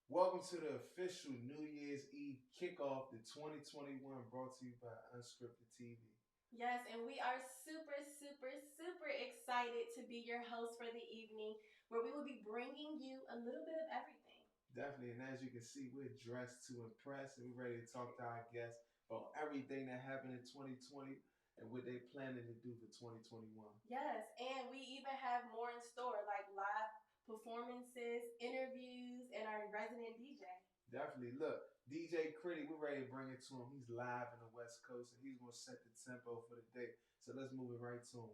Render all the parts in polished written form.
Welcome to the official New Year's Eve kickoff, the 2021, brought to you by Unscripted TV. Yes, and we are super, super, super excited to be your host for the evening, where we will be bringing you a little bit of everything. Definitely, and as you can see, we're dressed to impress, and we're ready to talk to our guests about everything that happened in 2020 and what they planning to do for 2021. Yes, and we even have more in store, like live performances, interviews, and our resident DJ. Definitely, look, DJ Critty, we're ready to bring it to him. He's live in the West Coast, and he's gonna set the tempo for the day. So let's move it right to him.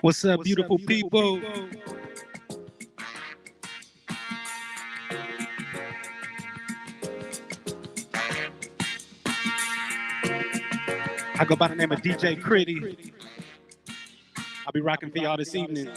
What's up, beautiful people? I go by the name of DJ Critty. I'll be rocking for y'all this evening.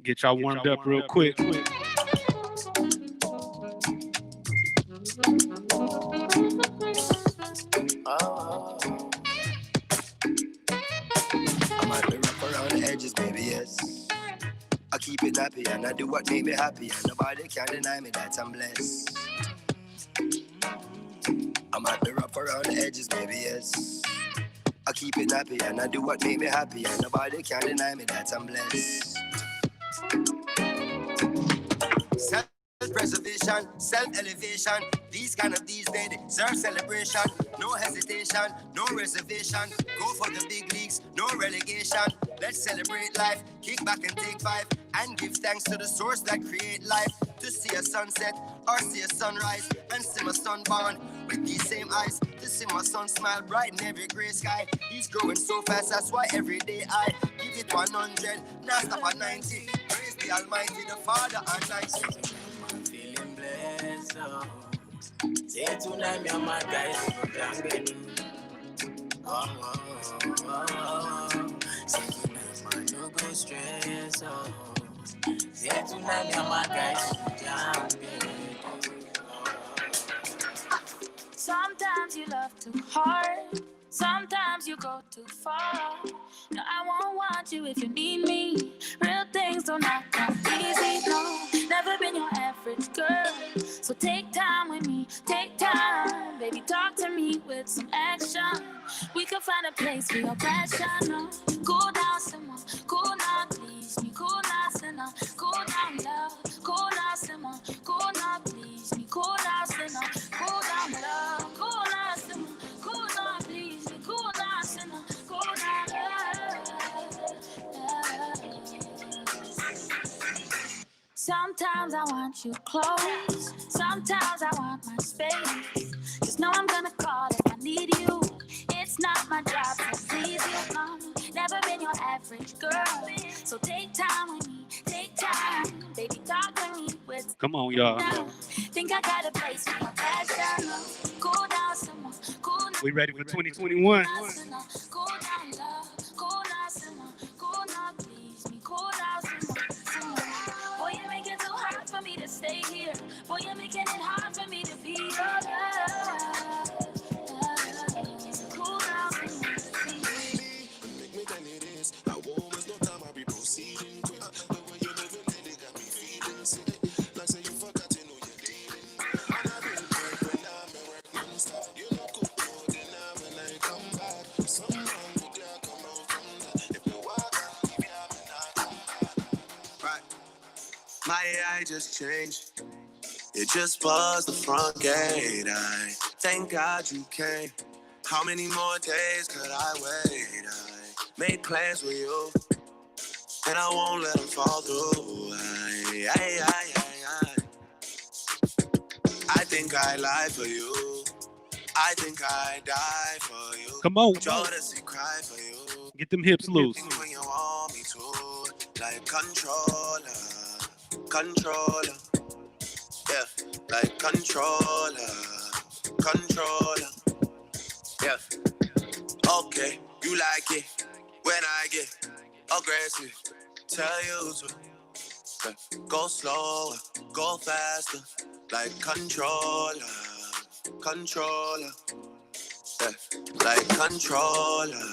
Get y'all warmed up real quick. I might be rough around the edges, baby, yes. I keep it happy and I do what make me happy, and nobody can deny me that I'm blessed. I might be rough around the edges, baby, yes. I keep it happy and I do what make me happy, and nobody can deny me that I'm blessed. Self-preservation, self-elevation. These days deserve celebration. No hesitation, no reservation. Go for the big leagues, no relegation. Let's celebrate life, kick back and take five, and give thanks to the source that create life. To see a sunset or see a sunrise, and see my son born with these same eyes. To see my son smile bright in every gray sky. He's growing so fast, that's why every day I give it 100, now stop at 90. Praise the Almighty, the Father and 90. I'm feeling blessed, oh. Say tonight, me and my guys will be oh, oh, oh, oh. Say tonight, man, no go stress, oh. Say tonight, me and my guys will be Sometimes you love too hard. Sometimes you go too far. No, I won't want you if you need me. Real things don't not come easy, no. Never been your average girl. So take time with me, take time. Baby, talk to me with some action. We can find a place for your passion, no. Cool down, simmer. Cool now, please me. Cool now, sinner. Cool down, love. Cool now, simmer. Cool now, please me. Cool now, sinner. Cool down, love. Cool now, simmer. Cool now, please me. Cool now, sinner. Cool down, love. Sometimes I want you close. Sometimes I want my space. Just know I'm gonna call if I need you. It's not my job to please you, no. Never been your average girl. So take time with me, take time. Baby, talk to me with. Come on, y'all. Think I got a place for your passion. Cool down some more. Cool down. We ready for 2021. Cool down, love. Cool down some more. Cool down, please me. Cool down some more. Boy, you make it too hard for me to stay here. Boy, you're making it hard for me to be your love. So cool down some more. I just changed. It just buzzed the front gate. I thank God you came. How many more days could I wait? I made plans with you, and I won't let them fall through. I think I lie for you. I think I die for you. Come on. Jodeci cry for you. Get them hips loose. When you want me to, like controller. Yeah, like controller. Yeah. Okay, you like it when I get aggressive. Tell you to go slower, go faster, like controller. Yeah, like controller.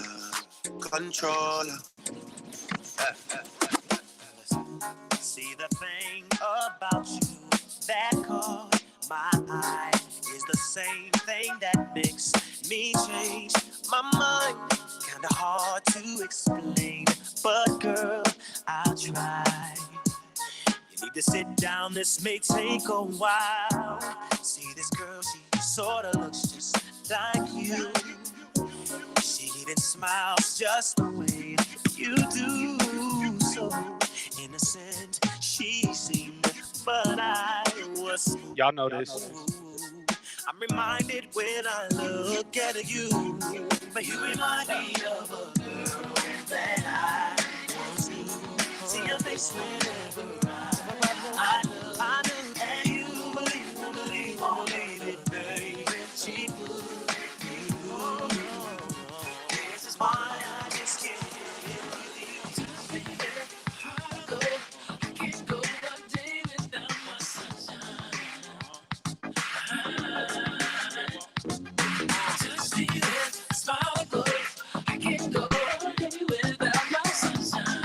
See, the thing about you that caught my eye is the same thing that makes me change my mind. Kinda hard to explain, but girl, I'll try. You need to sit down, this may take a while. See this girl, she sorta looks just like you. She even smiles just the way you do. So innocent she seemed, but I was. Y'all know this. I'm reminded when I look at you, but you remind me of a girl that I once knew. See your face whenever I know, and you believe it, baby. She put you on. This is why I just can't get with you, baby. I can't go one day without my sunshine. Just see that smile glow. I can't go one day without my sunshine.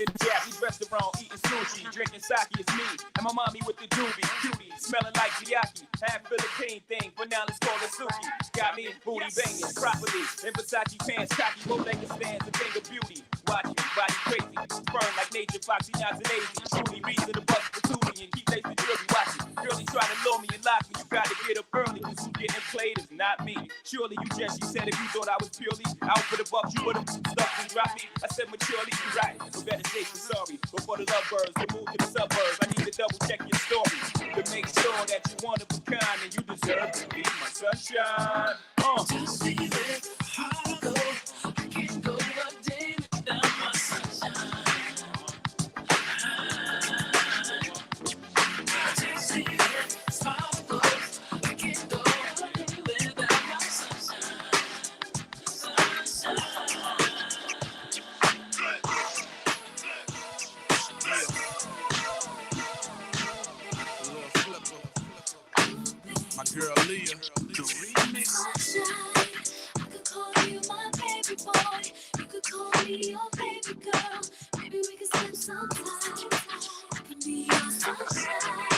In the Japanese restaurant, eating sushi, drinking sake, it's me and my mommy with the doobie, cutie, smelling like Giaki, half Philippine thing, but now let's call it sushi. Got me booty banging properly, in Versace pants, cocky, bow-legged stands, a thing of beauty. Watch me, body crazy, burn like nature, foxy, not an Asian. Truly reason to bust the tootie and keep lacing jewelry. Watch it, girlie try to lure me and lock me. You gotta get up early, cause who getting played is not me. Surely you just, she said if you thought I was purely out for the bucks, you would've stuck and dropped me. I said maturely, you right, but better safe than sorry. Before the lovebirds, we move to the suburbs. I need to double check your story to make sure that you one of a kind and you deserve to be my sunshine. Just see that how I go. I can't go one day without my sunshine. Just see that smile glow. I can't go one day without my sunshine. My girl Leah, the remix. I could call you my baby boy. You could call me your baby girl. Maybe we could spend some time. I could be your sunshine.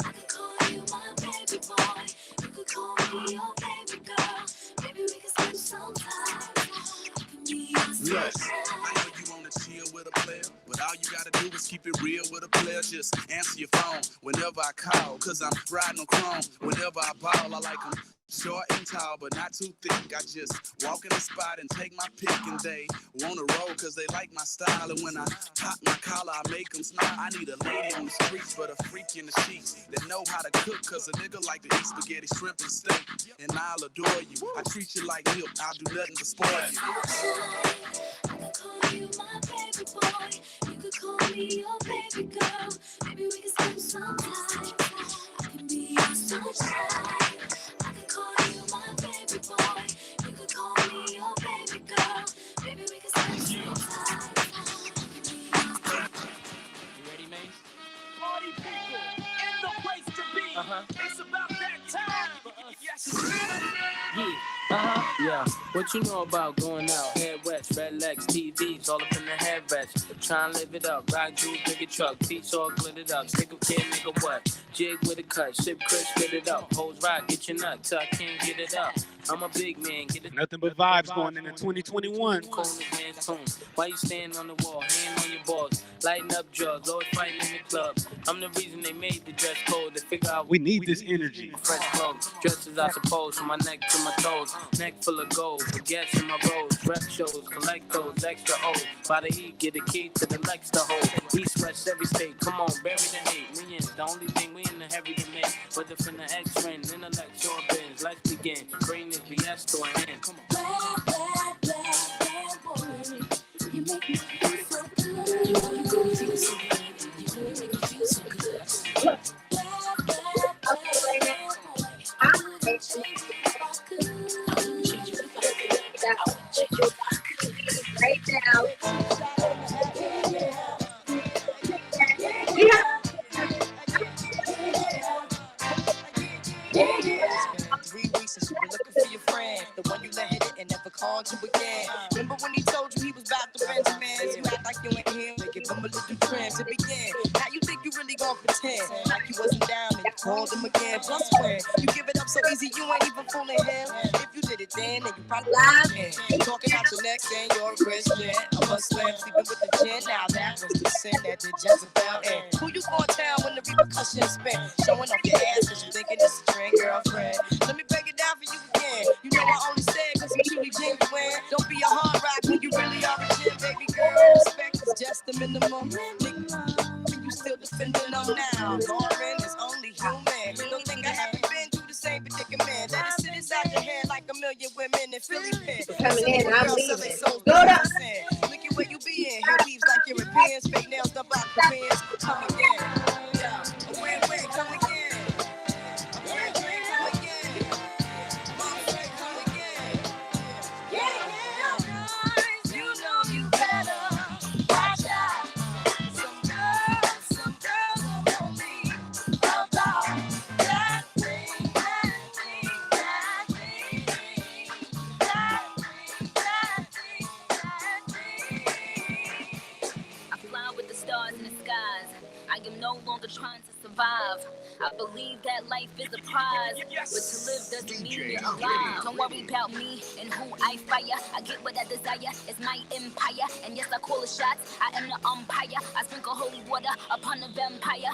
I could call you my baby boy. You could call me your baby girl. Maybe we could spend some time. I could be your Look, sunshine. I know you wanna chill with a player, but all you gotta do is keep it real with a player. Just answer your phone whenever I call, cause I'm riding on chrome. Whenever I ball, I like them short and tall, but not too thick. I just walk in the spot and take my pick, and they wanna roll cause they like my style. And when I pop my collar, I make them smile. I need a lady on the streets, but a freak in the sheets that know how to cook, cause a nigga like to eat spaghetti, shrimp, and steak. And I'll adore you. I treat you like milk, I'll do nothing to spoil you. I could call you my baby boy. You could call me your baby girl. Maybe we could spend some time. I can be your sunshine. I could call you my baby boy. You could call me your baby girl. Maybe we could spend some time. You ready, man? Party people in the place to be. It's about that time. Yeah. What you know about going out? Head west, red legs, TVs, all up in the headrest. Try and live it up. Rock jewel, bigger truck, teeth all glittered up. Stick a kid, make a what? Jig with a cut, sip crisp, spit it up. Hoes rock, get your nut, tuck in, get it up. I'm a big man, get it. Nothing but vibes going into 2021. Cold advance, Why you standing on the wall, hand on your balls, lighting up drugs, always fighting in the club? I'm the reason they made the dress code. They figure out We need this energy. fresh clothes, dressed as I suppose, from my neck to my toes, neck full of gold, baguettes in my rolls, rep shows, collect those extra O's. By the heat, get the key to the Lex to hold. East, west, every state, come on, bury the hate. We in the only thing we in the heavy demand. Whether from the X-Friend, intellect, or biz, let's begin. Bring this BS to an end. Come on. Bad boy. You make me feel so good. You wanna go feel so good. You wanna make me feel so good. Right now. Yeah. 3 weeks since you were looking for your friend, the one you let hit it and never called you again. Remember when he told you he was about to Benjamins? You act like you ain't him, they give him a little trim to begin. Now you think you really gon' pretend like you wasn't down and you called him again. Plus when you give it up so easy, you ain't even fooling him. If you did it then you probably lied. Talking out your neck saying you're a Christian, a Muslim, sleeping with the gin. Now that was the sin that did Jezebel in. Who you gonna tell when the repercussions spin? Showing off your ass cause you thinking it's a trend, girlfriend. Let me break it down for you again. You know I only said cause I'm truly genuine. Don't be a hard rock when you really are a gin, baby girl. Respect is just the minimum. You still defending them now. Lauren is only human. Don't think I haven't been through the same predicament. Let it sit inside your head like a million women in Philly pen. Coming in, I'm leaving. Go down. Look at where you be in. Hair weaves like Europeans. Fake nails done by Koreans. Come again. Yeah. Win-win. Come again. I am no longer trying to survive. I believe that life is a prize, but to live doesn't mean you're alive. Don't worry about me and who I fire. I get what I desire, it's my empire. And yes, I call the shots, I am the umpire. I sprinkle holy water upon the vampire.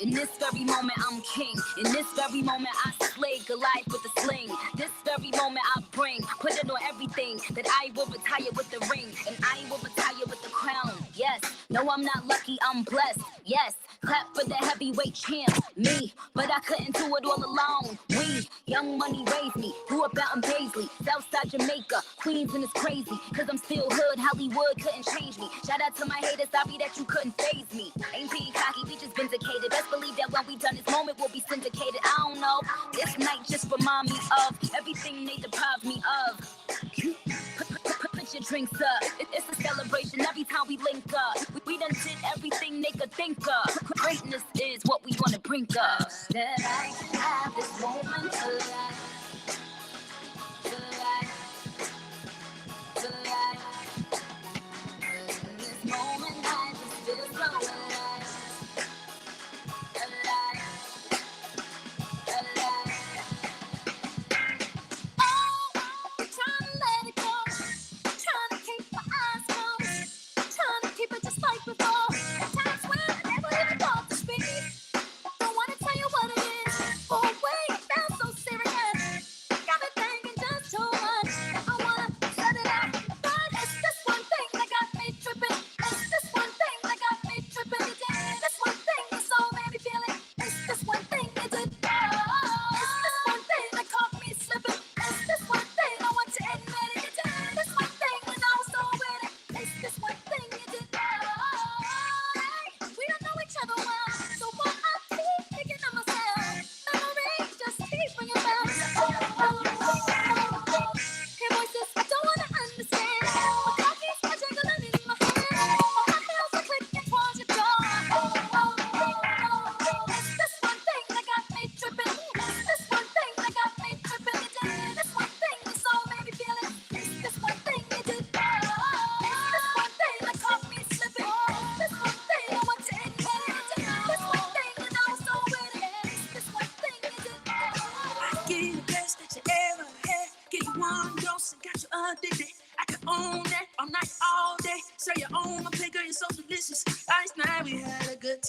In this very moment, I'm king. In this very moment, I slay Goliath with a sling. This very moment, I put it on everything. That I will retire with the ring, and I will retire with the crown. Yes, no, I'm not lucky, I'm blessed. Yes, clap for the heavyweight champ, me. But I couldn't do it all alone. We, Young Money raised me, grew up out in Paisley, Southside Jamaica, Queens, and it's crazy. Cause I'm still hood, Hollywood couldn't change me. Shout out to my haters, sorry that you couldn't faze me. Ain't being cocky, we just vindicated. Best believe that when we done this moment, we'll be syndicated. I don't know, this night just remind me of everything they deprived me of. Put your drinks up, it's a celebration every time we link up. We done did everything they could think of. Greatness is what we wanna bring up. That I can have this moment to life. In this moment I just feel so alive. Like before, at times when I never even thought to speak. Don't wanna tell you what it is. Oh wait, it sounds so serious. Got me thinking just too much. I wanna set it out, but it's this one thing that got me tripping. It's this one thing that got me tripping. This one thing that so made me feel it. It's this one thing that did. It's this one thing that caught me slipping. It's this one thing I want to admit it. This one thing when I was so with it. It's this one thing you did. We don't know each other well, so why I keep thinking of myself. Memories just keep bringing back. Hey voices, I don't wanna understand. My car keeps jingling in my hand. My heels are clicking towards your door. It's this one thing that got me tripping. It's this one thing that got me tripping. This one thing you so made me feel it. It's this one thing you did. It's this one thing that caught me slipping. This one thing I want to admit it. This one thing and I was so with it. This one thing you did. I give you the best that you ever had. Give you one dose and got you addicted. I can own that all night,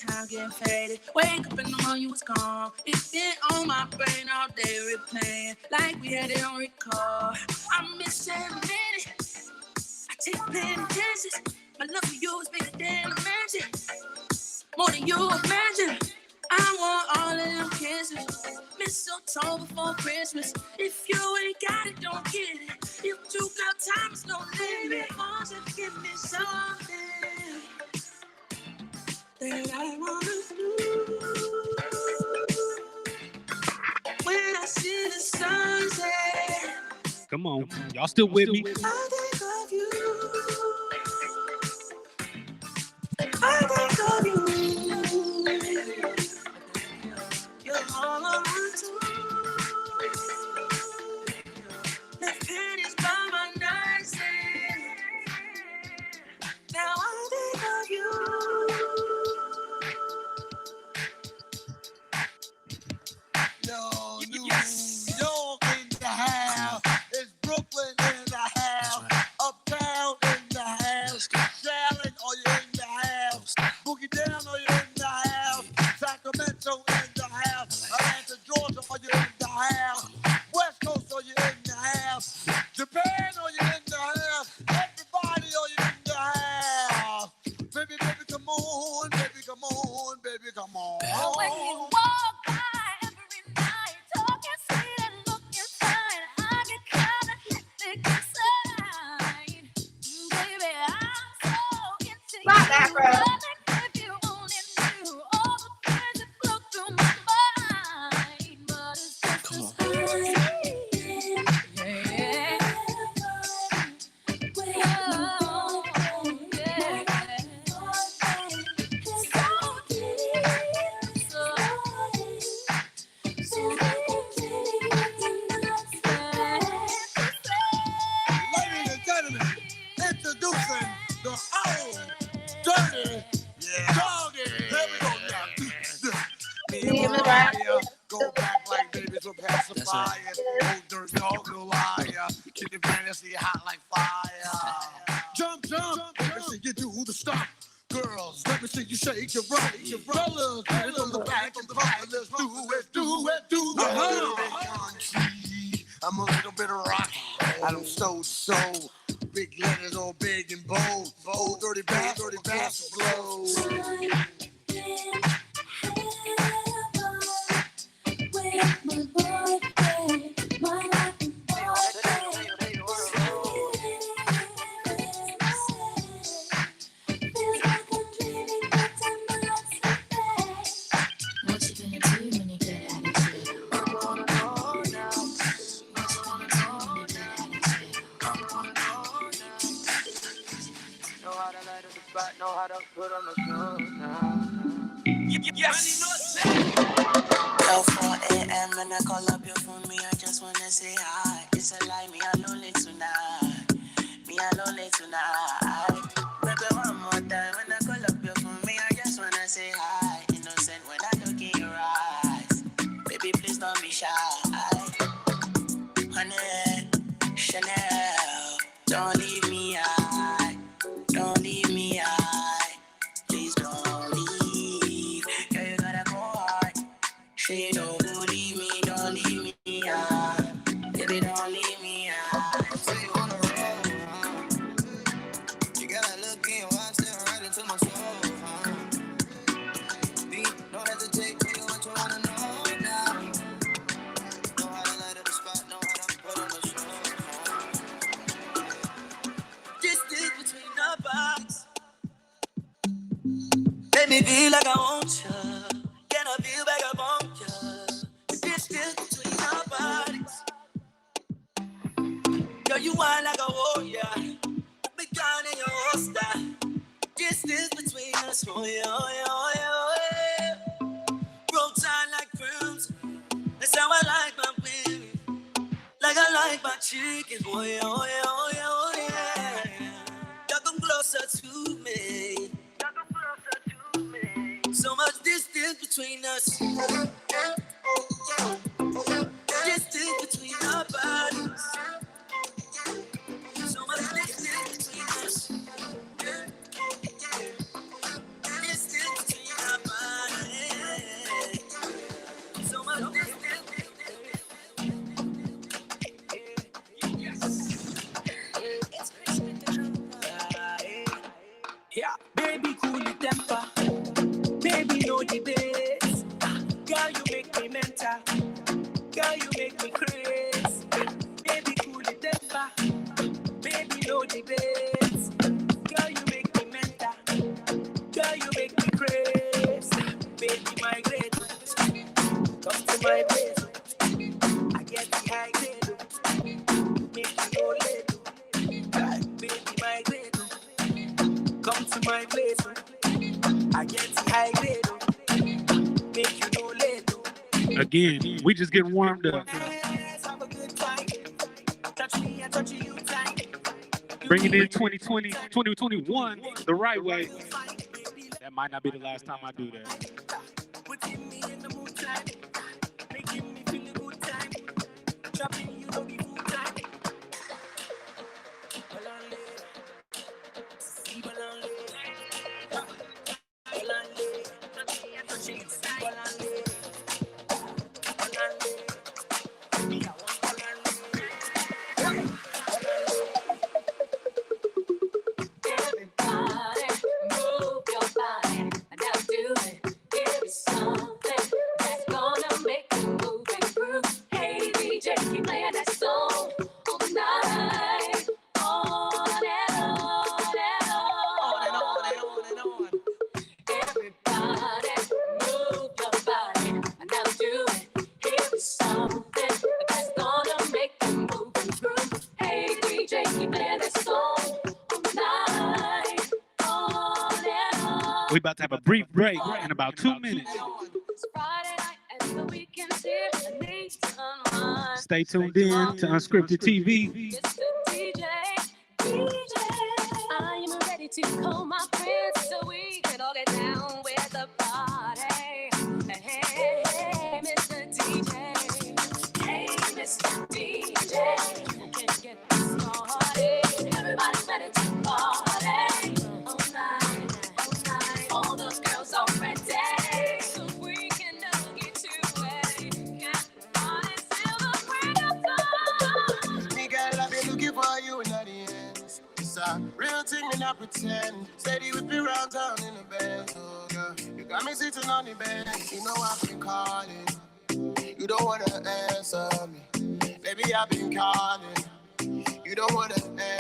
time getting faded. Wake up in the morning, you was gone. It's been on my brain all day, replaying like we had it on record. I'm missing a minute. I take plenty chances. My love for you is bigger than a mansion. More than you imagine. I want all of them kisses. Mistletoe before Christmas. If you ain't got it, don't get it. If you got time, it's no limit. Also, give me something that I wanna do. When I see the sunset. Come on. Y'all still with me? I think of you. I think of you. You're all I want to. Left hand is by my nightstand. Now I think of you. Yo, New York in the house. It's Brooklyn in the house. Uptown in the house. Charlotte, are you in the house? Boogie Down, are you in the house? Sacramento in the house. Atlanta, Georgia, are you in the house? West Coast, are you in the house? Japan, are you in the house? Everybody, are you in the house? Baby, baby, come on, baby, come on, baby, come on. When you walk by every night, talking sweet and looking fine, I get kinda hectic inside. Baby, I'm so into you. Rock that, bro. If you only knew all the things that flow through my mind, but it's just a story. Yeah. Ladies and gentlemen, introducing the old dirty doggy. Here we go now. Me and Mariah go back like babies with pacifiers. Old dirty dog, no liar. Keep the fantasy hot like fire. Jump, jump. Let me see you do the stomp. Girls, let me see you shake your rump. Fellas, get it from the back and the front. Let's do it, do it, do it. Country, I'm a little bit of rock. I don't so. Big letters all big and bold. Bold, dirty bass blow. What you gonna do when you get attitude? Know how to light up the spot, know how to put on the clothes now. Yes. 4 a.m. and I call up your phone, me, I just wanna say hi. It's a lie, me alone tonight. Baby, one more time when I call up your phone, me, I just wanna say hi. Innocent when I look in your eyes. Baby, please don't be shy. Honey, Chanel, don't leave me high. Don't leave me high. Please don't leave. Girl, you gotta go hard. Say don't leave me high. Baby, don't leave me high. So you wanna roll, you gotta look in your eyes, stare right into my soul, don't hesitate, tell you what you wanna know now. Know how to light up the spot, know how to put on the show. Distance between our bodies make me feel like I want you. Can I feel like I want you? The distance between our bodies. Girl, you want like a warrior. Me down in your holster. Distance between us, oh yeah, oh yeah, oh yeah, oh yeah. Roll tight like crimson. That's how I like my baby. Like I like my chicken, oh yeah, oh yeah, oh yeah, oh yeah. Y'all come closer to me. So much distance between us. Distance between our bodies. So much distance between us. Distance between our bodies. days. Girl, you make me mental. Girl, you make me crazy. Baby, cool the temper. Baby, no debates. Girl, you make me mental. Girl, you make me crazy. Baby, migrate. Come to my place. I get the high grade. Make you no late. Baby, migrate. Come to my place. I get the high grade. Make you no late. Again, we just getting warmed up. Have a good time. Touch me, I touch you tight. Bringing in 2020, 2021 the right way. That might not be the last time I do that. Putting me in the mood time. Making me feel a good time. Dropping you know the good time. Balale. See balale. Balale. Touching you, see balale. Balale. Me, I want balale. Everybody, move your body. Now do it. Give me something that's gonna make you move and groove. Hey DJ, keep playing that song all night, on and on and on. Everybody, move your body. Now do it. Give me something that's gonna make you move and groove. Hey DJ, keep playing that song all night, on and on. We about to have a brief break in about 2 minutes. It's Friday night and the weekend's here. I need to unwind. Stay tuned in to Unscripted TV. Mr. DJ, I am ready to call my friends so we can all get down with the party. Hey, Mr. DJ. Hey, Mr. DJ. You can get this started. Everybody's ready to party. All night, all night. All the girls are ready. So we can all get to it. Get on and till the break of dawn. Me girl, I've been looking for you in the ends. It's a real thing and not pretend. Steady with me round town in the Benz. Oh, girl, you got me sitting on the bench. You know I've been calling. You don't wanna answer me. Baby, I've been calling. You don't wanna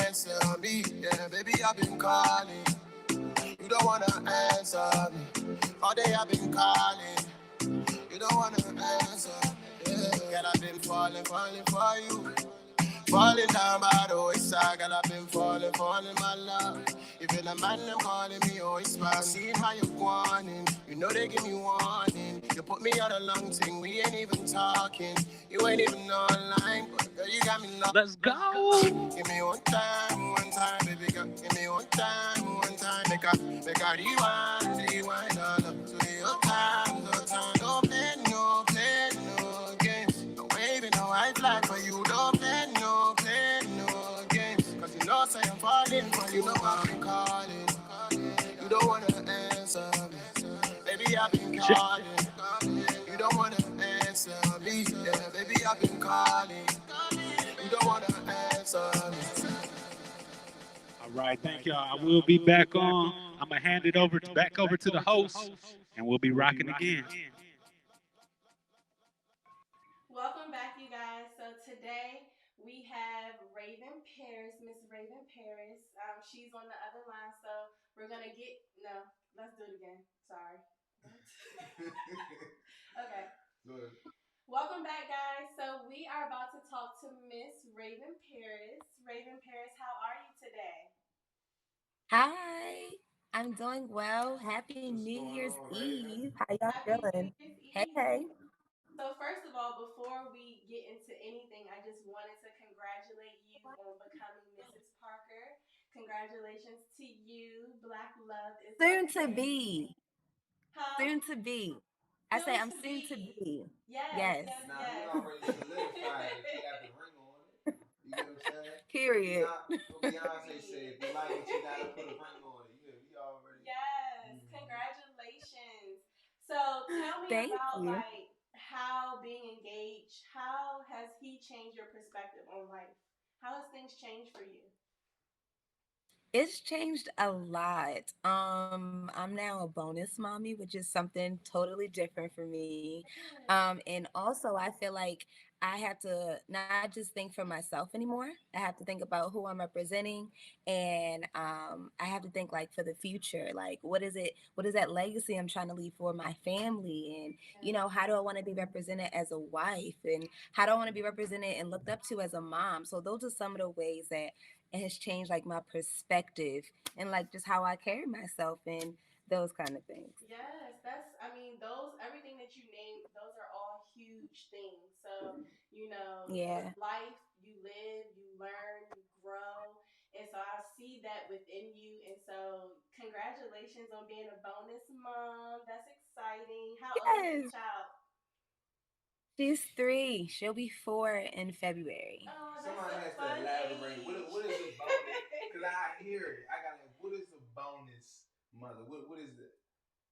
answer me. Yeah, baby, I've been calling. You don't wanna answer me. All day I've been calling. You don't wanna answer. Yeah, girl, I've been falling for you. Falling down by the wayside, girl, I've been falling, my love. Even a man, them calling me always man. Seeing how you're wanting, you know they give me warning. You put me on a long thing, we ain't even talking. You ain't even online, but girl, you got me locked. Let's go. Give me one time, baby girl. Give me one time. Make a rewind all up to your time. Don't play no games. No waving no white flag for you. Don't play no games. Cause you know say I'm falling for you. Know I've been calling. You don't wanna answer me. Baby, I've been calling. You don't wanna answer me. Yeah, baby, I've been calling. You don't wanna answer me. All right, thank y'all. I will be back on. I'm gonna hand it back over to the host, and we'll be rocking again. Welcome back, you guys. So today we have Raven Paris, Miss Raven Paris. She's on the other line, so we're gonna let's do it again. Sorry. Okay. Good. Welcome back, guys. So we are about to talk to Miss Raven Paris. Raven Paris, how are you today? Hi, I'm doing well. Happy New Year's Eve. How y'all feeling? Hey. So first of all, before we get into anything, I just wanted to congratulate you on becoming Mrs. Parker. Congratulations to you. Black love is Soon to okay. be. Huh? Soon to be. I say I'm soon to be. Yes. Now you already solidified it. You got the ring on it. You get what I'm saying? Period. Beyonce said, if you like it, you gotta put a ring on it. You already. Yes. Congratulations. So tell me Thank about you. like how being engaged, how has he changed your perspective on life? How has things changed for you? It's changed a lot. I'm now a bonus mommy, which is something totally different for me. And also I feel like I have to not just think for myself anymore. I have to think about who I'm representing, and I have to think like for the future. Like, what is that legacy I'm trying to leave for my family? And how do I want to be represented as a wife? And how do I want to be represented and looked up to as a mom? So those are some of the ways that it has changed like my perspective and like just how I carry myself and those kind of things. Yes, I mean, everything that you named, those are all huge things. So, Yeah. life, you live, you learn, you grow. And so I see that within you. And so, congratulations on being a bonus mom. That's exciting. How old is your Yes. child? She's 3. She'll be 4 in February. Oh, that's Somebody a has to fun elaborate. age. What is a bonus? Cause I hear it. I got like, what is a bonus mother? What is it?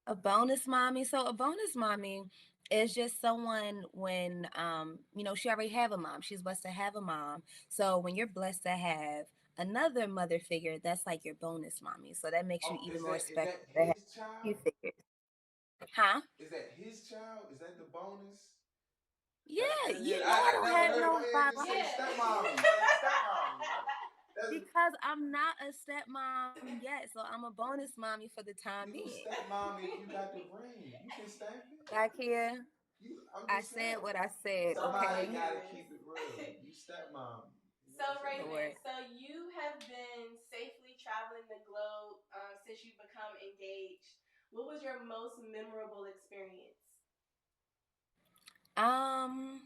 A bonus mommy. So a bonus mommy is just someone when she already have a mom. She's blessed to have a mom. So when you're blessed to have another mother figure, that's like your bonus mommy. So that makes you Oh, even is more that special to have his child? two figures. Huh? Is that his child? Is that the bonus? Yeah, Yeah. I I don't never have heard no my ex just say Yeah. stepmommy. Say stepmommy. That's because I'm not a stepmom yet. So I'm a bonus mommy for the time you being. stepmommy if you got the ring. You can stamp it. Back here, I'm I just said saying. what I said, Oh my Somebody okay? gotta goodness. keep it real. You stepmom. You know So what I'm saying? Raven, Lord. so you have been safely traveling the globe since you become engaged. What was your most memorable experience? Um,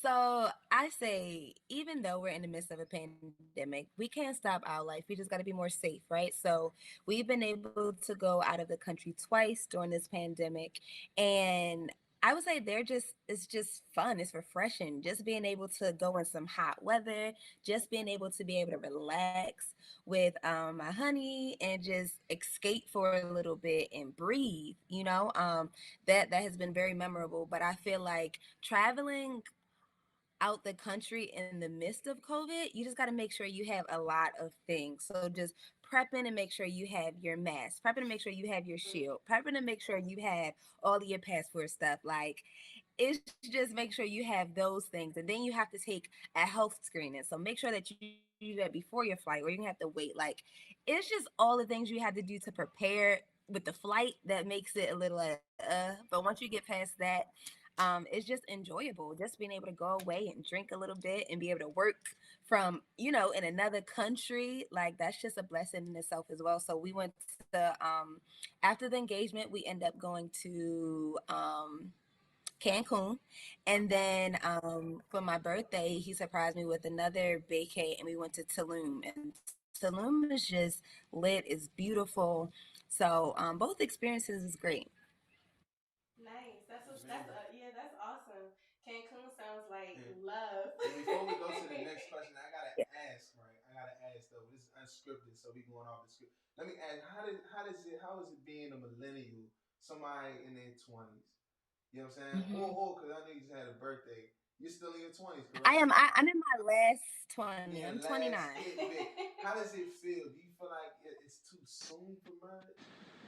so I say, even though we're in the midst of a pandemic, we can't stop our life. We just got to be more safe, right? So we've been able to go out of the country twice during this pandemic, and I would say it's just fun. It's refreshing. Just being able to go in some hot weather, just being able to be able to relax with my honey and just escape for a little bit and breathe. That has been very memorable. But I feel like traveling out the country in the midst of COVID, you just got to make sure you have a lot of things. So just prepping to make sure you have your mask, prepping to make sure you have your shield, prepping to make sure you have all of your passport stuff. Like, it's just make sure you have those things. And then you have to take a health screening. So make sure that you do that before your flight, or you're gonna have to wait. Like, it's just all the things you have to do to prepare with the flight that makes it a little but once you get past that, it's just enjoyable. Just being able to go away and drink a little bit and be able to work from, in another country. Like, that's just a blessing in itself as well. So we went to, after the engagement, we end up going to, Cancun. And then for my birthday, he surprised me with another vacay, and we went to Tulum. And Tulum is just lit, it's beautiful. So both experiences is great. Nice. Very good. Yeah, that's awesome. Cancun sounds like And, love. and before we go to the next question, I gotta Yeah. ask, right? I gotta ask though. This is unscripted, so we going off the script. Let me ask, how is it being a millennial, somebody in their 20s? You know what I'm saying? Mhm. Or because I know you just had a birthday. You're still in your 20s, I correct? am. I'm in my last 20. Yeah, I'm last 29. hit big. How does it feel? Do you feel like it's too soon for marriage?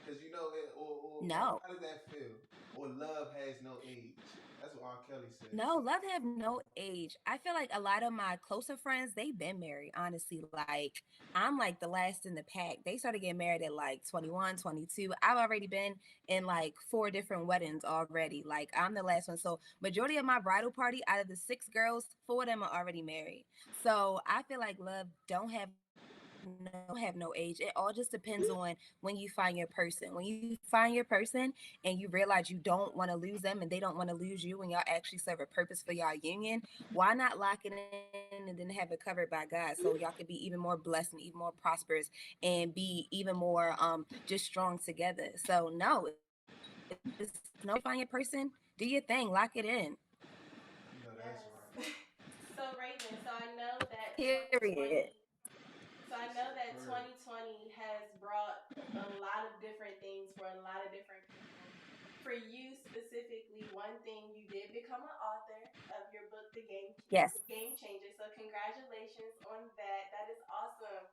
Because you know it, or No. how does that feel? Or love has no age. That's what R. Kelly said. No, love have no age. I feel like a lot of my closer friends, they've been married, honestly. Like, I'm like the last in the pack. They started getting married at like 21, 22. I've already been in like 4 different weddings already. Like, I'm the last one. So majority of my bridal party, out of the 6 girls, 4 of them are already married. So I feel like love don't have no age. It all just depends on when you find your person. When you find your person and you realize you don't want to lose them and they don't want to lose you, and y'all actually serve a purpose for y'all union, why not lock it in and then have it covered by God so y'all can be even more blessed and even more prosperous and be even more just strong together. So no, it's no age. Find your person, do your thing, lock it in. You know that's right. Yes. So Raven, so I know that Period. 2020 So She I know said, that "Purr." 2020 has brought a lot of different things for a lot of different people. For you specifically, one thing, you did become an author of your book, Yes. The Game Changer. So congratulations on that. That is awesome.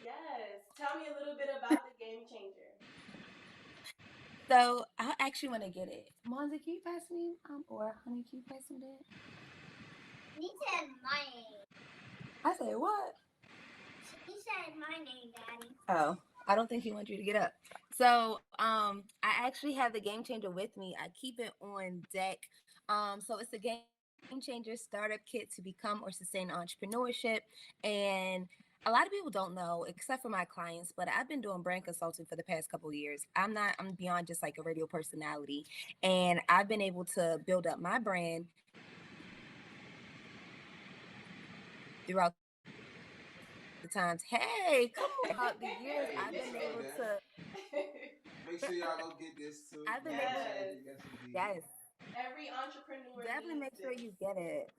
Yes. Tell me a little bit about the Game Changer. So I actually want to get it. Monza, can you pass me? Or honey, can you pass me that? He said my name. I said what? He said my name, Daddy. Oh, I don't think he wants you to get up. So, I actually have the Game Changer with me. I keep it on deck. So it's a Game Changer startup kit to become or sustain entrepreneurship. And a lot of people don't know, except for my clients, but I've been doing brand consulting for the past couple of years. I'm beyond just like a radio personality. And I've been able to build up my brand throughout the times. Hey, come on, throughout the years, Hey, I've let's been go able there. to. Make sure y'all go get this too. I've been Game able. Yes. changer, yes indeed. Yes, Every entrepreneur definitely needs make sure this. you get it.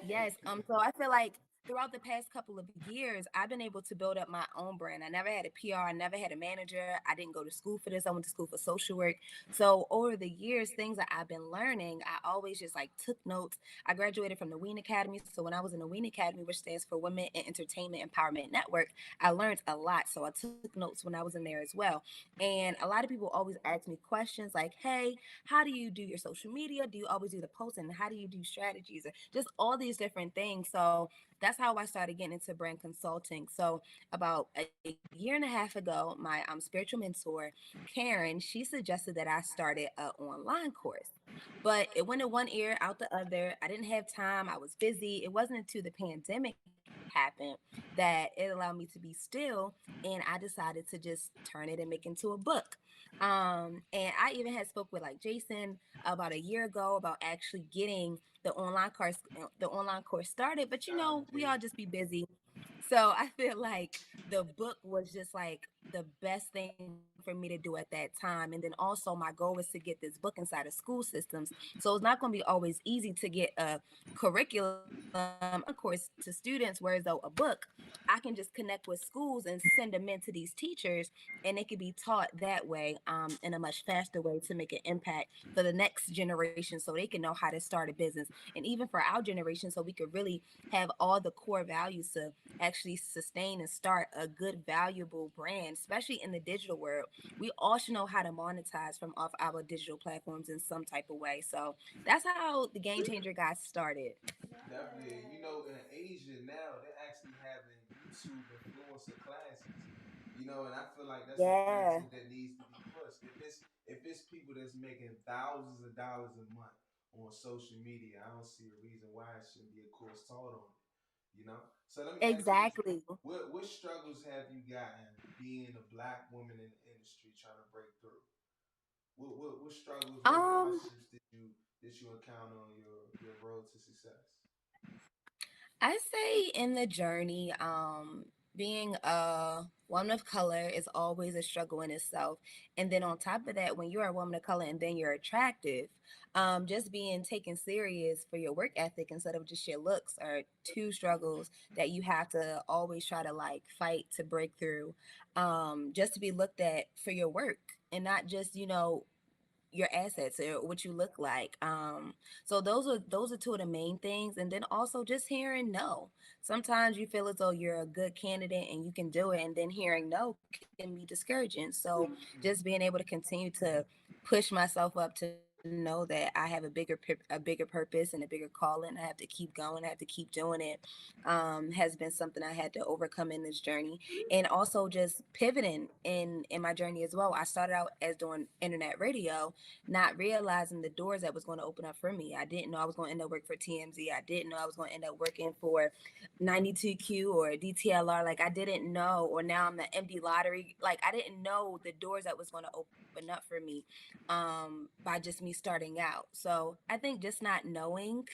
Yes. So I feel like throughout the past couple of years, I've been able to build up my own brand. I never had a PR, I never had a manager. I didn't go to school for this. I went to school for social work. So over the years, things that I've been learning, I always just like took notes. I graduated from the Ween Academy. So when I was in the Ween Academy, which stands for Women in Entertainment Empowerment Network, I learned a lot. So I took notes when I was in there as well. And a lot of people always ask me questions like, hey, how do you do your social media? Do you always do the posting? How do you do strategies? Or just all these different things. So that's how I started getting into brand consulting. So about a year and a half ago, my spiritual mentor, Karen, she suggested that I started an online course. But it went in one ear, out the other. I didn't have time. I was busy. It wasn't until the pandemic happened that it allowed me to be still, and I decided to just turn it and make it into a book. And I even had spoke with like Jason about a year ago about actually getting the online course started, but we all just be busy. So I feel like the book was just like the best thing for me to do at that time. And then also my goal was to get this book inside of school systems. So it's not going to be always easy to get a curriculum, of course, to students, whereas though a book, I can just connect with schools and send them into these teachers, and it can be taught that way, in a much faster way to make an impact for the next generation so they can know how to start a business. And even for our generation, so we could really have all the core values to actually sustain and start a good, valuable brand, especially in the digital world. We all should know how to monetize from off our digital platforms in some type of way. So that's how the Game Changer got started. Definitely. You know, in Asia now, they're actually having YouTube influencer classes. You know, and I feel like that's a Yeah. content that needs to be pushed. If it's people that's making thousands of dollars a month on social media, I don't see a reason why it shouldn't be a course taught on it. You know. So let me ask you this: Exactly. what struggles have you gotten being a black woman in the industry trying to break through? What struggles, what Um, hardships did you encounter on your road to success? I say in the journey, being a woman of color is always a struggle in itself. And then on top of that, when you're a woman of color and then you're attractive, just being taken serious for your work ethic instead of just your looks are two struggles that you have to always try to like fight to break through, just to be looked at for your work and not just, your assets or what you look like. So those are two of the main things. And then also just hearing no. Sometimes you feel as though you're a good candidate and you can do it, and then hearing no can be discouraging. So just being able to continue to push myself up to know that I have a bigger purpose and a bigger calling. I have to keep going. I have to keep doing it. Has been something I had to overcome in this journey, and also just pivoting in my journey as well. I started out as doing internet radio, not realizing the doors that was going to open up for me. I didn't know I was going to end up working for TMZ. I didn't know I was going to end up working for 92Q or DTLR. Like I didn't know, or now I'm the MD Lottery. Like I didn't know the doors that was going to open up for me, by just me starting out. So I think just not knowing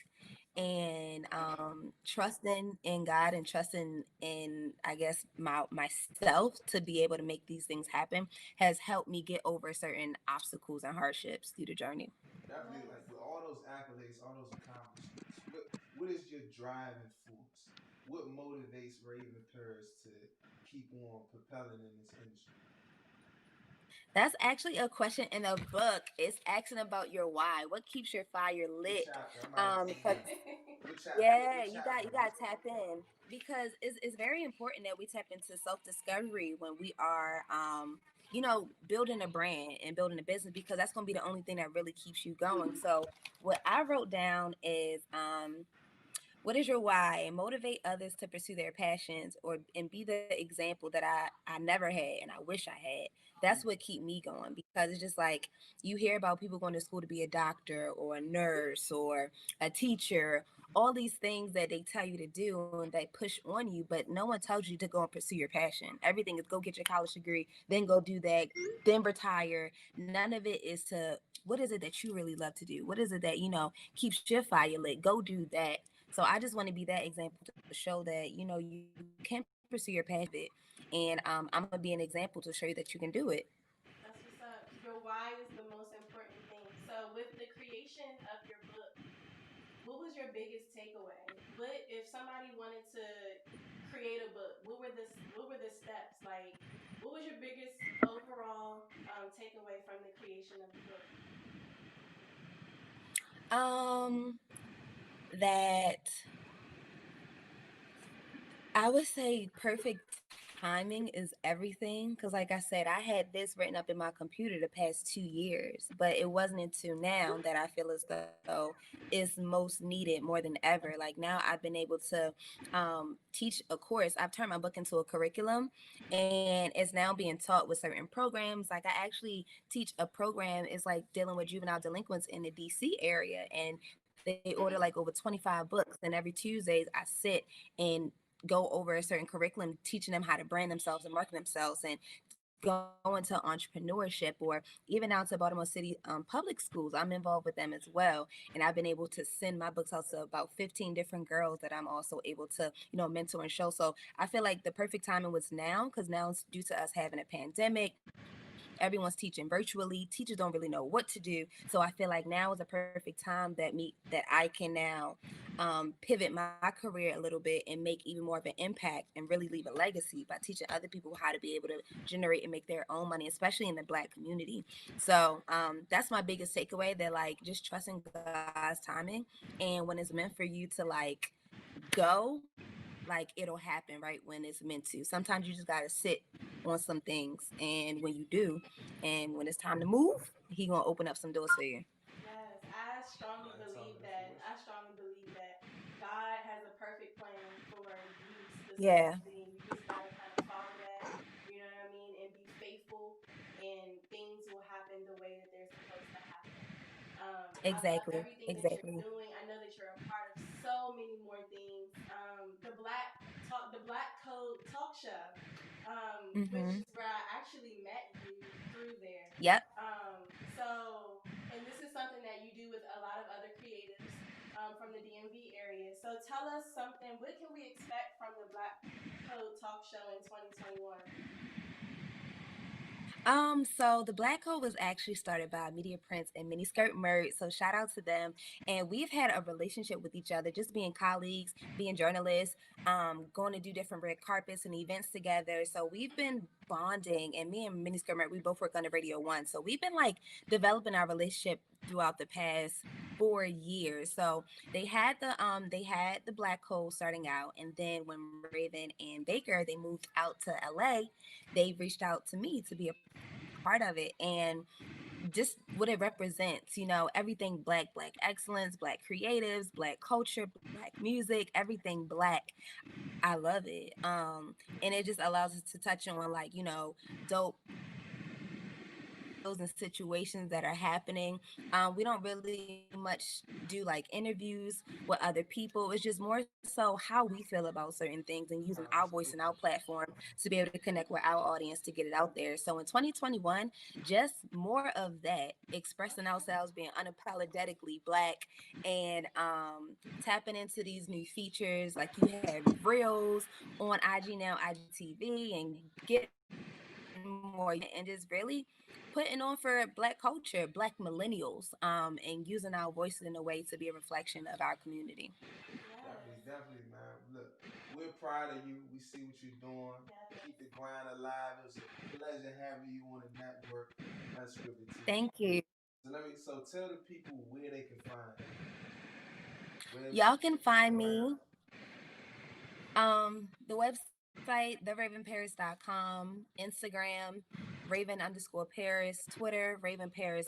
and trusting in God and trusting in, I guess, myself to be able to make these things happen has helped me get over certain obstacles and hardships through the journey. Definitely, like with all those accolades, all those accomplishments, what is your driving force? What motivates Raven Paris to keep on propelling in this industry? That's actually a question in a book. It's asking about your why. What keeps your fire lit? Chapter. I'm asking you. 'Cause What chapter? yeah, What you chapter? gotta tap in because it's very important that we tap into self discovery when we are building a brand and building a business because that's gonna be the only thing that really keeps you going. So what I wrote down is what is your why? And motivate others to pursue their passions or and be the example that I never had and I wish I had. That's what keep me going because it's just like you hear about people going to school to be a doctor or a nurse or a teacher, all these things that they tell you to do and they push on you, but no one tells you to go and pursue your passion. Everything is go get your college degree, then go do that, then retire. None of it is to what is it that you really love to do? What is it that, keeps your fire lit? Go do that. So I just want to be that example to show that you can pursue your passion, and I'm gonna be an example to show you that you can do it. That's what's up. Your why is the most important thing. So, with the creation of your book, what was your biggest takeaway? What if somebody wanted to create a book? What were the steps? Like, what was your biggest overall takeaway from the creation of the book? Um, that I would say perfect timing is everything because, like I said, I had this written up in my computer the past 2 years, but it wasn't until now that I feel as though it's most needed more than ever. Like now, I've been able to teach a course. I've turned my book into a curriculum, and it's now being taught with certain programs. Like I actually teach a program. It's like dealing with juvenile delinquents in the DC area, and they order like over 25 books, and every Tuesdays I sit and go over a certain curriculum, teaching them how to brand themselves and market themselves and go into entrepreneurship or even out to Baltimore City public schools. I'm involved with them as well. And I've been able to send my books out to about 15 different girls that I'm also able to, mentor and show. So I feel like the perfect timing was now because now it's due to us having a pandemic. Everyone's teaching virtually. Teachers don't really know what to do. So I feel like now is a perfect time that I can now pivot my career a little bit and make even more of an impact and really leave a legacy by teaching other people how to be able to generate and make their own money, especially in the Black community. So that's my biggest takeaway, that like just trusting God's timing, and when it's meant for you to like go, like it'll happen right when it's meant to. Sometimes you just gotta sit on some things, and when you do, and when it's time to move, he gonna open up some doors for you. Yes, I strongly believe that. I strongly believe that God has a perfect plan for you Yeah, specifically, and you just gotta kind of follow that. You know what I mean, and be faithful, and things will happen the way that they're supposed to happen. I love exactly, everything that you're exactly. doing. I know that you're a part of so many more things. The Black Code Talk Show, which Hmm. is where I actually met you through there. Yep. And this is something that you do with a lot of other creatives from the DMV area. So tell us something. What can we expect from the Black Code Talk Show in 2021? So the Black Hole was actually started by Media Prince and Miniskirt Merch. So shout out to them. And we've had a relationship with each other, just being colleagues, being journalists, going to do different red carpets and events together. So we've been bonding, and me and Miniskirt Merch, we both work on the Radio One. So we've been like developing our relationship throughout the past 4 years. So they had the Black Hole starting out, and then when Raven and Baker they moved out to LA, they reached out to me to be a part of it, and just what it represents, everything black excellence, black creatives, black culture, black music, everything black. I love it. And it just allows us to touch on like, dope and situations that are happening. We don't really much do like interviews with other people. It's just more so how we feel about certain things and using our voice and our platform to be able to connect with our audience to get it out there. So in 2021, just more of that, expressing ourselves, being unapologetically black, and tapping into these new features. Like you have reels on IG now, IGTV, and get more and just really putting on for black culture, black millennials, and using our voices in a way to be a reflection of our community. Yes. Definitely, definitely, man. Look, we're We're proud of you. We see what you're doing. Keep the grind alive. It was a pleasure having you on the network, Unscripted TV. Thank you. So tell the people where they can find you. Y'all can find me. The website, theravenparis.com, Instagram, Raven_Paris, Twitter, Raven Paris_,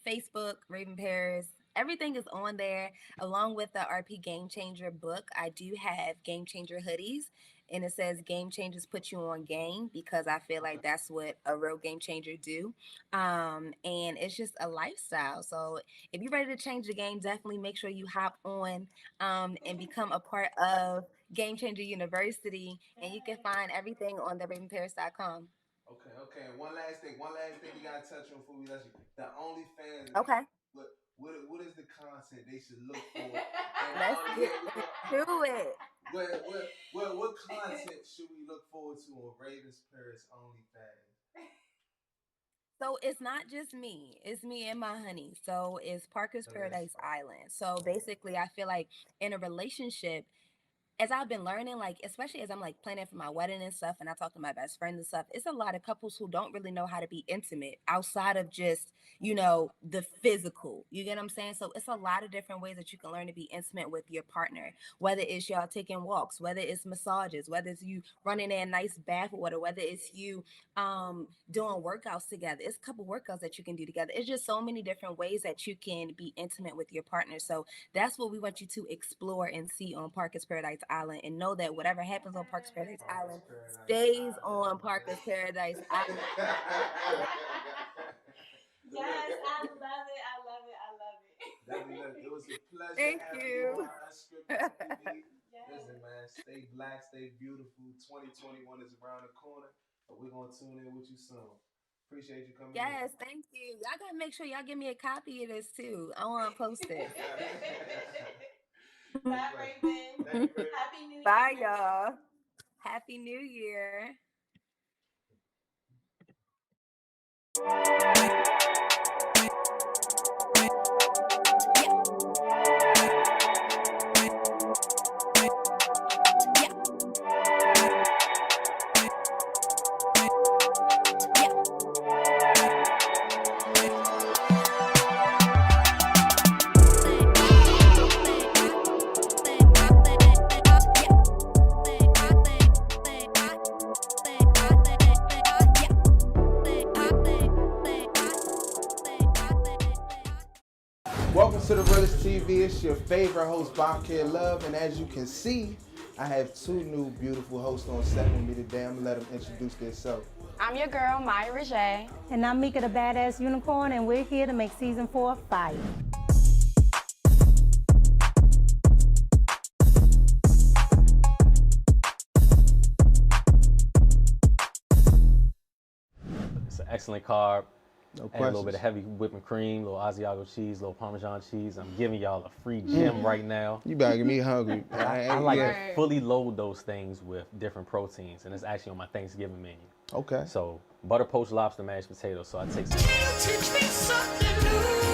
Facebook, Raven Paris. Everything is on there, along with the RP Game Changer book. I do have Game Changer hoodies, and it says Game Changers put you on game, because I feel like that's what a real game changer do. And it's just a lifestyle. So if you're ready to change the game, definitely make sure you hop on and become a part of Game Changer University, and you can find everything on theravenparis.com. Okay. And one last thing you gotta touch on before we let you. The OnlyFans. Okay. What is the content they should look for? Let's get into it. What content should we look forward to on Raven's Paris OnlyFans? So it's not just me. It's me and my honey. So it's Parker's Paradise Island. So basically, I feel like in a relationship, as I've been learning, like, especially as I'm like planning for my wedding and stuff, and I talk to my best friends and stuff, it's a lot of couples who don't really know how to be intimate outside of just, the physical. You get what I'm saying? So it's a lot of different ways that you can learn to be intimate with your partner, whether it's y'all taking walks, whether it's massages, whether it's you running in a nice bath water, whether it's you doing workouts together. It's a couple workouts that you can do together. It's just so many different ways that you can be intimate with your partner. So that's what we want you to explore and see on Parker's Paradise Island, and know that whatever happens on Parker's Paradise Island stays on Parker's Paradise Island. Yes, I love it. It was a pleasure. Thank you. Listen, man, stay black, stay beautiful. 2021 is around the corner, but we're gonna tune in with you soon. Appreciate you coming. Yes, thank you. Y'all gotta make sure y'all give me a copy of this too. I want to post it. Bye, Raven. Happy New Year. Bye, y'all. Happy New Year. Welcome to the Realest TV. It's your favorite host, Bobcat Love, and as you can see, I have two new beautiful hosts on set with me today. I'm gonna let them introduce themselves. I'm your girl, Maya Rajay. And I'm Mika the Badass Unicorn, and we're here to make season 4 fire. It's an excellent carb. No Add a little bit of heavy whipping cream, little Asiago cheese, little Parmesan cheese. I'm giving y'all a free gem right now. You better get me hungry. I like to fully load those things with different proteins, and it's actually on my Thanksgiving menu. Okay. So butter poached lobster, mashed potatoes. So I take some. Teach me something new.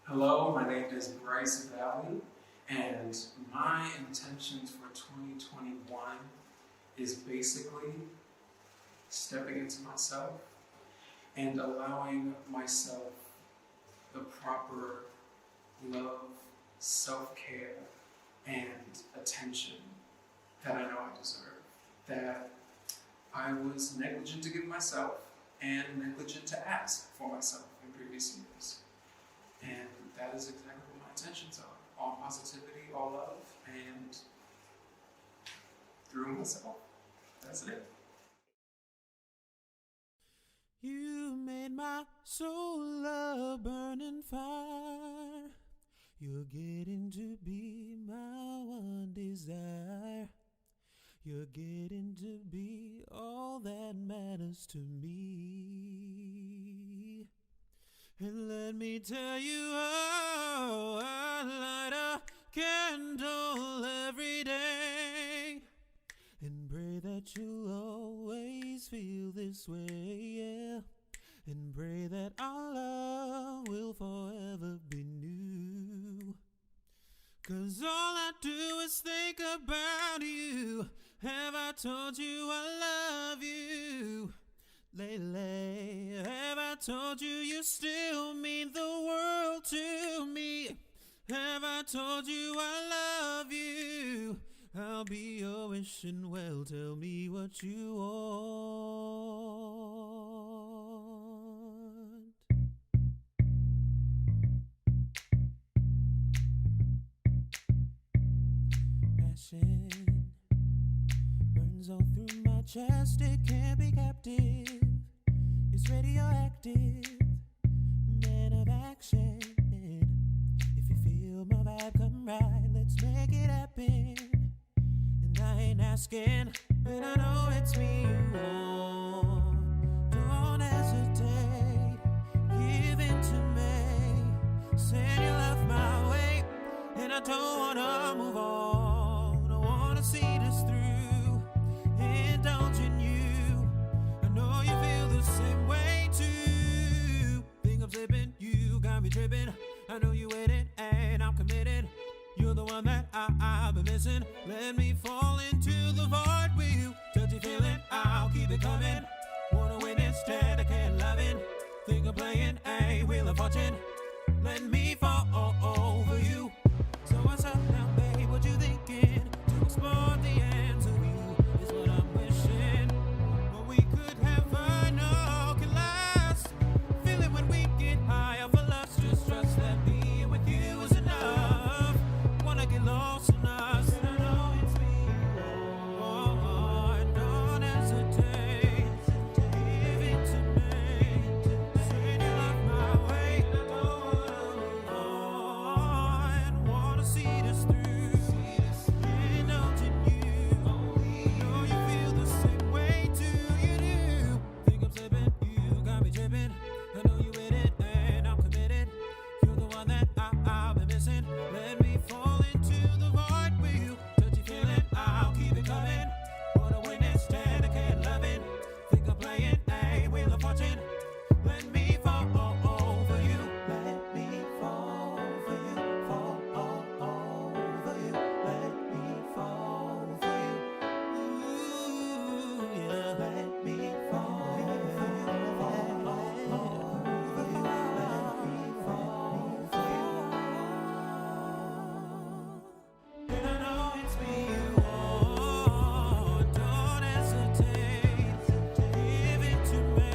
Hello, my name is Bryce Valley, and my intentions for 2021 is basically stepping into myself and allowing myself the proper love, self-care, and attention that I know I deserve. That I was negligent to give myself and negligent to ask for myself in previous years. And that is exactly what my intentions are. All positivity, all love, and through myself. That's it. You made my soul a burning fire. You're getting to be my one desire. You're getting to be all that matters to me. And let me tell you, oh, I light a candle this way, yeah. And pray that our love will forever be new. 'Cause all I do is think about you. Have I told you I love you? Lately, have I told you you still mean the world to me? Have I told you I love you? I'll be your wishing well. Tell me what you want. Passion burns all through my chest. It can't be captive. It's radioactive. Man of action. If you feel my vibe, come right. Let's make it happen. And I ain't asking, but I know it's me you want. Don't hesitate. Give in to me. Send your love my way. And I don't wanna move on. I wanna see this through. Indulging you. I know you feel the same way too. Think I'm slipping, you got me tripping. I know you waiting and I'm committed. You're the one that I've been missing. Let me fall into the void with you. Touchy feeling, I'll keep it coming. Wanna win instead, I can't love it. Think I'm playing a wheel of fortune. Let me fall over you. So what's up now, babe? What you thinking? To explore the ends of you is what I'm wishing. What we could have, I know can last. Feel it when we get high off of lust. Just trust that being with you is enough. Wanna get lost in us, and I know it's me. Oh, and don't hesitate. Give it to me. Send your love my way. And wanna see this through. Indulging you. Know you feel the same way too. You do. Think I'm slipping, you got me tripping. I know you with it and I'm committed. You're the one that I've been missing. Let me fall into the void with you. Touchy feeling, I'll keep it coming. Wanna win instead, I can't love it. Think I'm playing a wheel of fortune. Let me fall over you. Let me fall for you. Fall over you. Let me fall for you. Ooh, yeah. Let me fall for you. Fall over you. Let me fall for you. And I know it's me you want. Don't hesitate. Give it to me.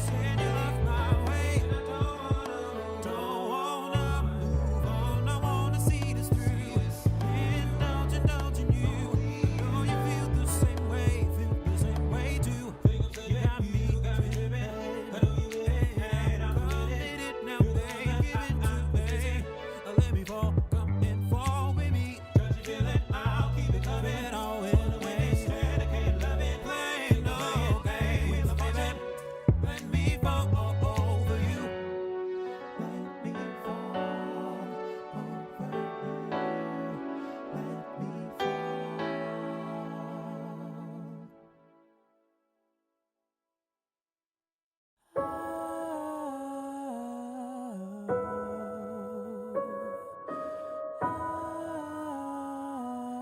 Send your love my way. Don't wanna move on. I wanna see this through. Indulging you. Know you feel the same way too. You got me tripping. I know you with it and I'm committed now, babe. Give it to me. Let me fall, come and fall with me. Touchy feeling, I'll keep it coming. All in the way, instead I can't love it. Playing no games, baby. Let me fall over you. Let me fall over you. Let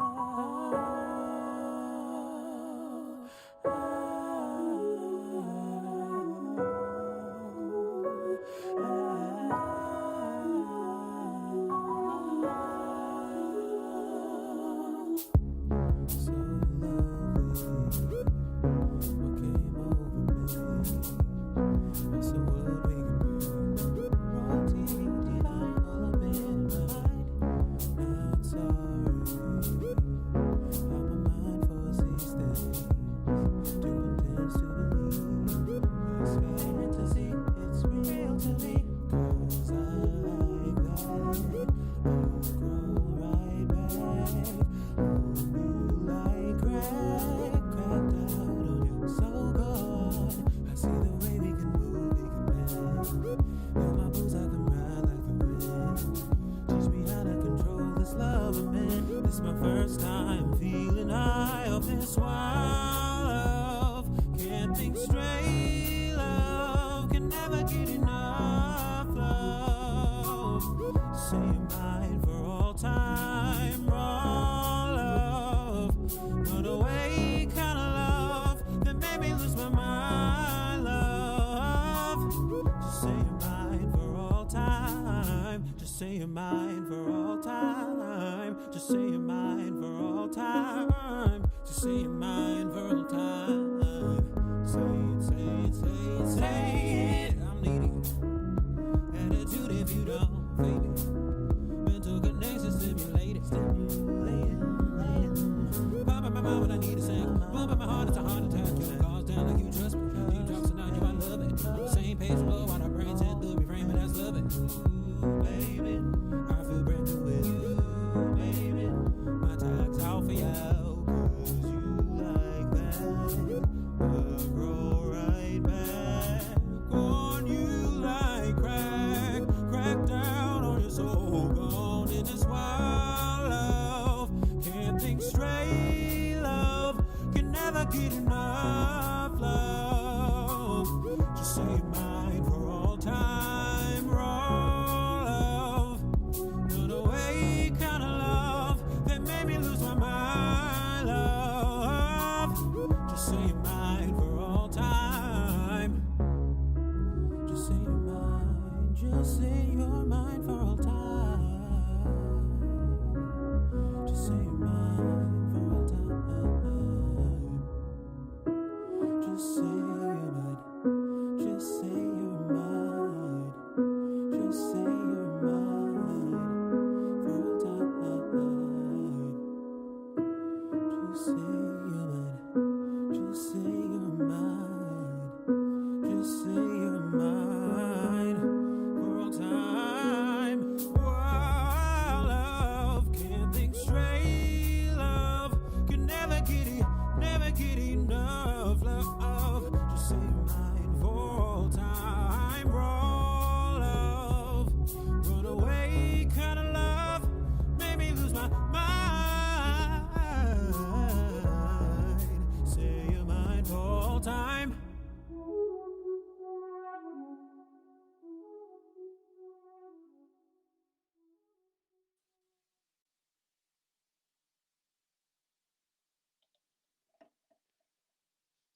me It's my first time feeling high off this wild love. Can't think straight love can never get enough love. Say you're mine for all time, raw love. Run away kind of love that made me lose my mind, love. Just say you're mine for all time. Just say you're mine for all time. Just say you're mine for all time. Just say you're mine for all time. Say it, say it, say it, say it. I'm needing attitude if you don't fake it. Mental connection stimulated, stimulated. Pop in my mind when I need a second. Pump in my heart, it's a heart attack. You done calls down like you trust me. You drop so down, you I love it. Same page flow, while our brains and through reframe, and that's love it. Ooh, baby, I feel brand new with you, baby. My tag's out for you, 'cause you like that. I'll roll right back on you like crack. Crack down on your soul, gone in this wild love. Can't think straight, love can never get enough love. Just say you're mine for all time, raw love. Run away kind of love that made me lose my mind, love. Just say you're mine for all time. Just say you're mine. Just say you're mine for all time. Just say you're mine for all time. Just say you're mine. Just say you're mine. Just say you're mine for all time. Just say you're mine. Just say you're mine. Just say you're mine for all time. Wow, love can't think straight. Love can never get enough love. Just say you're mine for all time. Raw love, run away kind of love, made me lose my mind. Say you're mine for all time.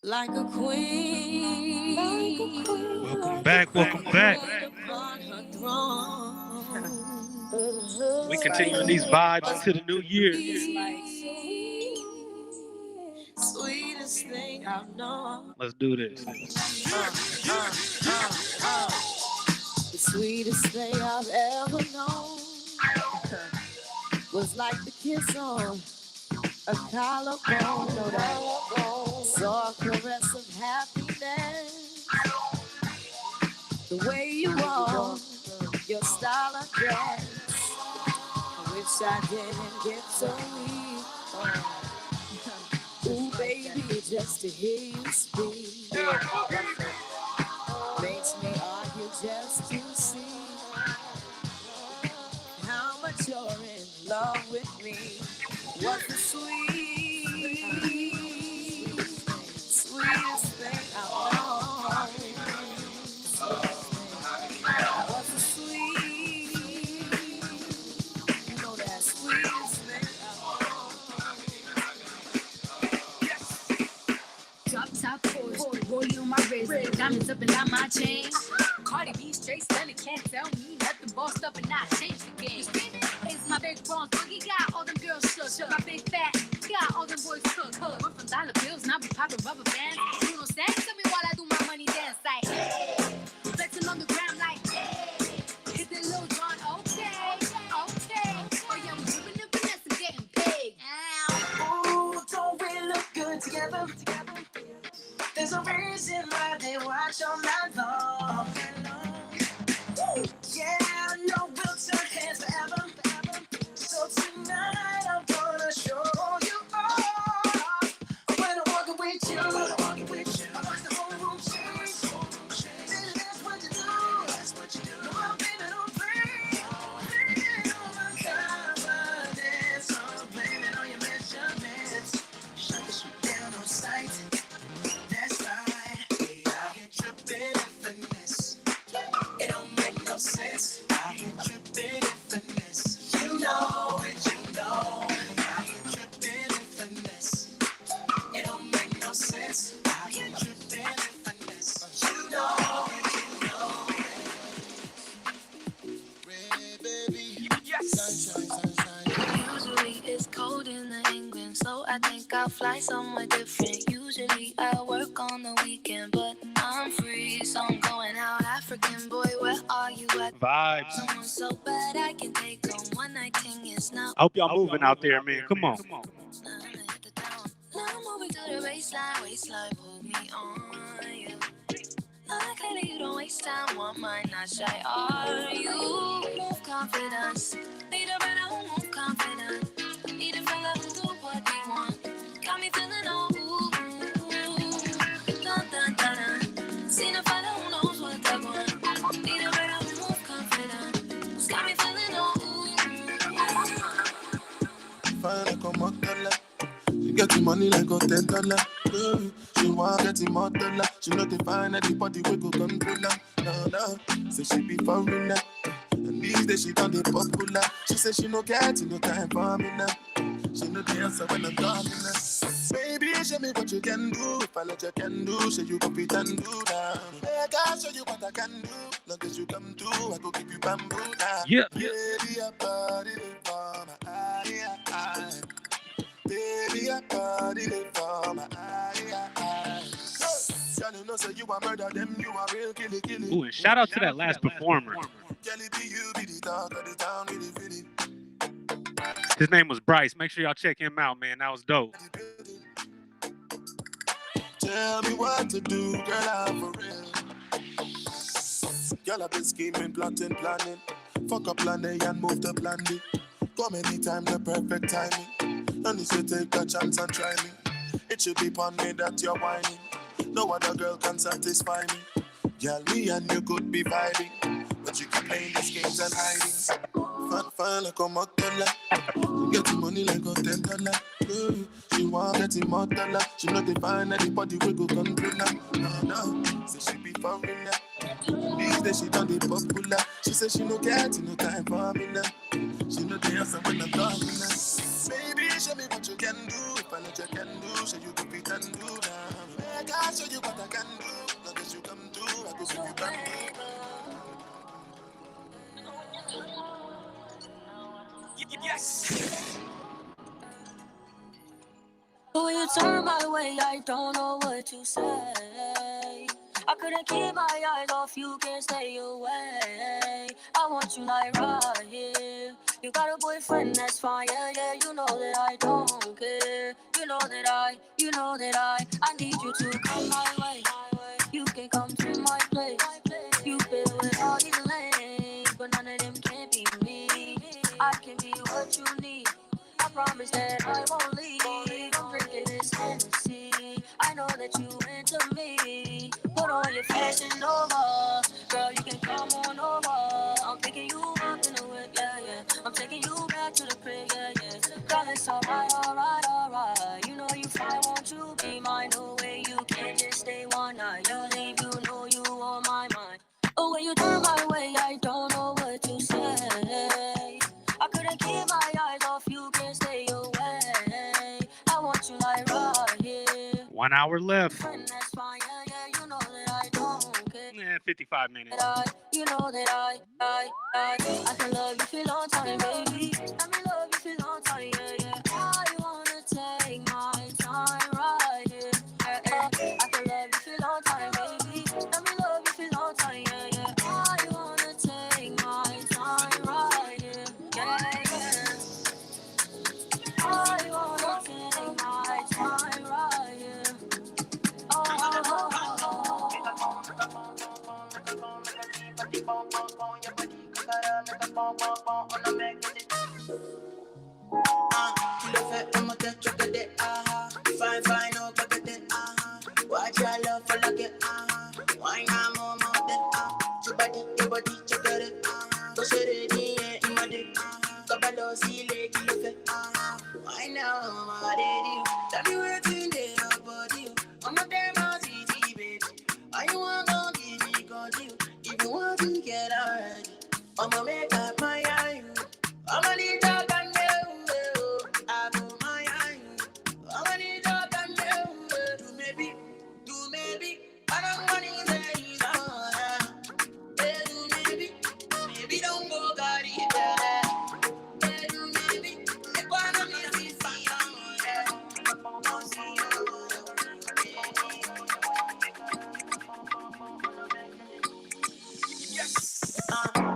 Like a queen. Welcome back, welcome back. Upon her throne. We continuing these vibes into the new year. Sweetest thing I've known. Let's do this. The sweetest thing I've ever known was like the kiss on a collarbone. Saw a caress of happiness. The way you walk, your style of dress. I wish I didn't get so weak. Ooh, baby, just to hear you speak makes me argue just to see how much you're in love with me. What's the sweetest thing I know? What's the you know that sweetest thing I know? Drop top Porsche, rollie on my wrist, diamonds up and down my chain. Cardi B straight stunning, can't tell me nothing. Bossed up and not changed the game. It's my big bronze boogie, got all them girls shook. My big fat, got all them boys cook. We're from dollar bills, now we poppin' rubber bands. You know, stand to me while I do my money dance like. Flexing on the ground like. Hit the little John, okay. Oh yeah, we drippin' and finesse and getting paid. Ooh, don't we look good together? There's a reason why they watch all night long. Yeah, no, we'll turn hands forever. So tonight I'm gonna show you off. When I'm walking with you, I watch the whole room change. think I'll fly somewhere different. Usually I work on the weekend, but I'm free, so I'm going out. African boy, where are you at? Vibes. Someone so bad I can take on one night thing is now. I hope y'all moving out there, man. Come on. Now I'm moving to the waistline, pull me on, yeah. I can't let you don't waste time, want mine, not shy, are you? Move confidence, need a better who move confident. Need a fella who do what they want, got me feeling all ooh, dun dun dun dun. Seen a fella who knows what they want, need a better who move confident, got me feeling all Fine, come on, she get the money like a $10. She want get him out dollar. She know they find anybody we go control her. No, say she be foreigner. And these days she done the popular. She say she no get no time for me now. She know the answer when I'm talking her. Baby, show me what you can do. If I let you can do, show you go fit and do that. I can show you what I can do. Long as you come through, I go keep you bamboo now. Yeah. Baby, I body for my eye. Baby, I body for my eye. Girl, you know say you are murder them, you are real killy. Ooh, and shout out to that last performer. Kelly be you be the talk of the town, really. His name was Bryce. Make sure y'all check him out, man. That was dope. Tell me what to do, girl, I'm for real. Girl, I've been scheming, plotting, planning. Fuck up plan A and move to plan B. Come anytime, the perfect timing. And if you take a chance and try me, it should be upon me that you're whining. No other girl can satisfy me. Girl, me and you could be vibing, but you keep playing these games and hiding. Fine like a mocktail. You get the money like a $10. She want get him out dollar. She know they find anybody we go control her. No, say she be foreigner. These days she done the popular. She say she no get no time for me now. She know the answer when I'm talking now. Baby, show me what you can do. If I let you can do, show you go fit and do now. I can show you what I can do. Long as you come through, I go give you back. Yes. When you turn my way, I don't know what to say. I couldn't keep my eyes off you, can't stay away. I want you like right here. You got a boyfriend, that's fine, yeah. You know that I don't care. You know that I need you to come my way. You can come to my place. You feel with all these lanes, but none of them can be me. I can be what you need. I promise that I won't leave. I'm drinking this Hennessy. I know that you into me. Put on your fashion over. Girl, you can come on over. I'm picking you up in the whip, yeah. I'm taking you back to the crib, yeah. Girl, it's alright. You know you fine, won't you be mine? No way you can't just stay one night. You'll leave, you know you on my mind. Oh, when you turn my way, I don't know what to say. I couldn't keep my eyes off you, can't stay away. I want you like right here. 1 hour left. That's fine, yeah. You know that I don't care. Yeah, 55 minutes. You know that I can love you for a long time, baby. Let me love you for a long time, yeah. I wanna take my time right here. I can love you for a long time, baby. Let me love you for a long time, yeah. I wanna take my time right here, yeah. I wanna take my time right here. Fine, oh, but watch your love for like it, why not more your body, check it, go share it, in my dick, Kabalo, see, lady, look at, why now, my lady, tell me what's in there, body, I'm a damn easy, baby, why you want to give me, God, if you want to get already, I'ma make up my eye, I'ma need to come there, I do my eye, I'ma need to come there, do maybe, I don't want to say, maybe don't go, God, do maybe, if I don't need to see,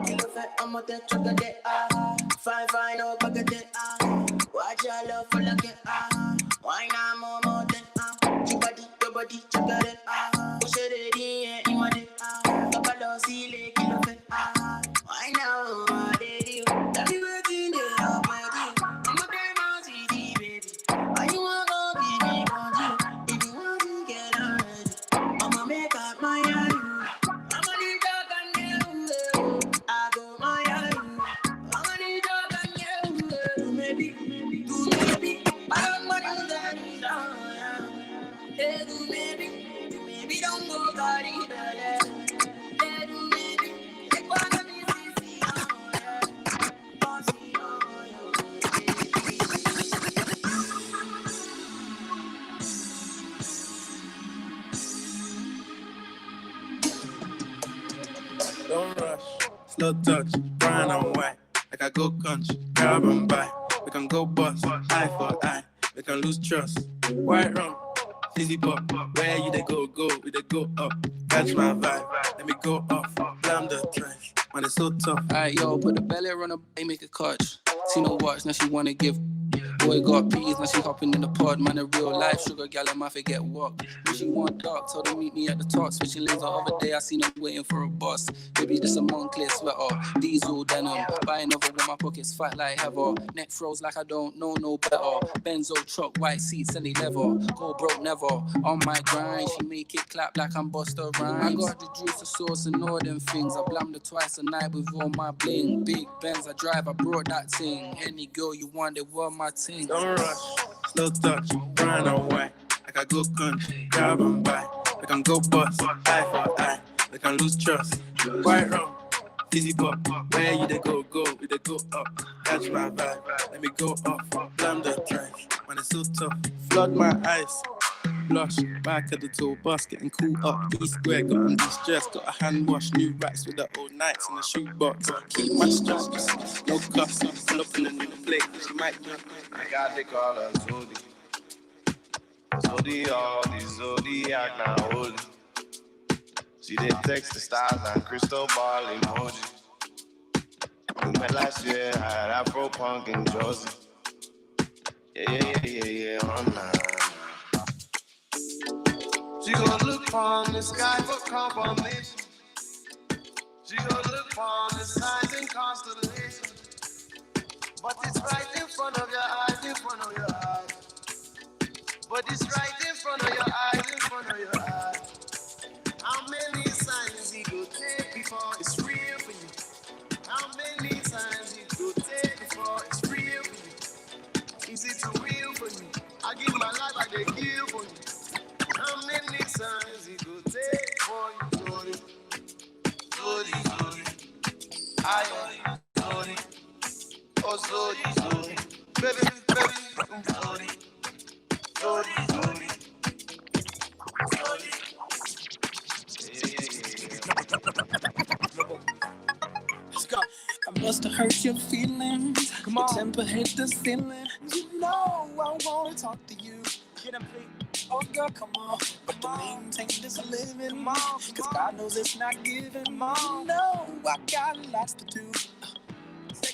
Kilo fat, I'm a dead sugar day. Fine, fine, oh, bugger day. Watch your love for like it. Why not more than your body, check it. Push it in my day. Couple of silly kilo fat. Why now, my daddy? Everybody in the love, my dear. I'm a very mousy, baby. Why you want to give me control? If you want to get on it, I'ma make up my eye. I'ma need dog and you. I go my eye. I'ma need dog and you. Do maybe. I don't want to die down. Hey, do maybe don't go body. Hey, do maybe. Take one of me, see, Don't rush, slow touch, brown and white. Like I go country, grab and buy. We can go bust, eye for eye. We can lose trust. White rum, fizzy pop. Where you they go, we they go up. Catch my vibe, let me go off. Blam the trash, man it's so tough. Alright, yo, put the belly on her, make a catch. See no watch, now she wanna give. Boy got peas, now she hopping in the pod. Man, a real life sugar gal, I might forget what. When she want dark, told her meet me at the top. Switching lanes the other day, I seen her waiting for a bus. Maybe this a Moncler sweater, diesel denim. Buy another one, my pockets fat like heather. Neck froze like I don't know no better. Benzo truck, white seats and they leather. Go broke never, on my grind. She make it clap like I'm Busta Rhymes. I got the juice, the sauce and all them things. I blammed her twice a night with all my bling. Big Benz I drive, I brought that thing. Any girl you want, they were my team. Don't rush, slow touch, brown and white. Like I go country, grab and buy. We can go bust, eye for eye. We can lose trust. White rum, fizzy pop. Where you they go, we they go up. Catch my vibe, let me go off. Blam the trash, man it's so tough. Flood my eyes, blush. Back at the tour bus, getting cool up. D-square, got on de-stress. Got a hand wash, new racks with the old nights in the shoebox. Keep my straps, no cuffs. Pull up in the new plate, she might jump. I got they call her Zodi. Zodi, all these Zodiac now holy. She did text the stars and crystal ball emoji. We met last year, I had Afro Punk and Josie. Yeah, online. She gon' look on the sky for confirmation. She gon' look on the signs and constellations. But it's right in front of your eyes, in front of your eyes. But it's right in front of your eyes, in front of your eyes. How many signs it go take before it's real for you? How many signs it go take before it's real for you? Is it too real for you? I give my life like they give for you. How many signs it go take for you? Zodi, I Zodi, oh Zodi, baby, Zodi, Zodi. Let's go. I must have hurt your feelings. Come on. Your temper hit the ceiling. You know I wanna talk to you. Get him, please. Oh girl, come on. But the maintain this living. Come on. Cause God knows it's not giving. Come on. You know I got lots to do.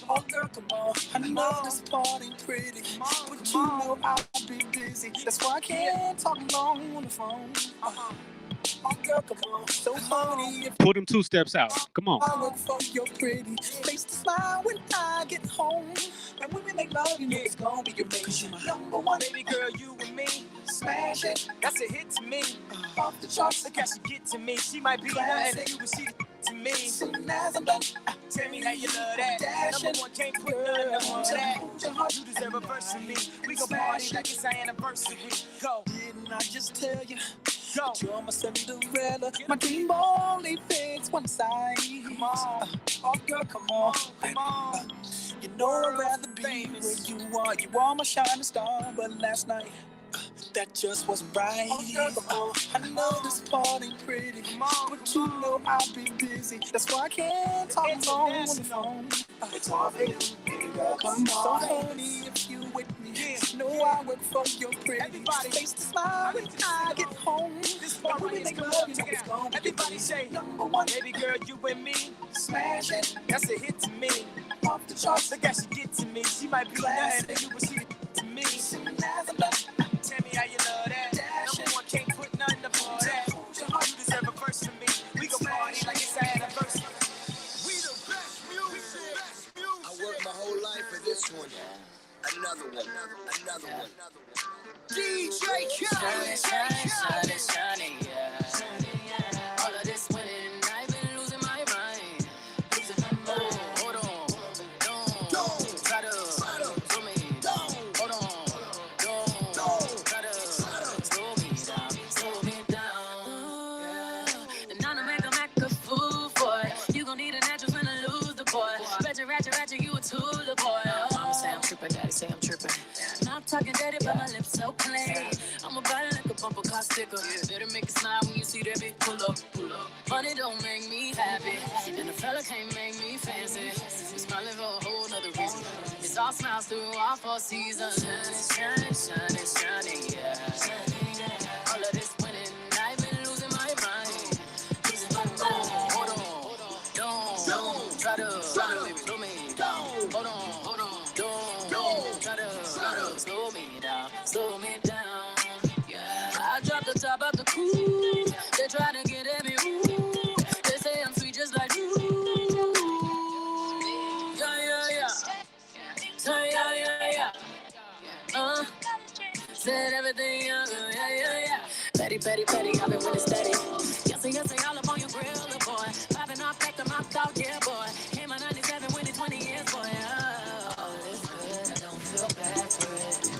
Oh girl, come on. I know this party pretty. But you know I'll be busy. That's why I can't talk long on the phone. Oh girl, come on. So funny if Pull them 2 steps out. Come on. I look for your pretty face to smile when I get home. And when we make love, you know it's gonna be amazing. Cause you're my number one. Baby girl, you and me. Smash it. That's a hit to me. Off the charts. Look how she get to me. She might be nothing to you, but she to me. Soon as I'm done, tell me how you love that. Number one, can't put none on that. You deserve a verse from me. We gon' party like it's our anniversary. Go. Didn't I just tell you? Go. You're my Cinderella. My dream only fits one side. Come on. Oh girl, come on. Come on. You know I'd rather be where you are. You are my shining star. But last night, that just wasn't right. I know this party pretty, but you know I'll be busy. That's why I can't talk long on the phone. It's all for you, come on. So honey, if you with me, you know I work for your pretty face to smile when I get home. This part right here is gonna work together. Everybody say, number one. Baby girl, you and me. smash it. That's a hit to me. Off the charts, look how she get to me. She might be nothing to you, but she to me. Tell me how you love that. Number one, can't put nothing above that. You deserve a verse from me. We gon' party like it's our anniversary. We the best music. I worked my whole life for this one. Another one. DJ Khaled. Shining, yeah. All of this winning, I've been losing my mind. Losing my mind. Hold on, don't try to slow me. Hold on, don't try to slow me down. Yeah. And now to make a fool for it. You gon' need a natural friend to lose the boy. Ratchet, you a tool, the boy. Mama say I'm tripping, daddy say I'm tripping. Now I'm talking dirty, but my lips so clean. I'm about it like a bumper car sticker. Better make it smile when you see that bitch pull up. Money don't make me happy, and the fella can't make me fancy. We smiling for a whole nother reason. It's all smiles through all 4 seasons. Shining, yeah. All of this winning, I've been losing my mind. Losing my mind. Hold on, don't try to slow me. Hold on, don't try to slow me down. Yeah. I dropped the top of the coupe. They try to get at me, ooh. They say I'm sweet just like you. Yeah. Said everything, yeah. Petty, I've been with it steady. Yes, all up on your grill, boy. Popping off back to my thought, yeah, boy. Came on 97 with it 20 years, boy. Oh, it's good, I don't feel bad for it.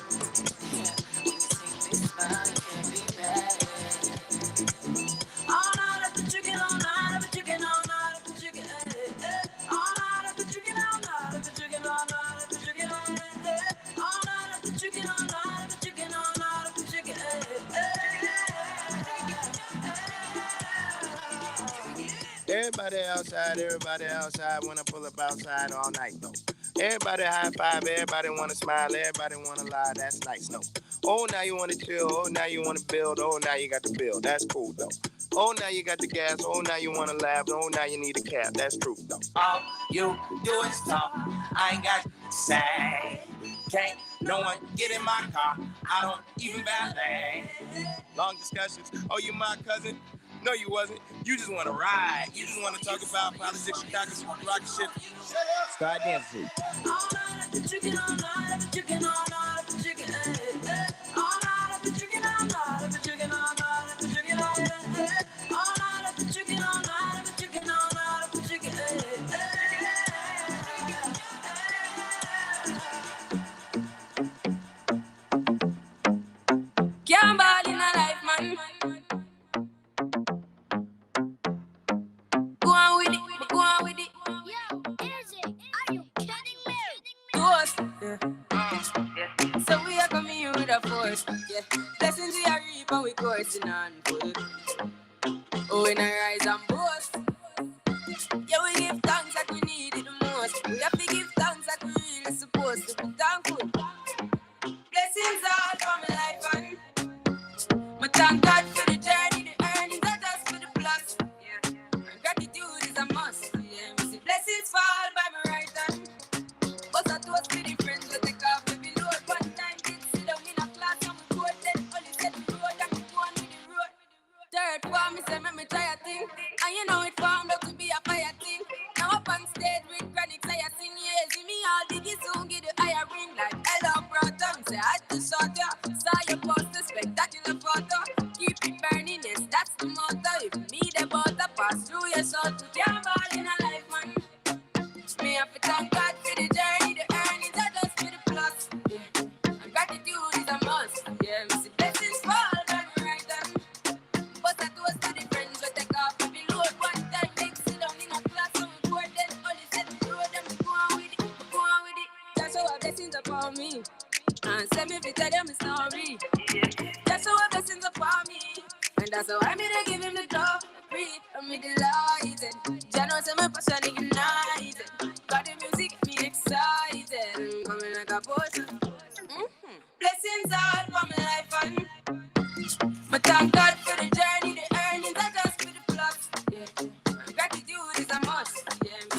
Yeah, when you see me smile, you can't be mad. All night I've been drinking, all night I've been drinking, all night I've been drinking, all night I've been drinking, all night I've been drinking, all night I've been drinking, all night I've been drinking, all night I've been drinking, all night I've been drinking, Everybody outside wanna pull up outside all night though. Everybody high five, everybody wanna smile, everybody wanna lie, that's nice, no. Oh, now you wanna chill, oh, now you wanna build, oh, now you got the bill, that's cool though. Oh, now you got the gas, oh, now you wanna laugh, oh, now you need a cab, that's true though. All you do is talk, I ain't got to say. Can't no one get in my car, I don't even valet. Long discussions, oh, you my cousin? No, you wasn't. You just want to ride. You just want to talk about politics, Chicago, rock shit. Start dancing. All night I've been drinking, all night I've been drinking, all night I've been drinking, all night I've been drinking, all night I've been drinking, all night I've been drinking, all night I've been drinking, all night I've been drinking, all night I've been drinking, Gamble in a life, man. Go on with it. Yo, Izzy, are you kidding me? Ghost, yeah. So we are coming here with a force, yeah. Blessings we are reap and we coursing on full. Oh, when I rise and boast, yeah, we give thanks like we need it the most. We have to give thanks like we really supposed to be thankful. Blessings all for my life and my thank God for the journey, the earnings are just for the plus. Yeah. And gratitude is a must. Yeah. We see blessings fall by my right hand. But I toast to the friends we take off every load. One time kids sit down in a class and we quote then only set the road and we go on with the road. Third form, me say me try a thing. And you know it formed out to be a fire thing. Now up on stage with chronic I sing. Yeah, see me all diggy soon get the higher ring. Like hello brother, me say I just shot ya. Saw your poster, spectacular photo. Keep it burning, yes, that's the motto. If me the butter pass through your soul to gamble in a life, man. Me have to thank God for the journey, the earnings are just for the plus. Yeah. And gratitude is a must. Yeah, me see blessings fall by me right hand. But I toast to the friends we take off every load. One time make sit down in a class and we pour then only set the road and we go on with it, That's how our blessings upon me. And send me to tell them my story. That's how our blessings upon me. And that's how I made to give him the job. Breathe and me delighted. Jano say my passion ignited. Got the music get me excited. Coming like a potion. Blessings all for my life and my thank God for the journey, the earnings are just for the plus. Yeah. Gratitude is a must. Yeah.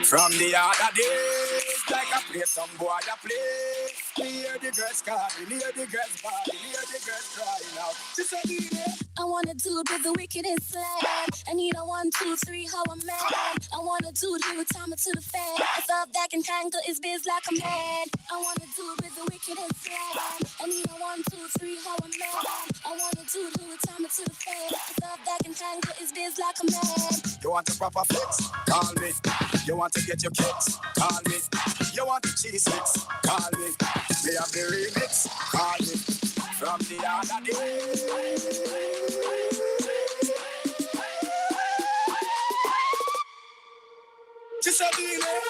From the other days, like I play some boy I play. Me hear the girls calling, hear the girls bawling, hear the girls crying out. She said, I wanna do it with the wicked and slang. I need a 1, 2, 3, how I'm mad. I wanna do it with time to the fan. I thought that can tangle is biz like a man. I wanna do it with the wicked and slang. I need a 1, 2, 3, how I'm mad. I wanna do it with time to the fan. I thought that can tangle is biz like a man. you want a proper fix? Call me. You want to get your kicks? Call me. You want the cheese sticks? Call me. Me have the remix? Call me. From the other day. Just a minute.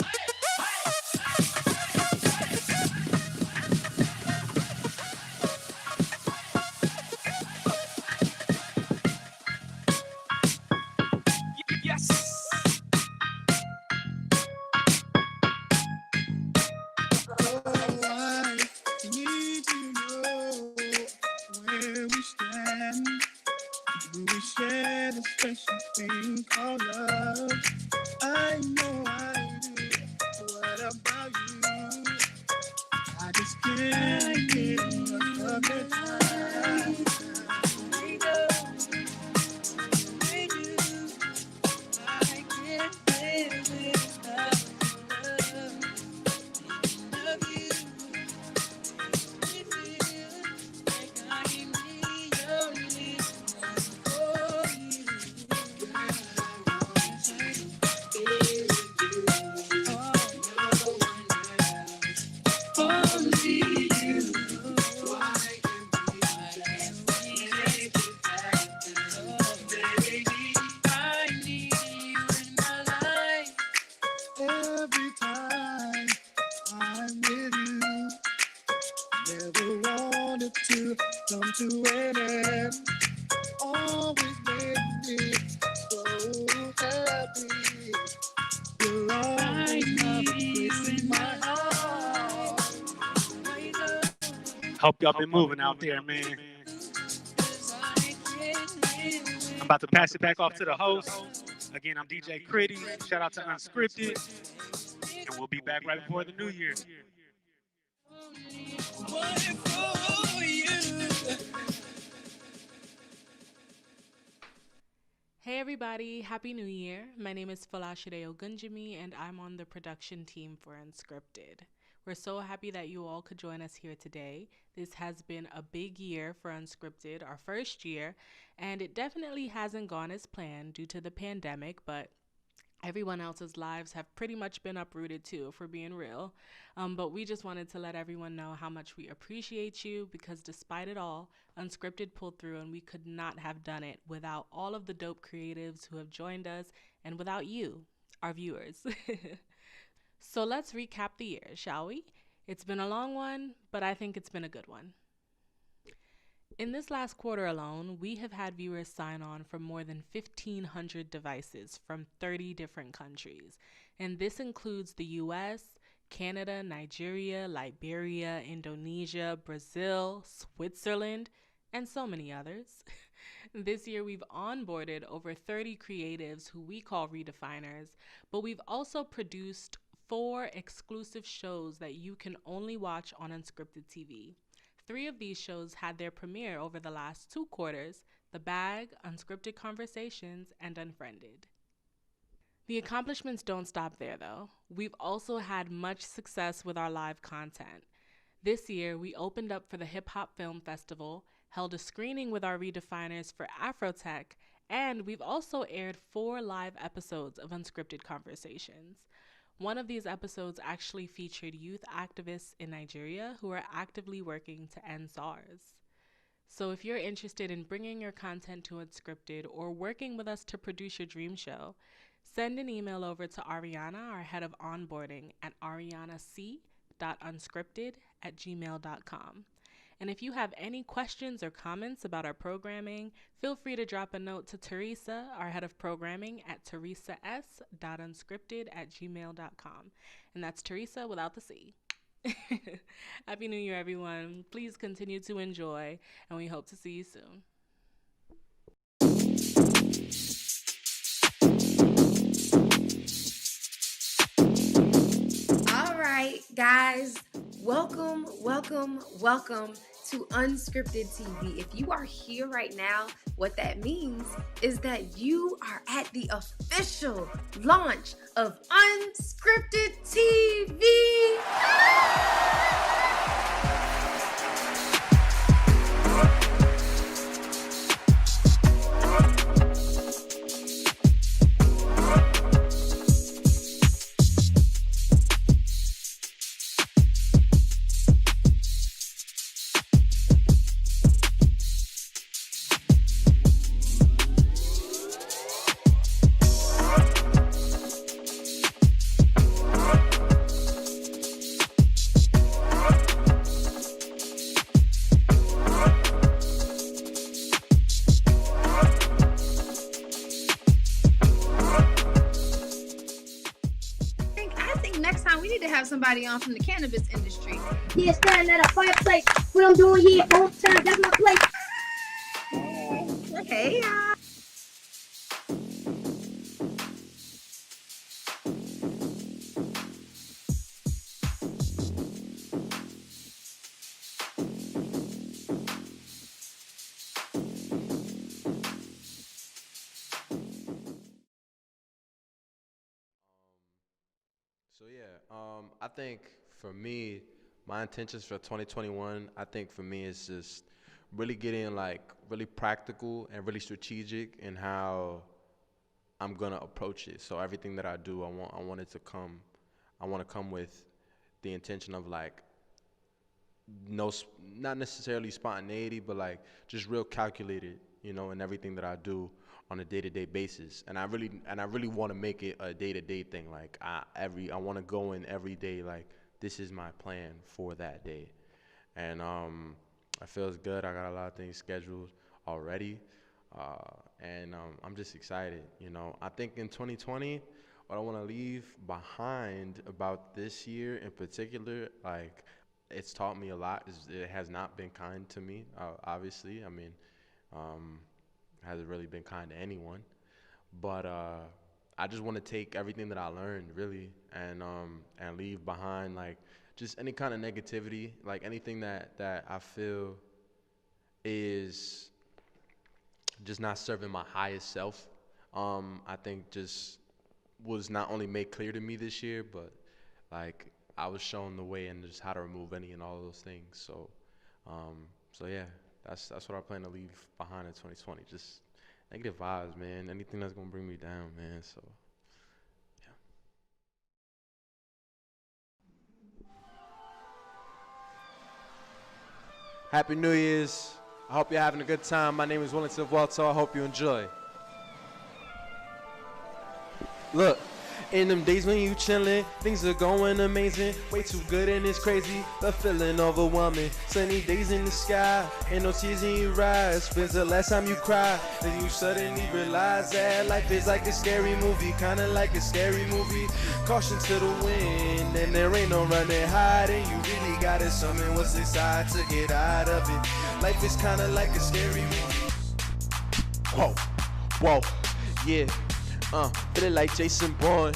Special thing called love. I know I do. What about you? I just can't get enough of it. I can't live without love. Love you. Like I can be your lips. Every time I'm with you, never wanted to come to an end. Always make me so happy. You're always my place in my heart. Hope y'all been moving out there, man. I'm about to pass it back off to the host. Again, I'm DJ Critty. Shout out to Unscripted. And we'll be back right before the new year. Hey everybody, Happy New Year. My name is Falashide Ogunjimi and I'm on the production team for Unscripted. We're so happy that you all could join us here today. This has been a big year for Unscripted, our first year, and it definitely hasn't gone as planned due to the pandemic, but everyone else's lives have pretty much been uprooted too, if we're being real. But we just wanted to let everyone know how much we appreciate you, because despite it all, Unscripted pulled through and we could not have done it without all of the dope creatives who have joined us and without you, our viewers. So let's recap the year, shall we? It's been a long one, but I think it's been a good one. In this last quarter alone, we have had viewers sign on from more than 1,500 devices from 30 different countries. And this includes the US, Canada, Nigeria, Liberia, Indonesia, Brazil, Switzerland, and so many others. This year, we've onboarded over 30 creatives who we call redefiners, but we've also produced 4 exclusive shows that you can only watch on Unscripted TV. 3 of these shows had their premiere over the last 2 quarters: The Bag, Unscripted Conversations, and Unfriended. The accomplishments don't stop there though. We've also had much success with our live content. This year, we opened up for the Hip Hop Film Festival, held a screening with our redefiners for Afrotech, and we've also aired 4 live episodes of Unscripted Conversations. One of these episodes actually featured youth activists in Nigeria who are actively working to end SARS. So if you're interested in bringing your content to Unscripted or working with us to produce your dream show, send an email over to Ariana, our head of onboarding, at arianac.unscripted@gmail.com. And if you have any questions or comments about our programming, feel free to drop a note to Teresa, our head of programming, at teresas.unscripted@gmail.com. And that's Teresa without the C. Happy New Year, everyone. Please continue to enjoy, and we hope to see you soon. Guys, welcome to Unscripted TV. If you are here right now, what that means is that you are at the official launch of Unscripted TV. Somebody on from the cannabis industry. Yeah, standing at a fireplace. What I'm doing here, all the time, that's my place. Hey, I think for me, my intentions for 2021, I think for me is just really getting really practical and really strategic in how I'm gonna approach it. So everything that I do, I want to come with the intention of not necessarily spontaneity, but just real calculated, in everything that I do on a day-to-day basis. And I really want to make it a day-to-day thing. I want to go in every day this is my plan for that day. And it feels good. I got a lot of things scheduled already. And I'm just excited, I think in 2020, what I want to leave behind about this year in particular, it's taught me a lot. It has not been kind to me, obviously. I mean, hasn't really been kind to anyone, but I just want to take everything that I learned really and leave behind just any kind of negativity, anything that I feel is just not serving my highest self. I think just was not only made clear to me this year, but I was shown the way and just how to remove any and all of those things. So yeah. That's what I plan to leave behind in 2020. Just negative vibes, man. Anything that's gonna bring me down, man. So, yeah. Happy New Year's. I hope you're having a good time. My name is Wellington Walter. I hope you enjoy. Look. In them days when you chillin', things are going amazing. Way too good and it's crazy, the feeling overwhelming. Sunny days in the sky, ain't no tears in your eyes. When's the last time you cried? Then you suddenly realize that life is like a scary movie, kinda like a scary movie. Caution to the wind, and there ain't no running hiding. You really gotta summon what's inside to get out of it. Life is kinda like a scary movie. Whoa, yeah. Feeling like Jason Bourne.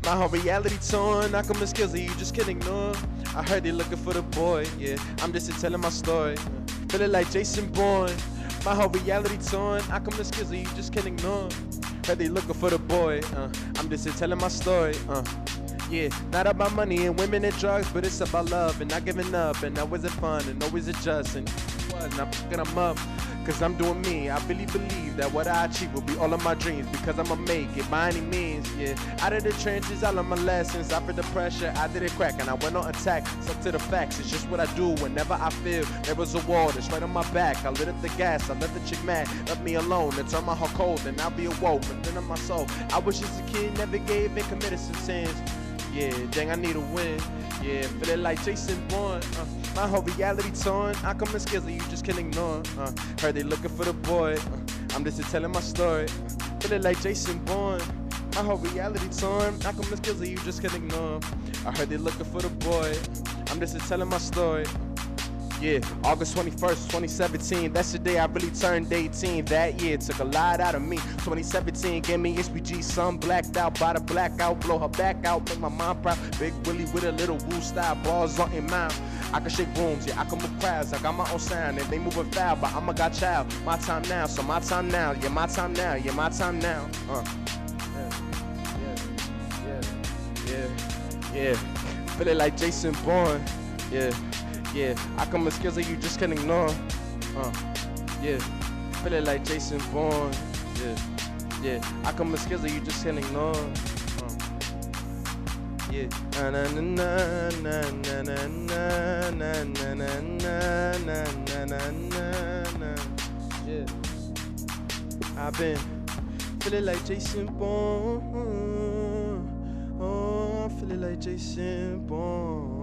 My whole reality torn. Knock on my skills that you just can't ignore. I heard they looking for the boy, yeah. I'm just telling my story. Feeling like Jason Bourne. My whole reality torn. Knock on my skills that you just can't ignore. Heard they looking for the boy. I'm just telling my story. Yeah, not about money and women and drugs, but it's about love and not giving up and always it fun and always adjusting. Not fucking them up. Cause I'm doing me, I really believe that what I achieve will be all of my dreams. Because I'ma make it by any means, yeah. Out of the trenches, I learned my lessons. After the pressure, I did it crack and I went on attack. Stuck to the facts, it's just what I do whenever I feel there was a wall that's right on my back. I lit up the gas, I left the chick mad, left me alone and turned my heart cold and I'll be awoke within my soul. I was just a kid, never gave and committed some sins. Yeah, dang, I need a win. Yeah, feeling like Jason Bourne. My whole reality torn. I come in skills that you just can't ignore. Heard they looking for the boy. I'm just telling my story. Feeling like Jason Bourne. My whole reality torn. I come in skills that you just can't ignore. I heard they looking for the boy. I'm just telling my story. Yeah, August 21st, 2017. That's the day I really turned 18. That year took a lot out of me. 2017 gave me HBG, sun blacked out by the blackout. Blow her back out, make my mom proud. Big Willie with a little woo style, balls on in mouth. I can shake rooms, yeah, I can move crowds. I got my own sound, and they moving foul, but I'm a godchild. My time now, so my time now. Yeah, my time now, yeah, my time now. Yeah. Feel it like Jason Bourne. Yeah. I come with skills that you just can't ignore. Yeah. Feel it like Jason Bourne. Yeah. I come with skills that you just can't ignore. Yeah. Na na na na na na na na na na na na. Yeah. I've been feeling like Jason Bourne. Oh, I'm feeling like Jason Bourne.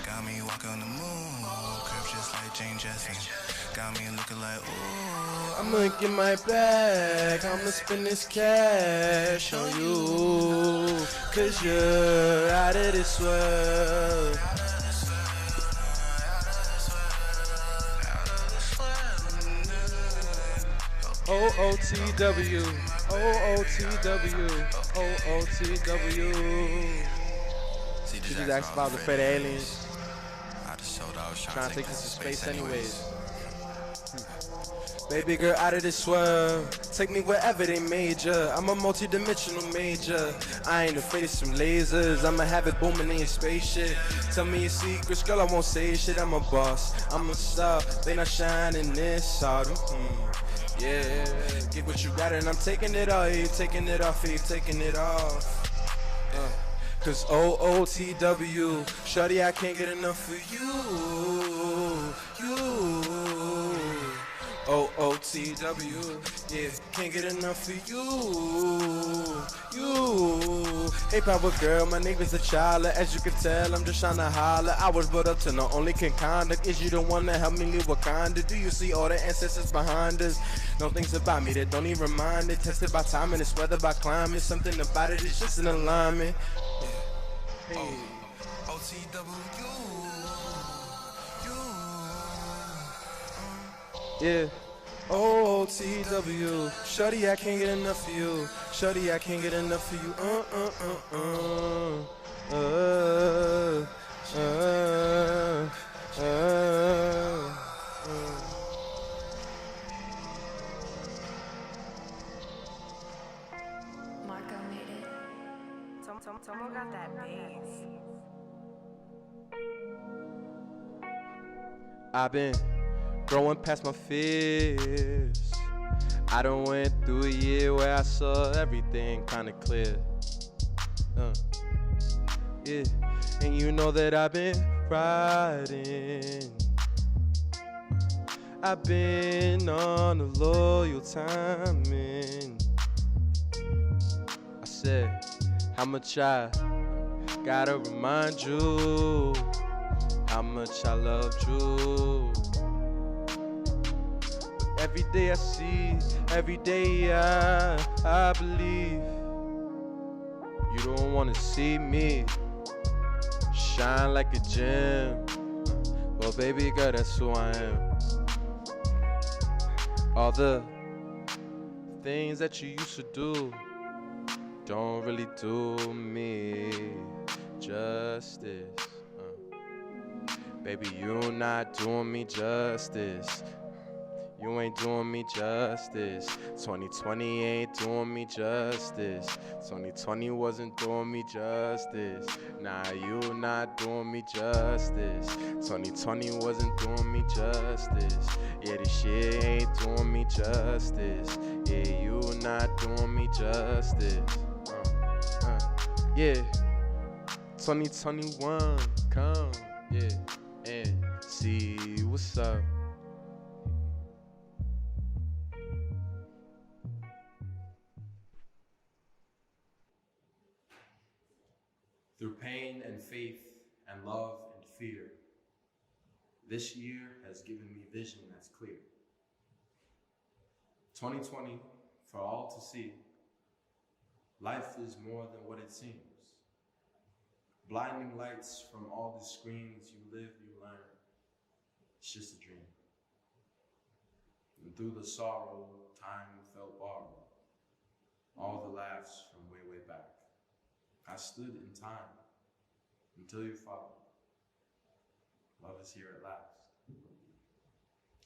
Got me walking on the moon, crib just like Jane Jessie. Got me looking like, ooh, I'ma get my bag, I'ma spend this cash on you, cause you're out of this world. OOTW, OOTW, OOTW. She just asked about the afraid of aliens. Trying to take us to space anyways. Baby girl out of this world, take me wherever they made ya. I'm a multi-dimensional major. I ain't afraid of some lasers, I'ma have it booming in your spaceship. Tell me your secrets, girl, I won't say shit. I'm a boss, I'm a star, they not shining this autumn. Yeah, get what you got and I'm taking it all. You taking it off, you taking it off. Cause OOTW, shawty, I can't get enough of you. OOTW, yeah, can't get enough of you. Hey, power girl, my name is a child. As you can tell, I'm just trying to holler. I was brought up to no only kin conduct. Is you the one that helped me leave Wakanda? Do you see all the ancestors behind us? No things about me that don't even remind it. Tested by time and it's weather by climate. Something about it is just an alignment. Hey. OTW. Yeah. OOTW. Shorty, I can't get enough of you. Shorty, I can't get enough of you. Marco made it. Tomo got that bass. I've been growing past my fears. I done went through a year where I saw everything kinda clear. Yeah, and you know that I've been riding. I've been on a loyal timing. I said, how much I gotta remind you how much I loved you. Every day I see, every day I believe. You don't wanna see me shine like a gem. Well, baby girl, that's who I am. All the things that you used to do don't really do me justice. Baby, you not doing me justice. You ain't doing me justice. 2020 ain't doing me justice. 2020 wasn't doing me justice. Nah, you not doing me justice. 2020 wasn't doing me justice. Yeah, this shit ain't doing me justice. Yeah, you not doing me justice. Yeah, 2021, come, yeah, and see what's up. Through pain and faith and love and fear, this year has given me vision that's clear. 2020, for all to see, Life is more than what it seems. Blinding lights from all the screens, you live, you learn. It's just a dream. And through the sorrow, time felt borrowed. All the laughs from way, way back. I stood in time until you followed. Love is here at last.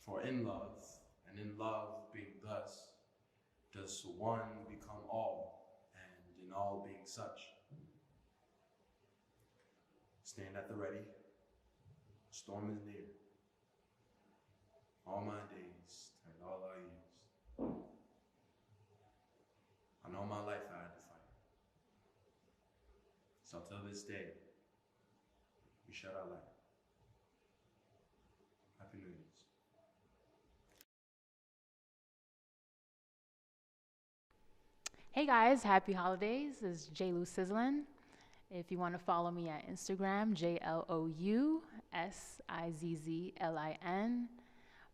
For in love, and in love being thus, does one become all, and in all being such. Stand at the ready, storm is near. All my days turned all our years. I know my life I had to fight. So till this day, we shed our light. Happy New Year's. Hey guys, happy holidays. This is J. Lou Sizzlin. If you want to follow me at Instagram, JLOUSIZZLIN.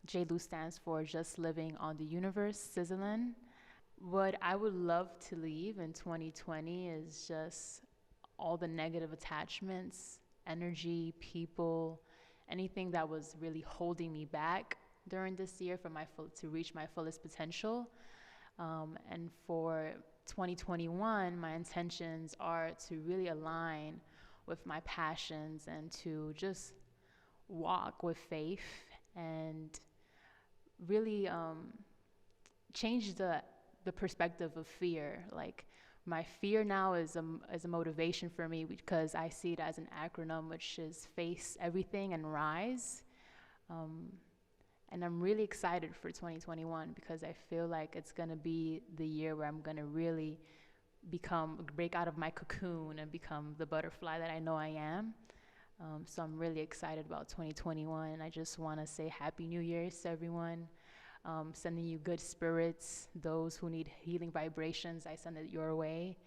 J. Lou stands for Just Living on the Universe, Sizzlin. What I would love to leave in 2020 is just all the negative attachments, energy, people, anything that was really holding me back during this year for to reach my fullest potential. And for 2021, my intentions are to really align with my passions and to just walk with faith and really change the perspective of fear. Like, my fear now is a motivation for me because I see it as an acronym, which is face everything and rise. And I'm really excited for 2021 because I feel like it's gonna be the year where I'm gonna really break out of my cocoon and become the butterfly that I know I am. So I'm really excited about 2021. I just wanna say Happy New Year's to everyone. Sending you good spirits. Those who need healing vibrations, I send it your way.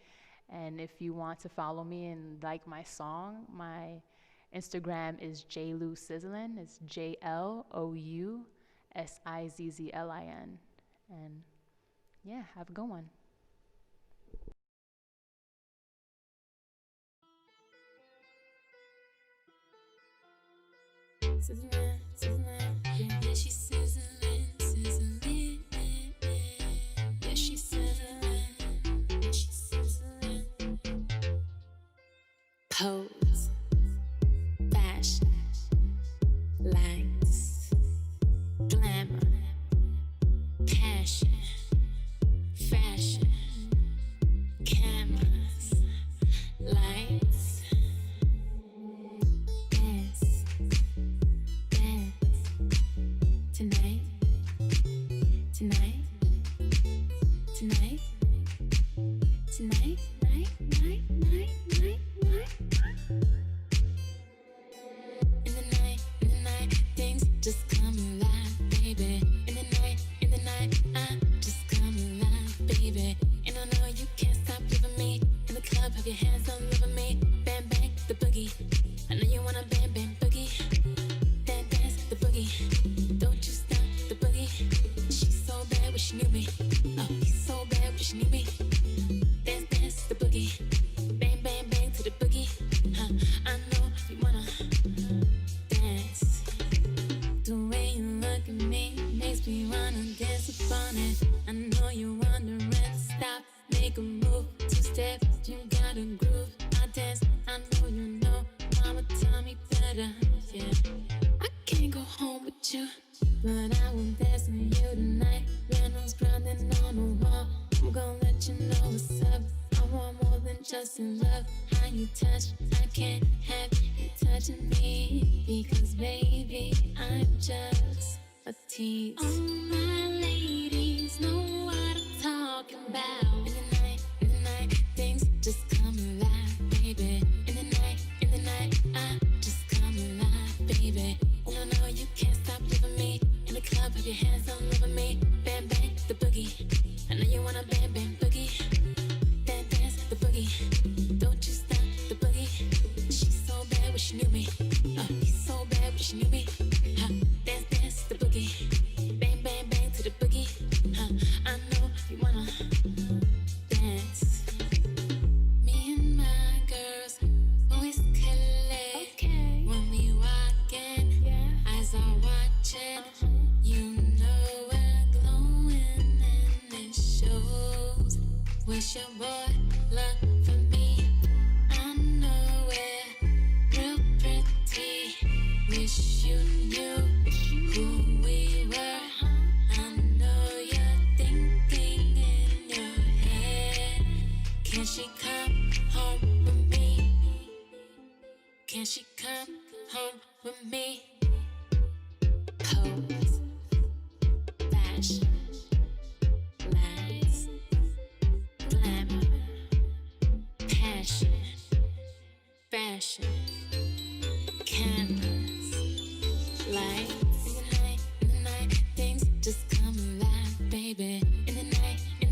And if you want to follow me and like my song, my Instagram is JLouSizzlin. It's JLOUSIZZLIN. And yeah, have a good one. Sizzlin', sizzlin', yeah, she's sizzlin', sizzlin', yeah, she's sizzlin', yeah, she's sizzlin'. Pose, fashion, lights, glamour, passion, fashion, cameras, lights, dance, dance, tonight, tonight, tonight, tonight, night, night, night, night, night. In the night, things just come alive, baby. In the night, I just come alive, baby. And I know you can't stop loving me. In the club, have your hands on loving me. Bam, bang, the boogie. I know you wanna bam, bam, boogie. Dance, the boogie. Don't you stop the boogie. She's so bad, wish she knew me. Oh, he's so bad, wish she knew me. Dance, the boogie. Bang, bang, bang to the boogie. I know you wanna dance. The way you look at me makes me wanna dance upon it. I know you're wondering, stop, make a move, 2 steps, you gotta groove. I dance, I know you know, mama tell me better, yeah. I can't go home with you, but I will dance with you tonight. Reynolds grinding on the wall, I'm gonna let you know what's up. I want more than just in love. How you touch, I can't have you touching me, because baby, I'm just a tease. All my ladies know what I'm talking about. In the night, things just come alive, baby. In the night, I just come alive, baby. And I know you can't stop loving me. In the club, have your hands on loving me. Bam, bang, the boogie. I know you wanna bam, bam, boogie. Dance, the boogie. Don't you stop the boogie. She's so bad, wish she knew me. Oh, he's so bad, wish she knew me. Dance, the boogie. Bang, bang, bang to the boogie. I know you wanna dance. wish your boy luck for me. I know it real pretty. Wish you knew who we were. I know you're thinking in your head. Can she come home with me? Can she come home with me? Pose, fashion, lights, glamour, passion, fashion, cameras, lights. In the night, things just come alive, baby. In the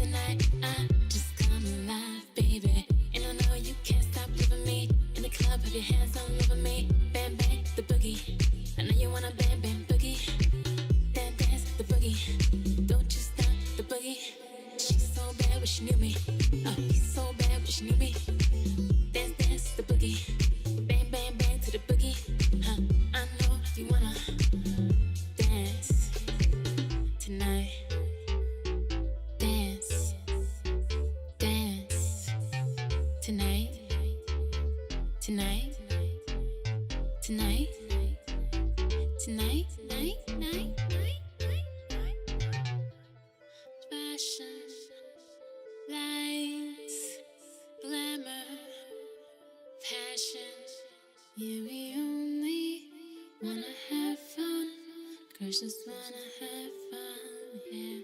night, I just come alive, baby. And I know you can't stop loving me. In the club, have your hands all over me. Bang, bang, the boogie. I know you wanna bang, bang, boogie. Dance, the boogie. Don't you stop the boogie. She's so bad, wish she knew me. Oh, he's so bad, wish she knew me. Dance, the boogie. Bang, bang, bang to the boogie. Huh, I know you wanna dance tonight. Dance tonight. Tonight, night. Fashion, lights, glamour, passion. Yeah, we only wanna have fun. Girls just wanna have fun, yeah.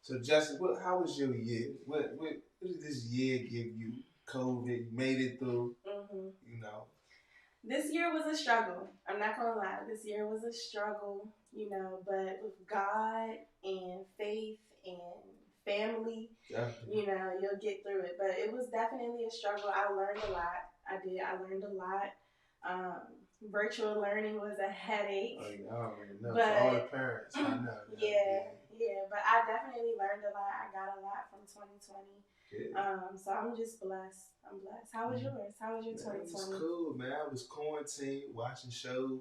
So, Justin, how was your year? What did this year give you? COVID, you made it through, you know. This year was a struggle. I'm not gonna lie. This year was a struggle, you know, but with God and faith and family, you know, you'll get through it. But it was definitely a struggle. I learned a lot. I learned a lot. Virtual learning was a headache. Oh, yeah, I already know. But, for all the parents, I know. Yeah, but I definitely learned a lot. I got a lot from 2020. So I'm just blessed. I'm blessed. How was yours? How was your 2020? It was cool, man. I was quarantined, watching shows,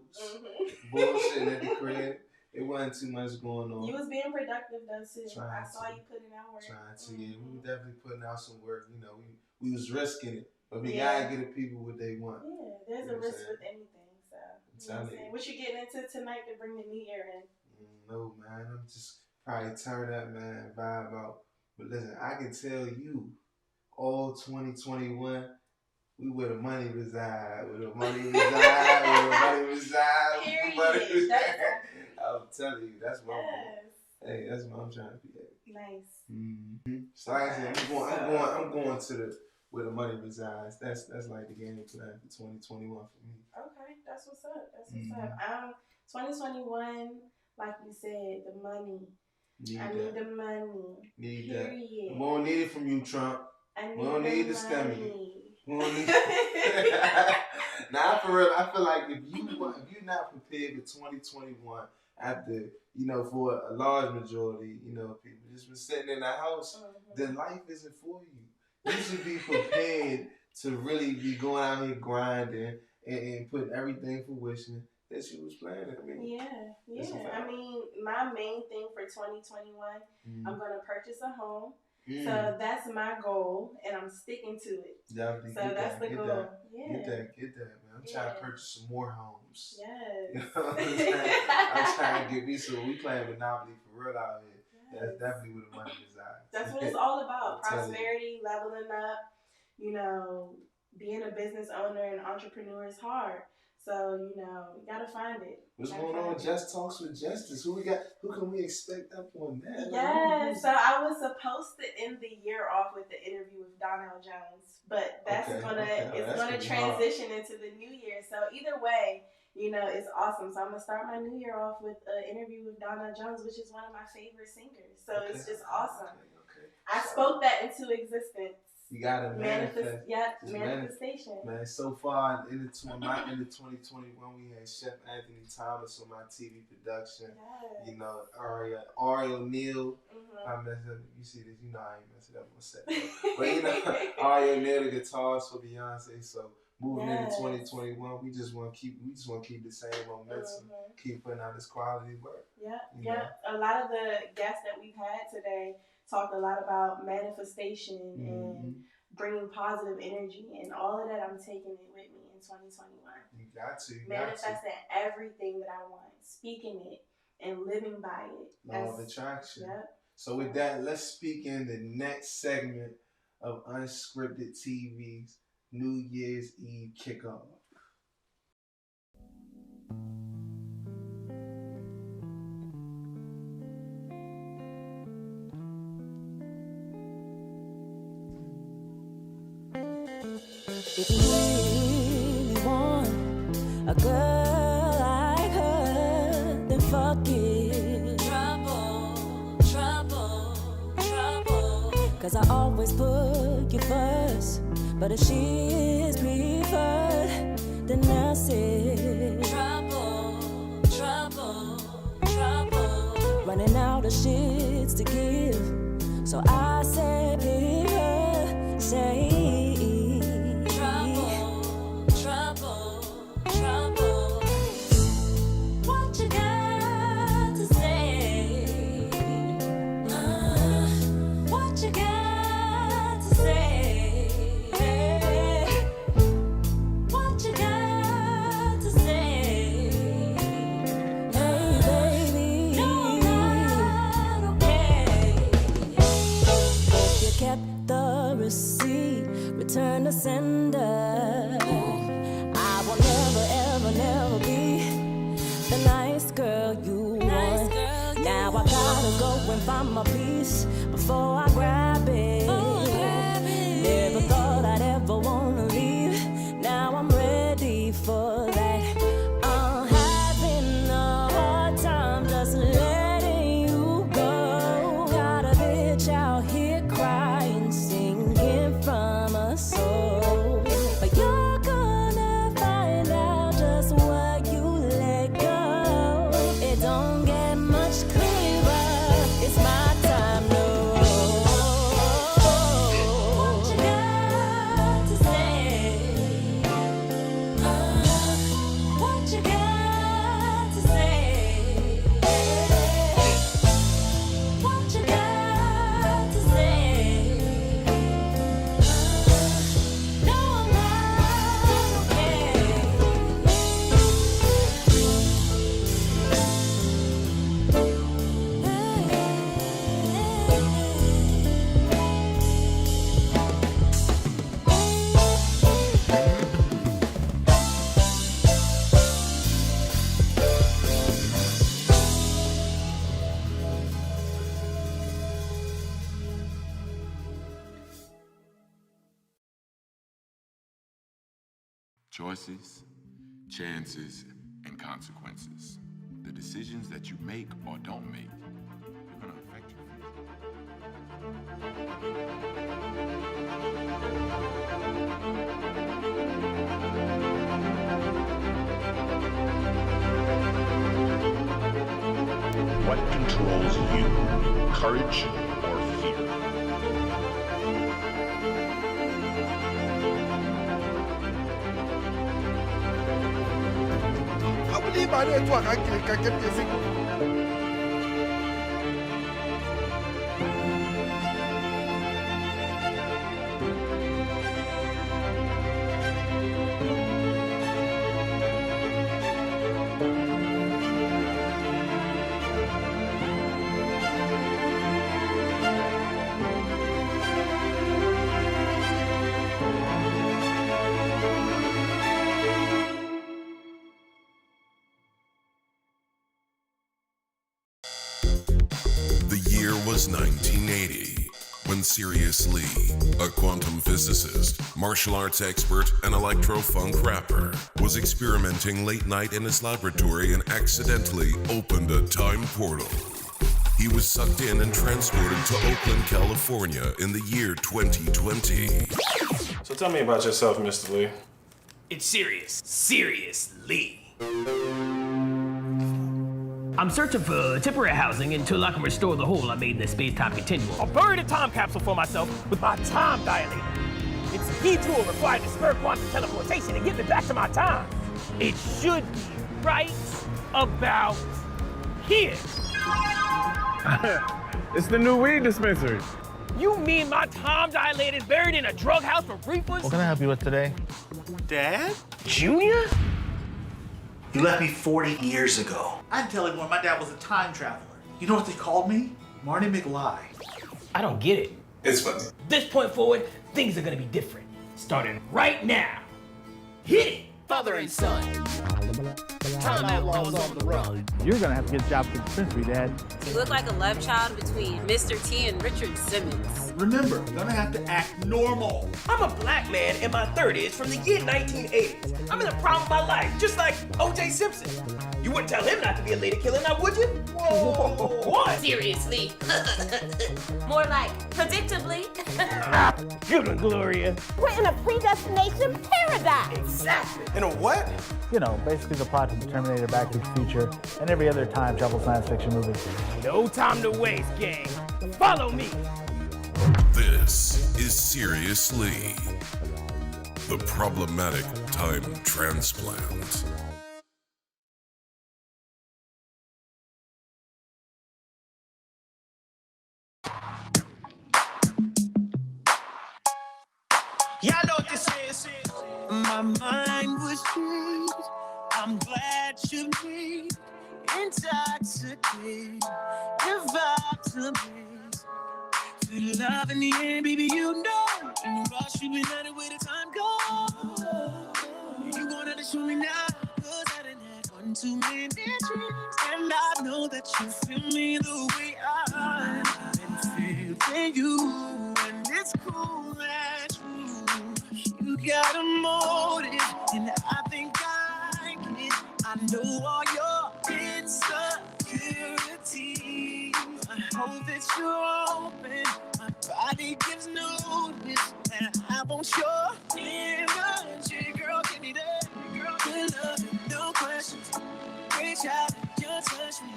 bullshitting at the crib. It wasn't too much going on. You was being productive though too. I saw you putting out work. Yeah. We were definitely putting out some work. You know, we was risking it, but we gotta get the people what they want. Yeah, there's a risk with anything. So you know what I'm saying? What you getting into tonight to bring the new year in? No, man. I'm just probably turn up, man, vibe out. But listen, I can tell you, all 2021, we where the money reside. Where the money reside. Where the money reside. Where the money reside. I'm telling you, that's what I'm doing. Hey, that's what I'm trying to be at. Nice. So like I said, I'm going to where the money resides. That's like the game plan for 2021 for me. Okay, that's what's up. 2021, like you said, the money. I need the money. Need period. that. We don't need it from you, Trump. We don't need the stimmy. We don't need Now, for real, I feel like if you're not prepared for 2021, after, you know, for a large majority, you know, people just been sitting in the house, then life isn't for you. You should be prepared to really be going out here grinding and putting everything for wishing that she was planning. I mean, yeah. I mean, my main thing for 2021, I'm gonna purchase a home. So that's my goal, and I'm sticking to it. Definitely. So that's the goal. Get that, man. I'm trying to purchase some more homes. Yes. You know what I'm saying? I'm trying to get me some. We playing Monopoly for real out here. That's definitely where the money resides. That's what it's all about. Prosperity, leveling up. You know, being a business owner and entrepreneur is hard. So, you know, you gotta find it. What's going on? Just Talks with Justice. Who can we expect up on that? Yeah, so I was supposed to end the year off with the interview with Donnell Jones, but that's gonna transition into the new year. So either way, you know, it's awesome. So I'm gonna start my new year off with an interview with Donnell Jones, which is one of my favorite singers. So it's just awesome. I spoke that into existence. You gotta manifest. Yep, manifestation. Man, so far in the 2021, we had Chef Anthony Thomas on my TV production. Yes. You know, Ari O'Neil. I messed up. You see this? You know I ain't messed it up on set. But you know, Ari O'Neil, the guitarist for Beyonce. So moving into 2021, we just want to keep the same momentum, keep putting out this quality work. Yeah. A lot of the guests that we've had today talked a lot about manifestation and bringing positive energy, and all of that I'm taking it with me in 2021. You got to. Manifesting everything that I want, speaking it, and living by it. Law of attraction. Yep. So with that, let's speak in the next segment of Unscripted TV's New Year's Eve kickoff. If you really want a girl like her, then fuck it. Trouble. 'Cause I always put you first. But if she's preferred, then that's it. Trouble. Running out of shits to give. So I said, pick her, say. What you got to say? What you got to say? What you got to say? Hey baby, no, not okay. If you kept the receipt, return the sender. I will never be the nice girl you want. Now I gotta go and find my peace before I grab it. Never thought I'd ever wanna leave. Now I'm ready for that. I'm having a hard time just letting you go. Got a bitch out here crying, singing from a soul. But you're gonna find out just what you let go. It don't get much clearer. It's my time to roll. What you got to say? What you got to say? What you got to say? No, I'm not okay. Choices, chances, and consequences. The decisions that you make or don't make, they're gonna affect you. What controls you? Courage or fear? The year was 1980 when Sirius Lee, a quantum physicist, martial arts expert, and electro-funk rapper, was experimenting late night in his laboratory and accidentally opened a time portal. he was sucked in and transported to Oakland, California in the year 2020. So tell me about yourself, Mr. Lee. It's serious. Serious Lee. I'm searching for temporary housing until I can restore the hole I made in the space-time continuum. I'll bury the time capsule for myself with my time dilator. It's a key tool required to spur quantum teleportation and get me back to my time. It should be right about here. It's the new weed dispensary. You mean my time dilator is buried in a drug house for reefers? What can I help you with today? Dad? Junior? You left me 40 years ago. I'd tell everyone my dad was a time traveler. You know what they called me? Marty McFly. I don't get it. It's funny. This point forward, things are gonna be different. Starting right now. Hit it! Father and son. Time outlaws on the run. You're gonna have to get a job at the dispensary, Dad. You look like a love child between Mr. T and Richard Simmons. Remember, you're gonna have to act normal. I'm a black man in my 30s from the year 1980. I'm in the prime of my life, just like O.J. Simpson. You wouldn't tell him not to be a lady killer, now would you? Whoa, what? Seriously. More like predictably. Good one, Gloria. We're in a predestination paradise. Exactly. In a what? You know, basically the plot of the Terminator, Back to the Future, and every other time travel science fiction movie. No time to waste, gang. Follow me. This is Serious Lee, the problematic time transplant. Y'all know what this is. My mind was changed. I'm glad you made intoxicated. Your vibe to me. Feel love in the air, baby, you know. In the rush, you been at it where the time goes. You gonna show me now, cause I done had one too many dreams. And I know that you feel me the way I've been feeling you. And it's cool that you got a motive, and I think I get it. I know all your insecurities. I hope that you're open. My body gives notice that I want your energy. Girl, give me that. Girl, good love, no questions. Reach out, just touch me.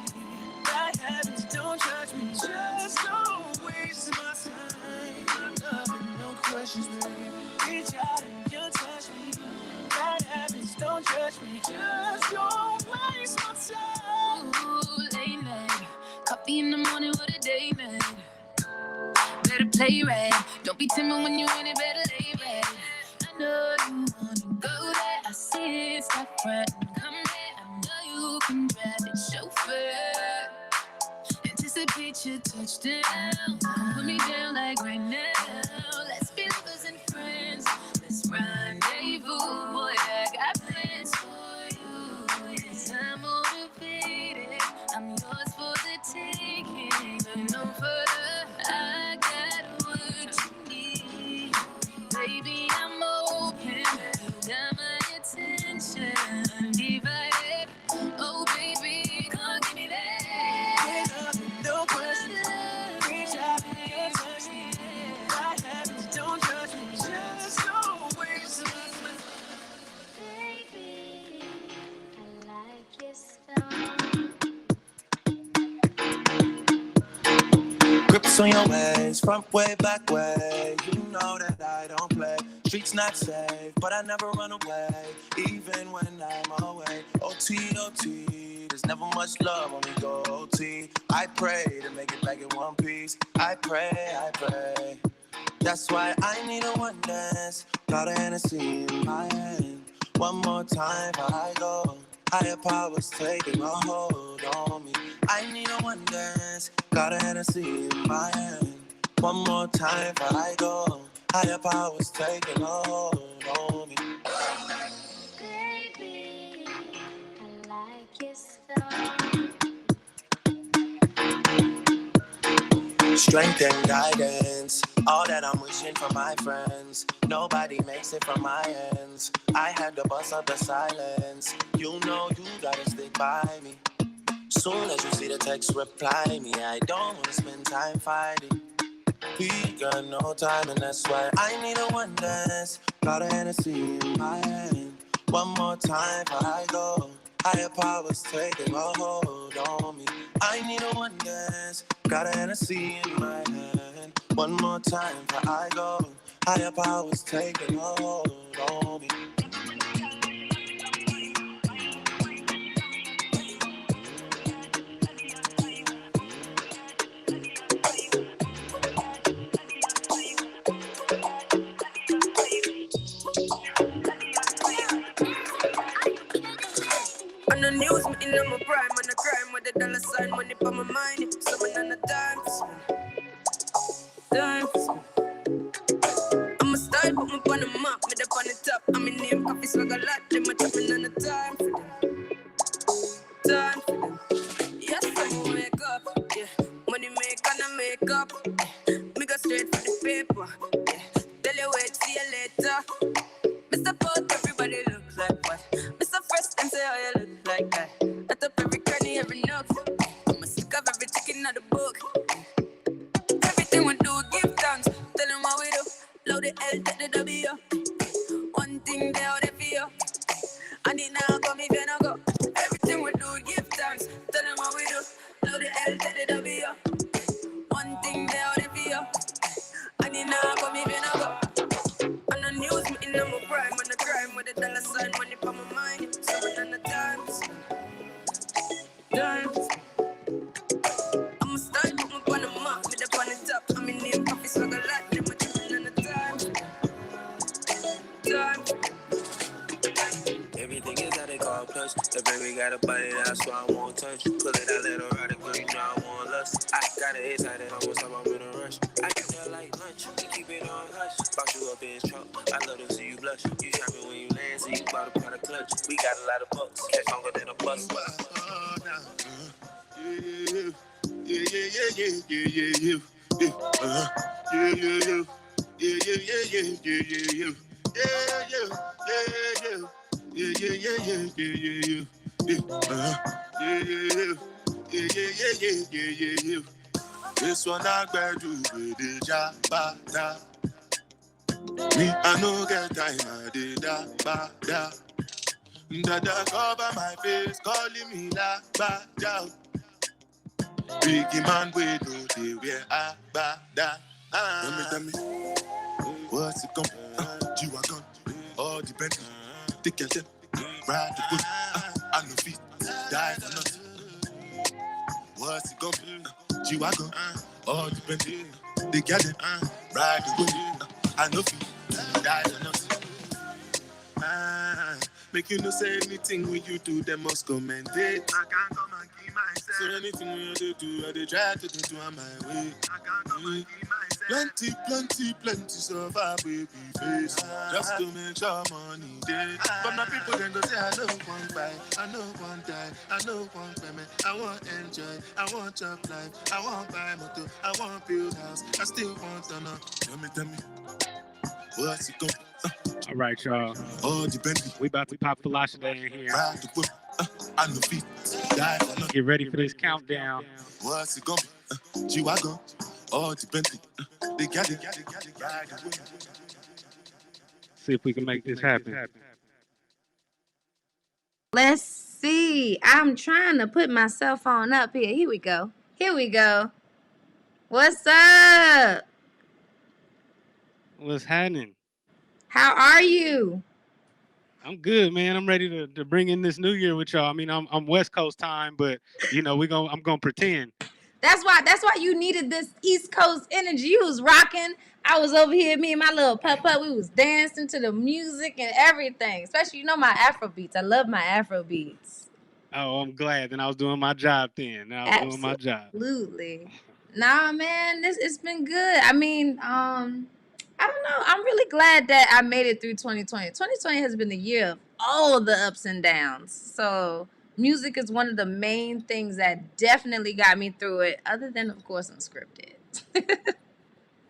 Bad habits, don't judge me. Just don't waste my time. Love, no questions, baby. Reach out and just touch me. Bad habits, don't judge me. Just don't waste my time. Ooh, late night. Coffee in the morning with a day man. Better play right. Don't be timid when you're in it, better lay right. I know you wanna go there. I see it, stop front and come there. I know you can drive it, chauffeur. Anticipate your touchdown. Come put me down like right now. Let's be lovers and friends. Let's rendezvous. Boy, I got plans for you. Yes, I'm motivated. I'm yours for the taking. But no further. I got what you need. Baby, I'm open. You got my attention. Divided. Oh, baby, come give me that. No questions. Reach out and touch me. Bad habits, don't judge me. Just don't waste my time. Baby, I like your style. Grips on your ways, front way, back way. You know that I don't play. Streets not safe, but I never run away, even when I'm away. OT, OT, there's never much love when we go OT. I pray to make it back in one piece. I pray, I pray. That's why I need a one dance. Got a Hennessy in my hand. One more time before I go. Higher powers taking a hold on me. I need a one dance. Got a Hennessy in my hand. One more time before I go. Higher powers taking a hold on me. Baby, I like your style. Strength and guidance, all that I'm wishing for my friends. Nobody makes it from my ends. I had to bust up the silence. You know you gotta stick by me. Soon as you see the text, reply me. I don't wanna spend time fighting. We got no time, and that's why I need a one dance. Got a Hennessy in my hand. One more time before I go. Higher powers taking a hold on me. I need a one dance. Got a Hennessy in my hand. One more time before I go. Higher powers taking a hold on me. On the news, me in my prime, on the crime with the dollar sign, money for my mind. Someone on the time to spend. I'm a style, put me on the map, me up on the top. I'm in name, coffee swag a lot, them a chopping on the time for them. Time for them. Yes, I'm wake up, yeah. Money make and I make up. Me go straight for the paper, yeah. Tell you wait, see you later. Mr. Pot, everybody looks like what? Mr. Fresh, them say how you look like that. I top every cranny, every nook. I'm a sick of every chicken out the book. Everything we do, give thanks. Tell them what we do. Load the L, take the W. One thing they out there for you. And it now come if you not go. Everything we do, give thanks. Tell them what we do. Load the L, take the W. One thing they out there for you. And it now come if you not go. On the news, me in my prime, on the crime with the dollar sign, money for my mind. Someone on the times. I'm a style, put me on the map, me up on the top. I'm in name, coffee swag a lot, them a chicken on the times. Everything is how they call plus. The baby got a body, that's why I won't touch. Pull it out, let her ride it, girl, you know I want lust. I got it excited, almost like I'm in a rush. I get there like lunch, we keep it on hush. Box you up in his trunk, I love to see you blush. You happy when you land, so you bout to put a clutch. We got a lot of bucks, catch longer than a bus. This one I better do with the jabata. Me, I no get time, I did da ba da. Dada cover my face, calling me la ba da. Biggie man, we know they wear a ba da. Tell me, what's it come? G-Wagon, all the Bentley, take your time, ride the bush. I no feet, die for nothing. What's it come? G-Wagon, all the Bentley, they get it, ride the bush. I no feet, die for nothing. Make you no say anything when you do, they must commend it. I can't come and keep myself. So anything when you do, I they try to do on my way. I can't come and keep myself. Plenty survive baby face. Just to make sure money day. But my people then go say I know one buy, I know one die, I know one payment. I want enjoy, I want job life, I want buy motor, I want build house, I still want to know. Tell me, what's it going? All right, y'all. Oh, the Bentley. We about to pop Philosophy in here. Ride the whip. I know feet. Die for nothing. Get ready for this countdown. What's it gonna be? G-Wagon. Oh, the Bentley. They got it. See if we can make this happen. Let's see. I'm trying to put my cell phone up here. Here we go. What's up? What's happening? How are you? I'm good, man. I'm ready to bring in this new year with y'all. I mean, I'm West Coast time, but you know, I'm gonna pretend. That's why you needed this East Coast energy. You was rocking. I was over here, me and my little pup. We was dancing to the music and everything. Especially, you know, my Afro beats. I love my Afro beats. Oh, I'm glad. Then I was doing my job then. Absolutely. Nah, man, it's been good. I mean, I don't know. I'm really glad that I made it through 2020. 2020 has been the year of all the ups and downs. So music is one of the main things that definitely got me through it, other than, of course, Unscripted.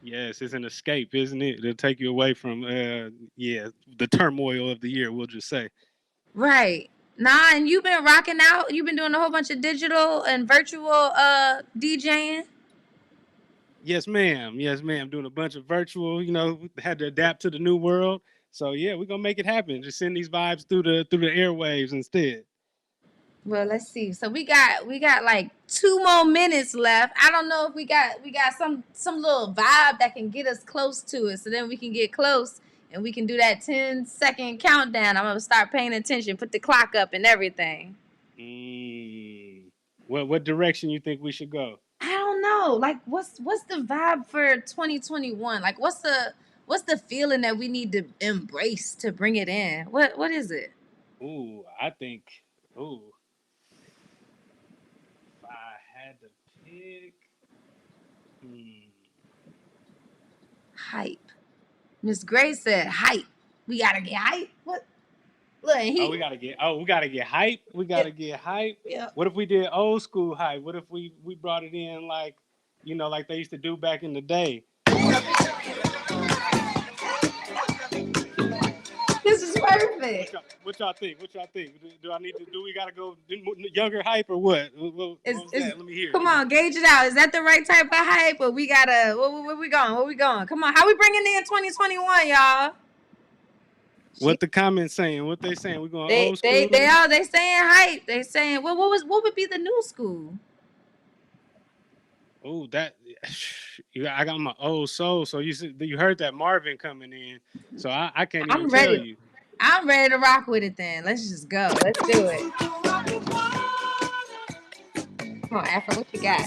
Yes, it's an escape, isn't it? It'll take you away from, the turmoil of the year, we'll just say. Right. Nah, and you've been rocking out. You've been doing a whole bunch of digital and virtual DJing. Yes, ma'am. Yes, ma'am. Doing a bunch of virtual. You know, had to adapt to the new world. So yeah, we're gonna make it happen. Just send these vibes through the airwaves instead. Well, let's see. So we got like 2 more minutes left. I don't know if we got some little vibe that can get us close to it. So then we can get close and we can do that 10-second countdown. I'm gonna start paying attention, put the clock up and everything. What direction you think we should go? I don't know. Like what's the vibe for 2021? Like what's the feeling that we need to embrace to bring it in? What is it? Ooh, I think. Ooh. If I had to pick. Hype. Miss Gray said hype. We gotta get hype. What? Look, we gotta get hype. We gotta get hype. Yeah. What if we did old school hype? What if we brought it in like, you know, like they used to do back in the day? This is perfect. What y'all think? Do we gotta go younger hype or what? What was that? Let me hear. Come on, gauge it out. Is that the right type of hype, or we gotta? Where we going? Where we going? Come on, how we bringing in 2021, y'all? What the comments saying? What they saying? We going They old school? they saying hype. They saying what would be the new school? Oh, that I got my old soul. So you heard that Marvin coming in. So I can't even I'm tell ready. you. I'm ready to rock with it then. Let's just go. Let's do it. Come on, Afro, what you got?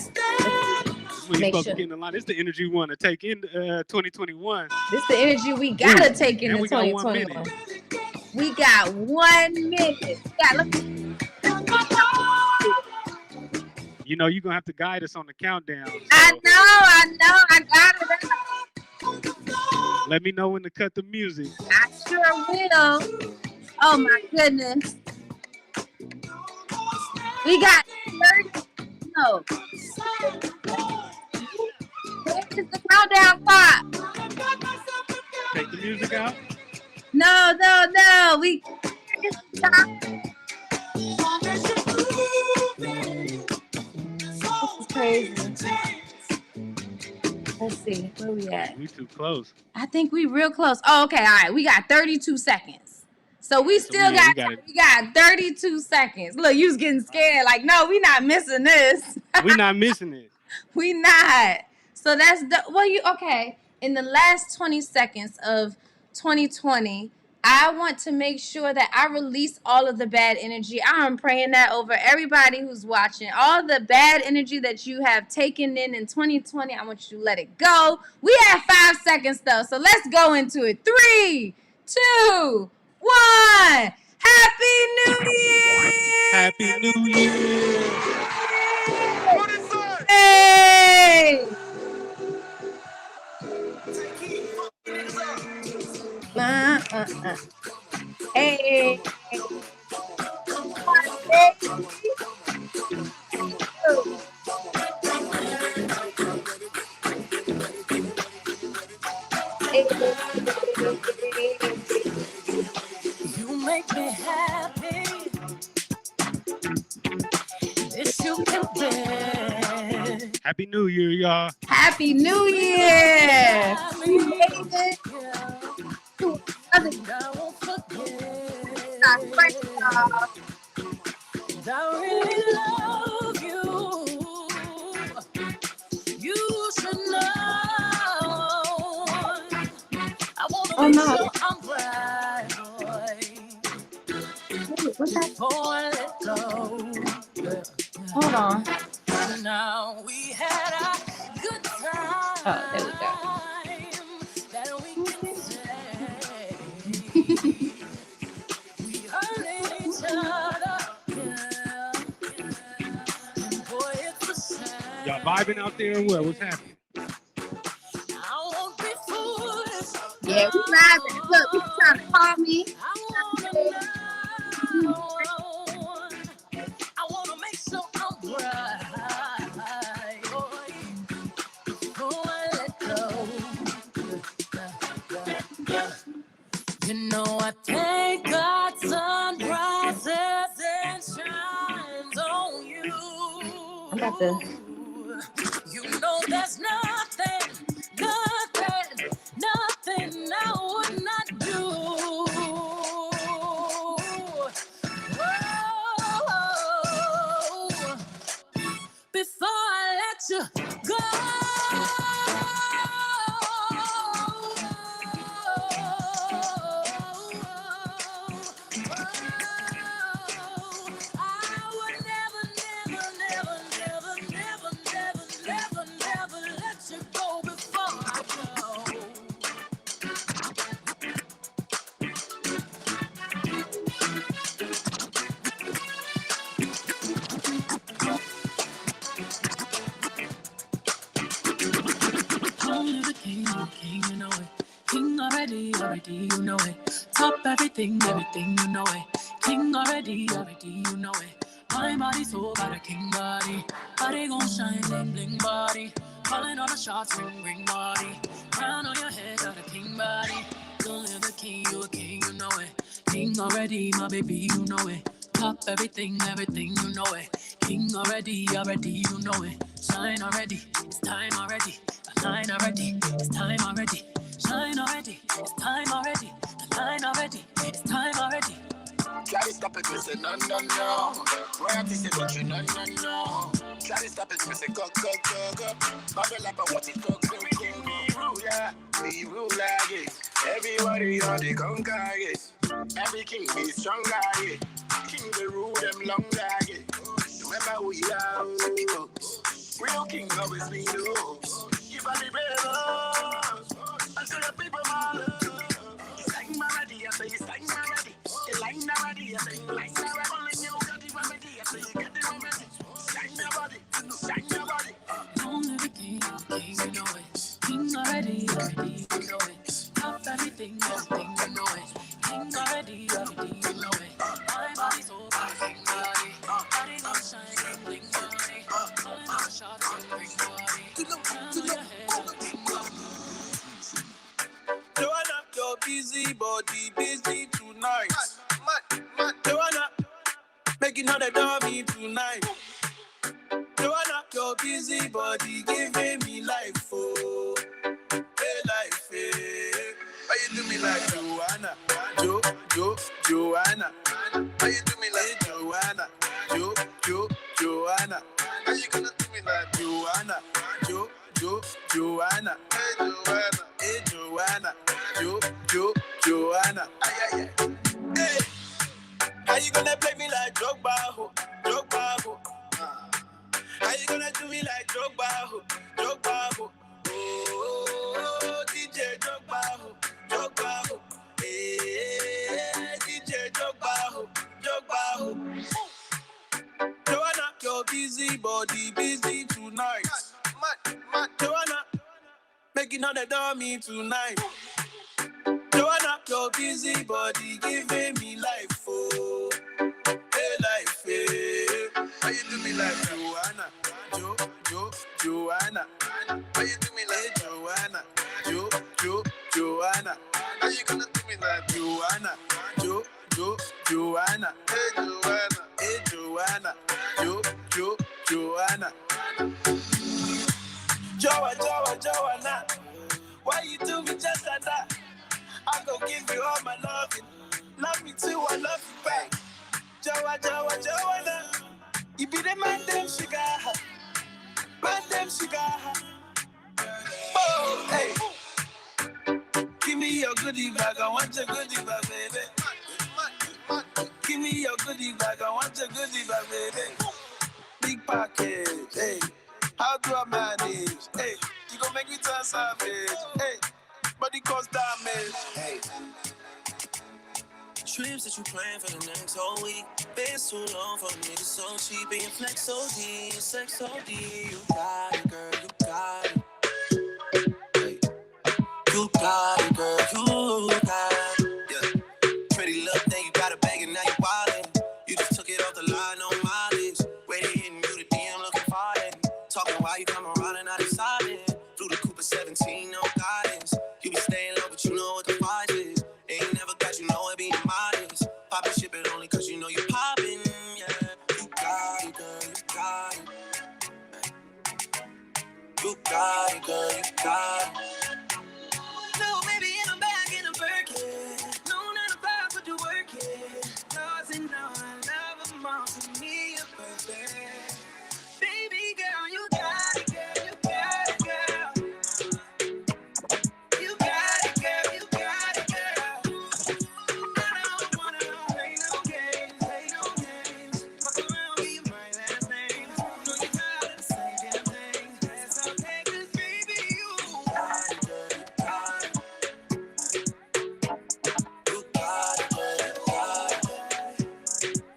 We Make supposed sure. to get in the line. This is the energy we want to take in 2021. This the energy we gotta take into And we got 1 2021. minute. We got 1 minute. You know, you're gonna have to guide us on the countdown. So I know. I got it. let me know when to cut the music. I sure will. Oh my goodness. We got 30. No. Where is the countdown clock? Take the music out. No. We. This is crazy. Let's see. Where we at? We too close. I think we real close. Oh, okay. All right. We got 32 seconds. So we still we got got it. we got 32 seconds. Look, you was getting scared. Like, no, we not missing this. We're not missing it. We not. So that's the okay. In the last 20 seconds of 2020, I want to make sure that I release all of the bad energy. I'm praying that over everybody who's watching. All the bad energy that you have taken in 2020, I want you to let it go. We have 5 seconds though, so let's go into it. 3, 2, 1. Happy New Year! Happy New Year! Hey! Hey. You make me happy. This you can bear. Happy New Year, y'all. Happy New Year! We made it to another I really love you. You should know. I wanna Oh, make no. sure I'm right, boy. What's that? Before I let go. Hold on. Now we had a good time. Oh, there we go. That we can say we hurt each other. And boy, it's the same. Y'all vibing out there or what? What's happening? I won't be foolish. Yeah, we vibing. Look, you trying to call me. I wanna make sure I'm right. Before I let go. You know I thank God sunrises got the. You know there's nothing I would not do. Whoa, before I let you go. King, you know it. King already, you know it. Top everything, you know it. King already, you know it. My body so got a king body. Body gon' shine, bling bling body. Calling all the shots, ring body. Crown on your head, got a king body. Don't live the king, you a king, you know it. King already, my baby, you know it. Top everything, you know it. King already, you know it. Shine already, it's time already. Line already, it's time already. Shine already, it's time already. The line already, it's time already. Try to stop it, miss it, no. Royalty say don't you, no. Try to stop it, miss it, go. Bubble like a what it go. King be ruler, yeah. Everybody on the conquer, yes. Every king be stronger, yeah. King be rule them longer, yeah. Remember who you are, people. Real king always be the rules. Give me better, until the people matter. It's like melody, I say it's like melody. It's like melody, I say it's like melody. Only you got the remedy, I say you get the remedy. Shine your body. Only the king, you know it. King already, you know it. Top everything, you know it. King already, you know it. My body so bad, king body. Body gon' shine, bling body. Calling all the shots, ring body. Joanna, your busy body, busy tonight. Joanna, making all the dummy tonight. Joanna, your busy body giving me life, oh, hey life, hey. Why you do me like Joanna, Joanna? Why you do me like Joanna, Joanna? How you gonna do me like Joanna, Joanna? Hey Joanna, Joanna. Ay. Hey, how you gonna play me like Drogba, ho? How you gonna do me like Drogba, ho? Oh, DJ Drogba, ho. Hey, DJ Drogba, ho. Joanna, your busy body, busy tonight. Joanna, making all the dummy tonight. Joanna, your busy body giving me life, oh, hey life, hey. Why you do me like Joanna, Joanna? Why you do me like Joanna, Joanna? How you gonna do me like Joanna, Joanna? Hey Joanna, Joanna. Joanna, why you do me just like that? I go give you all my loving. Love me too, I love you back. Joanna, you be the man them sugar. Oh, hey. Give me your goodie bag, I want your goodie bag, baby. Give me your goodie bag, I want your goodie bag, baby. Big package, hey. How do I manage? Hey, you gon' make me turn savage. Hey, body cause damage. Hey. Trips that you plan for the next whole week. Been too long for me to so cheap. Being flex OD, sex OD. You got it, girl, you got it. Hey. You got it, girl, you got it. Yeah. Pretty little thing, you got a bag and now you wildin'. You just took it off the line, no mileage. Waiting, hitting you the DM looking for it. Talking while you come around and I decided. Through the Cooper 17, no guidance. You be staying low, but you know what the price is. Ain't never got you know it being modest. Poppin' shit, but only cause you know you poppin', yeah. You got it, girl, you got it. got it, girl, you got it. No, baby, and I'm back in a Birkin. No, 9 to 5, but you work it. Yours and all, I love them all. For me, your birthday. Baby girl, you got it, girl, you got it, girl. You got it, girl, you got it, girl. I don't wanna play no games, play no games. Fuck around, be my last name. No, you gotta say damn thing. That's okay, 'cause baby, you got it, girl, you got it. You got it, girl, you got it.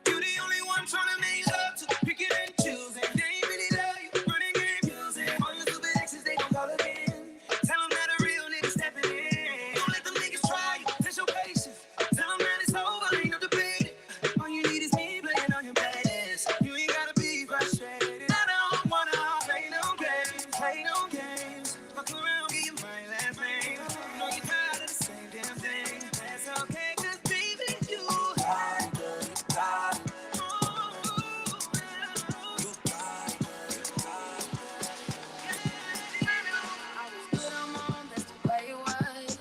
You the only one tryna make love to, picking and choosing. They ain't really love you, running game music. All your stupid exes, they gon' call again. Tell them that a real nigga stepping in. Don't let them niggas try you, test your patience. Tell them that it's over, ain't no debating. All you need is me playing on your baddest. You ain't gotta be frustrated. I don't wanna play no games, play no games. Fuck around, get you my last name. Know you tired of the same damn thing. That's okay, 'cause baby, you got it, girl, you got it. You got it, girl, you got it. I was good on mom, that's the way it was.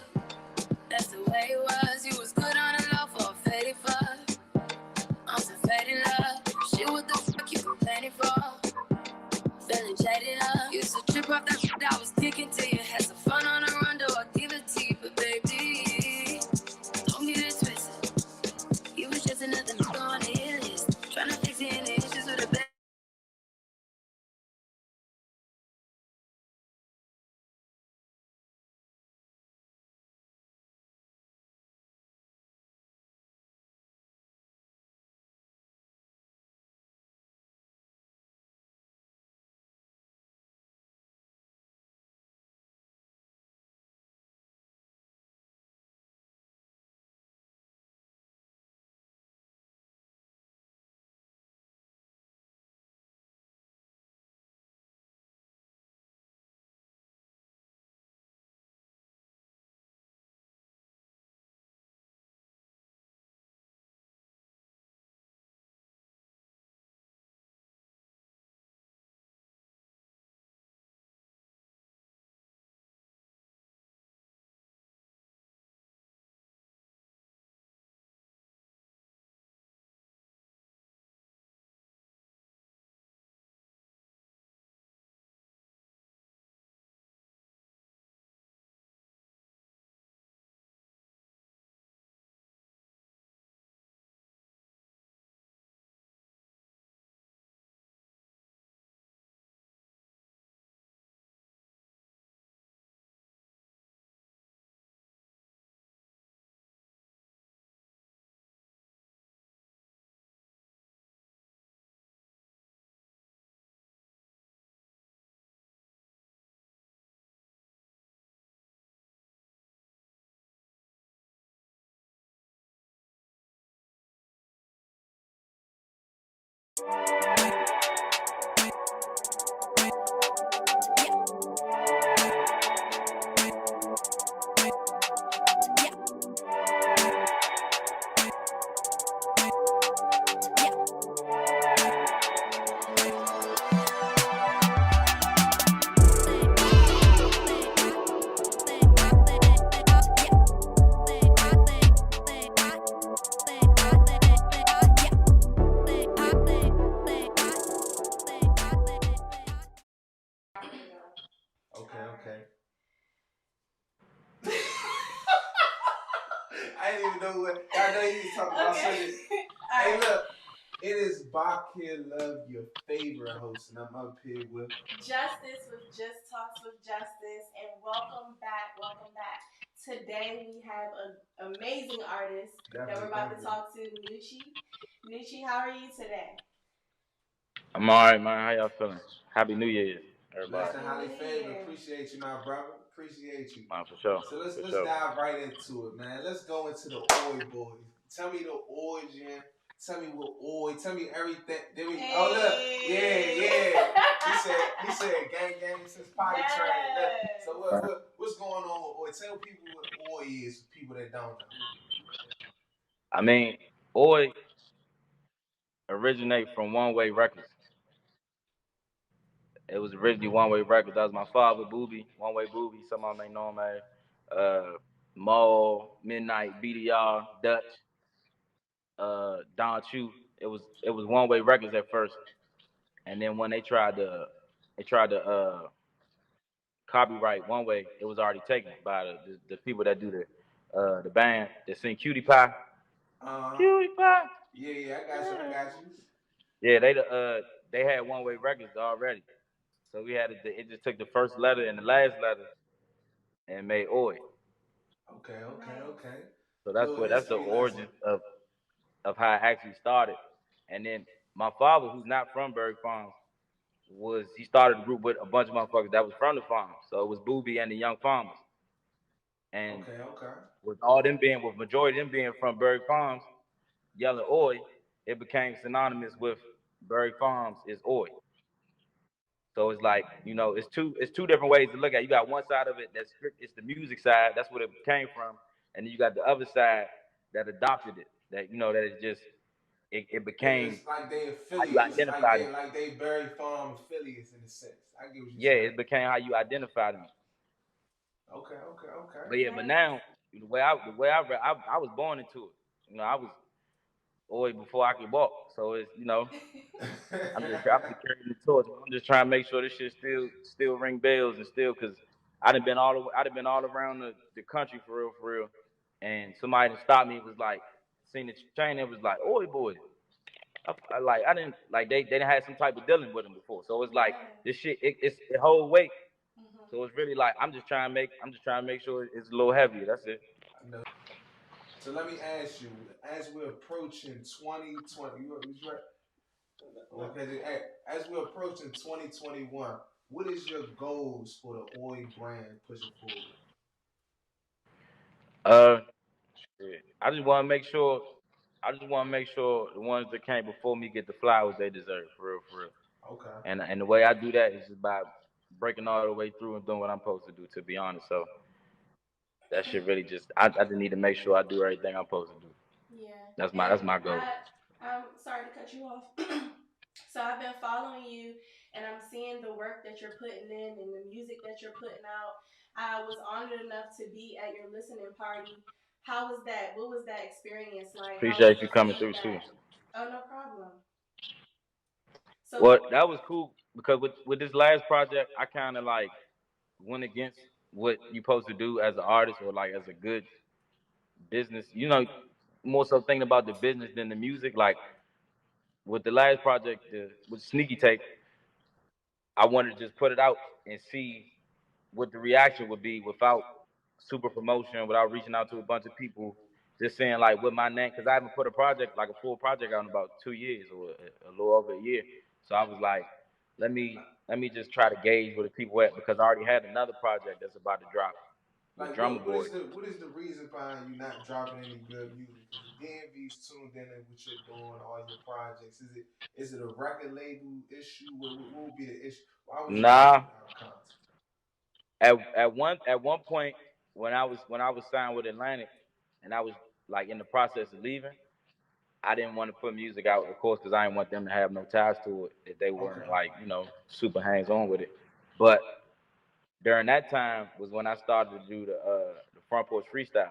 That's the way it was. You was good on the low for a faded fuck. I'm so faded in love. Shit, what the fuck you complaining for? Feeling jaded up. Used to trip off that shit I was kicking to you. Had some fun on the run, though I give it to you. But baby, don't get it twisted. You was just another nigga on the hit list. Tryna fix any issues with a bad. Okay. I didn't even know what. I know you was talking about something. Hey, look. It is Bakir Love, your favorite host, and I'm up here with Justice with Just Talks with Justice, and welcome back, welcome back. Today we have an amazing artist that we're about to talk to, Nucci. Nucci, how are you today? I'm alright, man. How y'all feeling? Happy New Year, everybody. Listen, highly favored. Appreciate you, my brother. Appreciate you. Man, for sure. So let's sure. dive right into it, man. Let's go into the Oi boys. Tell me the origin. Tell me what Oi. Tell me everything. Then we, oh look, yeah. He said gang since potty train. Look. So what's going on with Oi? Tell people what Oi is for people that don't know. I mean, Oi originate from One Way Records. It was originally One Way Records. That was my father, Booby, One Way Booby. Some of them may know him as Maul, Midnight, BDR, Dutch, Don Chu. It was One Way Records at first, and then when they tried to copyright One Way, it was already taken by the people that do the band that sing Cutie Pie. Cutie Pie. Yeah, I got you. Yeah, they had One Way Records already, so we had it just took the first letter and the last letter and made Oi. Okay. So that's the origin of how it actually started. And then my father, who's not from Berry Farms, he started a group with a bunch of motherfuckers that was from the farm. So it was Booby and the Young Farmers. And with majority of them being from Berry Farms, yelling Oi, it became synonymous with Berry Farms is Oi. So it's like, it's two different ways to look at it. You got one side of it that's strict, it's the music side, that's what it came from, and then you got the other side that adopted it. That that it just it became it's like they how you identify them. like they Berry Farm affiliates in a sense. I get what you're saying. Yeah, it became how you identify them. Okay. But now the way I was born into it. I was Oi before I could walk. So it's I'm just carrying the torch. I'm just trying to make sure this shit still ring bells and still, cause I'd have been all around the country for real. And somebody that stopped me was like, seen the chain and was like, Oi boy. I didn't like they didn't have some type of dealing with them before. So it's like this shit it hold weight. So it's really like I'm just trying to make sure it's a little heavier. That's it. So let me ask you, as we're approaching 2020, as we're approaching 2021, what is your goals for the Oi brand pushing forward? I just want to make sure the ones that came before me get the flowers they deserve, for real. Okay. And the way I do that is just by breaking all the way through and doing what I'm supposed to do, to be honest. So that shit really I just need to make sure I do everything I'm supposed to do. Yeah. That's my goal. I'm sorry to cut you off. So I've been following you, and I'm seeing the work that you're putting in and the music that you're putting out. I was honored enough to be at your listening party. How was that? What was that experience like? Appreciate you coming through too. Oh, no problem. So well, that was cool because with this last project, I kind of like went against what you're supposed to do as an artist or like as a good business. More so thinking about the business than the music. Like with the last project, with Sneaky Tape, I wanted to just put it out and see what the reaction would be without super promotion, without reaching out to a bunch of people, just saying like with my name, because I haven't put a full project out in about 2 years or a little over a year. So I was like, let me just try to gauge where the people at, because I already had another project that's about to drop. Like, what is the reason behind you not dropping any good music? Because the DMV's tuned in with what you're doing, all your projects. Is it a record label issue? What would be the issue? Nah. At one point when I was signed with Atlantic and I was like in the process of leaving, I didn't want to put music out, of course, because I didn't want them to have no ties to it if they weren't like super hands on with it. But during that time was when I started to do the Front Porch Freestyle.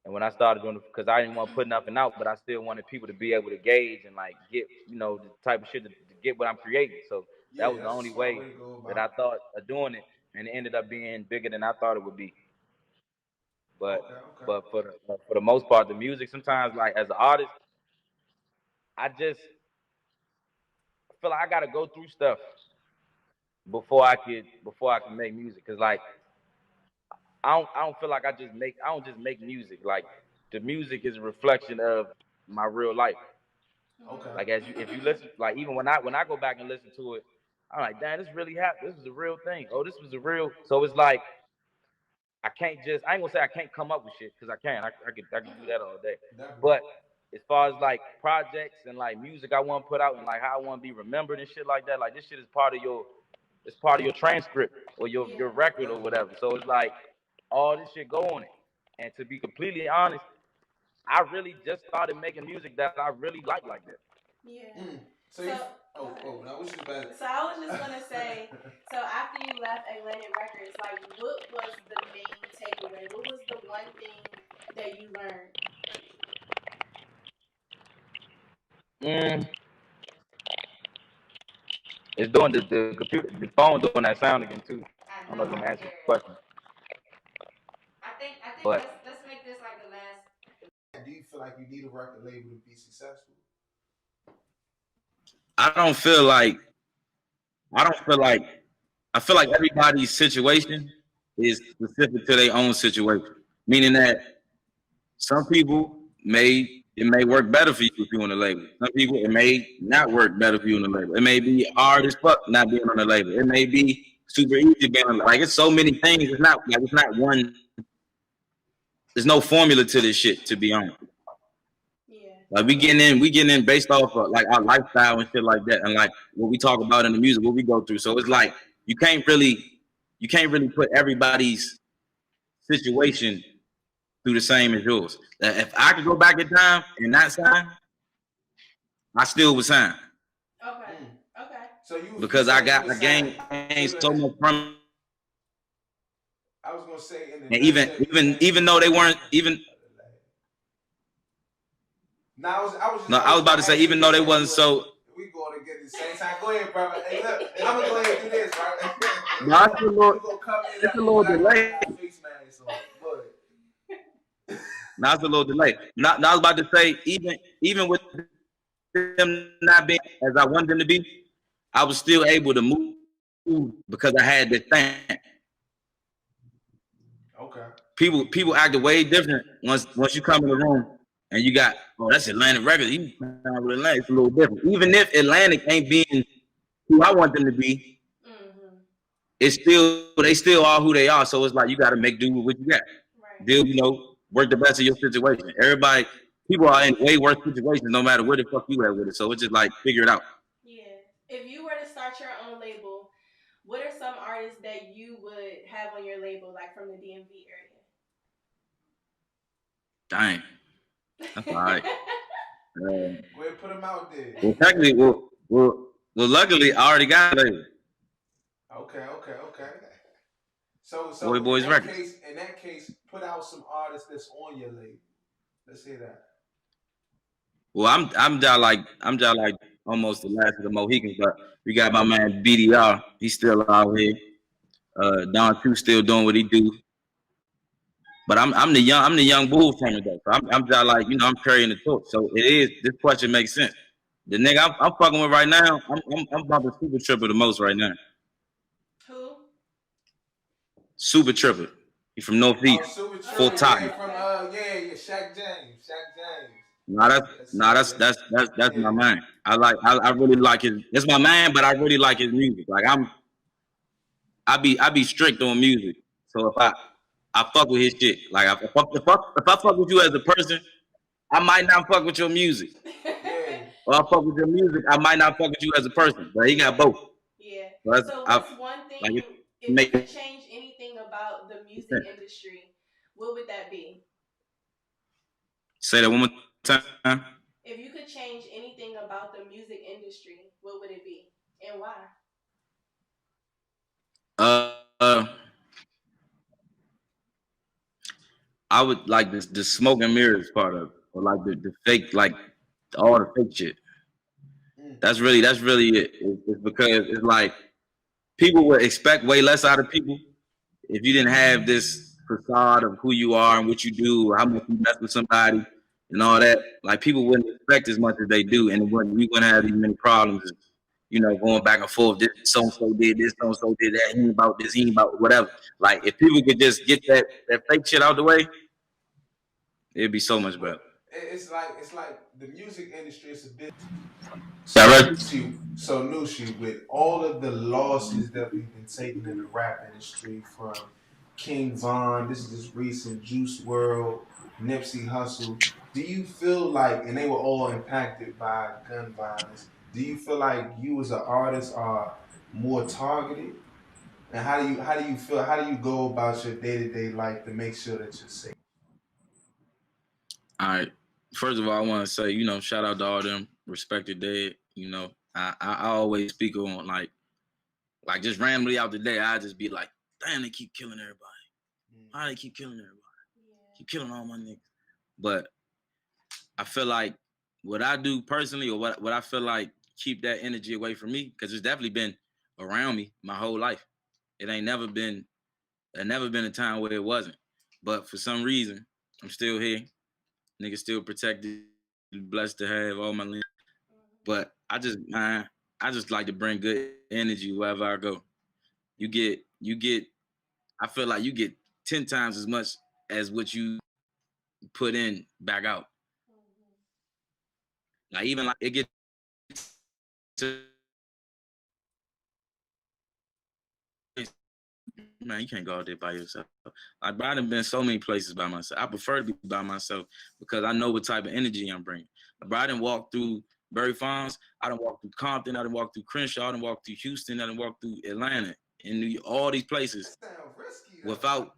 And when I started doing it, because I didn't want to put nothing out, but I still wanted people to be able to gauge and like get, the type of shit to get what I'm creating. So that was the only way that I thought of doing it, and it ended up being bigger than I thought it would be. But for the most part, the music sometimes, like as an artist, I feel like I gotta go through stuff before I can make music. Cause like I don't feel like I don't just make music. Like the music is a reflection of my real life. Okay. Like if you listen, like even when I go back and listen to it, I'm like, damn, this really happened. This was a real thing. Oh, this was a real. So it's like I ain't gonna say I can't come up with shit, because I can. I can do that all day. But as far as like projects and like music I want to put out and like how I want to be remembered and shit like that, like this shit is part of your transcript or your record or whatever. So it's like all this shit go on it. And to be completely honest, I really just started making music that I really like that. Yeah. So, now which is better? So I was just gonna say, so after you left Atlantic Records, like, what was the main takeaway? What was the one thing that you learned? It's doing the computer, the phone doing that sound again too. I don't know if I'm answering the question. I think But let's make this like the last. Do you feel like you need a record label to be successful? I feel like everybody's situation is specific to their own situation. Meaning that some people it may work better for you if you're on the label. Some people it may not work better for you on the label. It may be hard as fuck not being on the label. It may be super easy being on the label. Like, it's so many things. It's not one. There's no formula to this shit, to be honest. Yeah. Like, we getting in based off of like our lifestyle and shit like that, and like what we talk about in the music, what we go through. So it's like you can't really put everybody's situation through the same as yours. If I could go back in time and not sign, I still would sign. Okay. So you because I gained so much from. I was gonna say, even though they weren't even. I was about to say, even though they wasn't so. We going to get the same time. Go ahead, brother. Hey, look, I'm gonna go ahead and do this, right? No, it's a little delay. Now it's a little delay. Now I was about to say, even with them not being as I wanted them to be, I was still able to move because I had this thing. Okay. People acted way different once you come in the room and you got, oh, that's Atlantic Records. You sound with Atlantic, it's a little different. Even if Atlantic ain't being who I want them to be, they still are who they are. So it's like you got to make do with what you got. Right. Deal, work the best of your situation. People are in way worse situations no matter where the fuck you at with it. So it's just like figure it out. Yeah. If you were to start your own label, what are some artists that you would have on your label, like from the DMV area? Dang. That's all right. Go ahead, put them out there. Well, technically, well, luckily, I already got a label. Okay. So Boy Boys in Records. that case, put out some artists that's on your label. Let's hear that. Well, I'm just like almost the last of the Mohicans, but we got my man BDR. He's still out here. Don Q still doing what he do. But I'm the young bull from it though. So I'm just like, I'm carrying the torch. So this question makes sense. The nigga I'm fucking with right now, I'm bumping Super Tripper the most right now. Who? Super Tripper. He from Northeast. Full time. From Shaq James. That's my man. I really like his. It's my man, but I really like his music. Like I be strict on music. So if I fuck with his shit. Like if I fuck with you as a person, I might not fuck with your music. Or I fuck with your music, I might not fuck with you as a person. But he got both. Yeah. So what's one thing if you could change anything about the music industry, what would that be? Say that one more time. If you could change anything about the music industry, what would it be and why? I would like the smoke and mirrors part of it, or like the fake, like all the fake shit. That's really it. It's because it's like people would expect way less out of people if you didn't have this facade of who you are and what you do, or how much you mess with somebody and all that. Like people wouldn't expect as much as they do, and we wouldn't have these many problems. Going back and forth. This so and so did this, so and so did that. He ain't about this, he ain't about whatever. Like if people could just get that fake shit out the way, it'd be so much better. It's like the music industry is a bit. So Nushi, with all of the losses that we've been taking in the rap industry, from King Von, this is just recent, Juice WRLD, Nipsey Hussle, do you feel like, and they were all impacted by gun violence, do you feel like you as an artist are more targeted? And how do you feel? How do you go about your day-to-day life to make sure that you're safe? All right. First of all, I want to say, shout out to all them respected dead. I always speak on like just randomly out the day, I just be like, damn, they keep killing everybody. Why they keep killing everybody? Keep killing all my niggas. But I feel like what I do personally, or what I feel like keep that energy away from me, because it's definitely been around me my whole life. It ain't never been a time where it wasn't. But for some reason, I'm still here. Niggas still protected, blessed to have all my limbs. But I just like to bring good energy wherever I go. You get, I feel like you get 10 times as much as what you put in back out. Like even like it gets to, man, you can't go out there by yourself. Like, bro, I done been so many places by myself. I prefer to be by myself because I know what type of energy I'm bringing. Bro, I done walked through Berry Farms, I done walked through Compton, I done walked through Crenshaw, I done walked through Houston, I done walked through Atlanta, and all these places without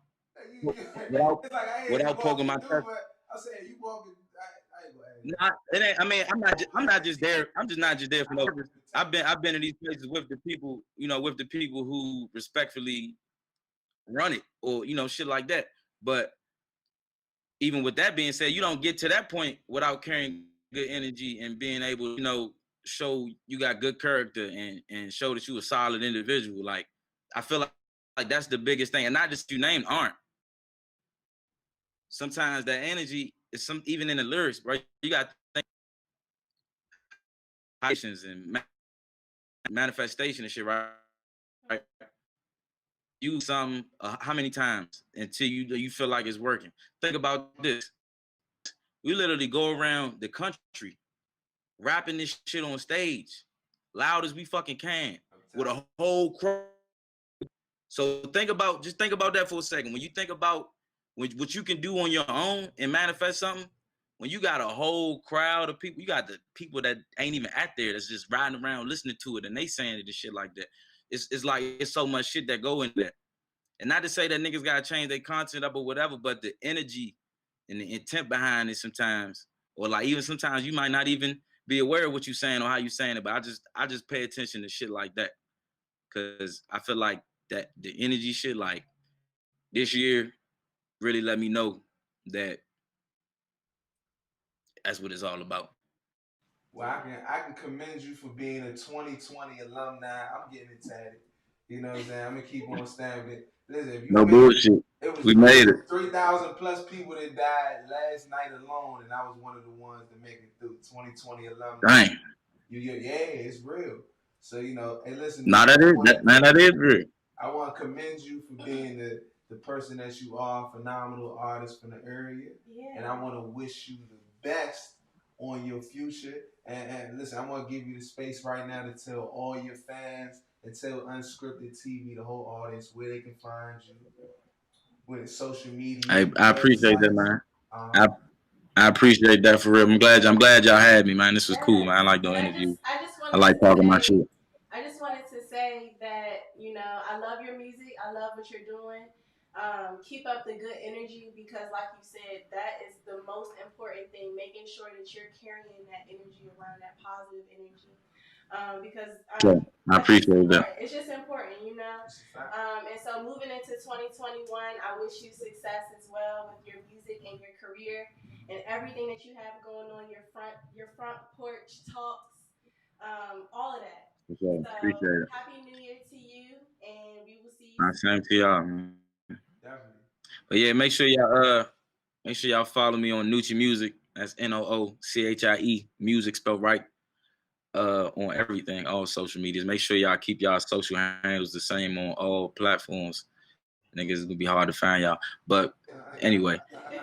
poking my chest. I said you walking. Nah, it ain't. I mean, I'm not just there. I'm just not just there for no purpose. I've been in these places with the people, with the people who respectfully run it, or shit like that. But even with that being said, you don't get to that point without carrying good energy and being able to, show you got good character and show that you a solid individual. Like, I feel like that's the biggest thing, and not just you named aren't. Sometimes that energy is even in the lyrics, right? You got patience and manifestation and shit, right? Use something how many times until you feel like it's working. Think about this. We literally go around the country rapping this shit on stage, loud as we fucking can, with a whole crowd. So think about that for a second. When you think about what you can do on your own and manifest something, when you got a whole crowd of people, you got the people that ain't even at there that's just riding around listening to it and they saying it and shit like that. It's like it's so much shit that go in there. And not to say that niggas gotta change their content up or whatever, but the energy and the intent behind it sometimes, or like even sometimes you might not even be aware of what you're saying or how you're saying it, but I just pay attention to shit like that. Cause I feel like that the energy shit, like this year, really let me know that that's what it's all about. Well, I can commend you for being a 2020 alumni. I'm getting it tatted. You know what I'm saying? I'm gonna keep on stamping it. Listen, if you no bullshit. We made it. 3,000 plus people that died last night alone, and I was one of the ones that make it through. 2020 alumni. Dang. Yeah, it's real. So hey, listen. That is real. I want to commend you for being the person that you are, phenomenal artist from the area. Yeah. And I want to wish you the best on your future. And listen, I'm going to give you the space right now to tell all your fans and tell Unscripted TV, the whole audience, where they can find you, with social media. I appreciate that, man. I appreciate that for real. I'm glad y'all had me, man. This was cool, man. I like doing interviews. I like talking my shit. I just wanted to say that, I love your music. I love what you're doing. Keep up the good energy, because like you said, that is the most important thing, making sure that you're carrying that energy around, that positive energy. Because I appreciate that. It's just important, and so moving into 2021, I wish you success as well with your music and your career and everything that you have going on, your front porch talks, all of that. So, appreciate it. Happy New Year to you, and we will see you. Same to y'all, man. Definitely. But yeah, make sure y'all follow me on Noochie Music. That's NOOCHIE music spelled right. On everything, all social medias. Make sure y'all keep y'all social handles the same on all platforms. Niggas, it's gonna be hard to find y'all. But anyway,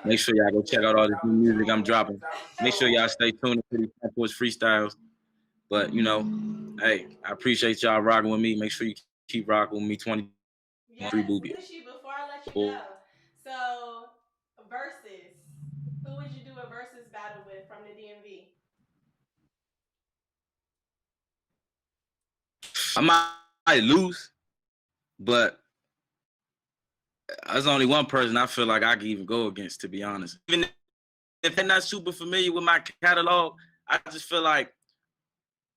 make sure y'all go check out all this new music I'm dropping. Make sure y'all stay tuned to these freestyles. But hey, I appreciate y'all rocking with me. Make sure you keep rocking with me. 20 Free Booby. Before I let you go, so versus, who would you do a versus battle with from the DMV? I might lose, but there's only one person I feel like I can even go against, to be honest. Even if they're not super familiar with my catalog, I just feel like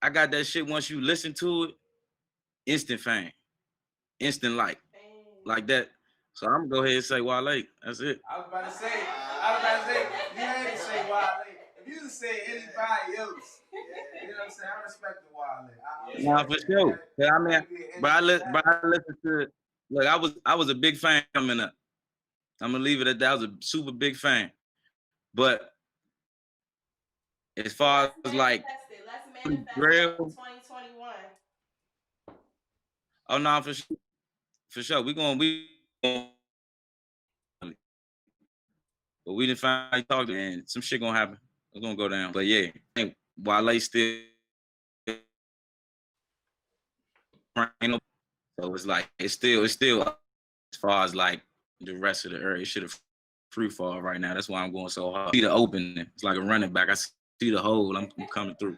I got that shit. Once you listen to it, instant fame, instant like that. So I'm gonna go ahead and say Wale. That's it. I was about to say, you had to say Wale. If you say anybody else, you know what I'm saying? I respect the Wale. Nah, for sure. But I mean, but I listen to it. Look, I was a big fan coming up. I'm gonna leave it at that. I was a super big fan. But as far as like real, 2021. oh no, for sure. We but we didn't finally talk, and some shit gonna happen. It's gonna go down. But yeah, I think Wale still, so it's like it's still as far as like the rest of the area, it should have free fall right now. That's why I'm going so hard. See the opening. It's like a running back. I see the hole. I'm coming through.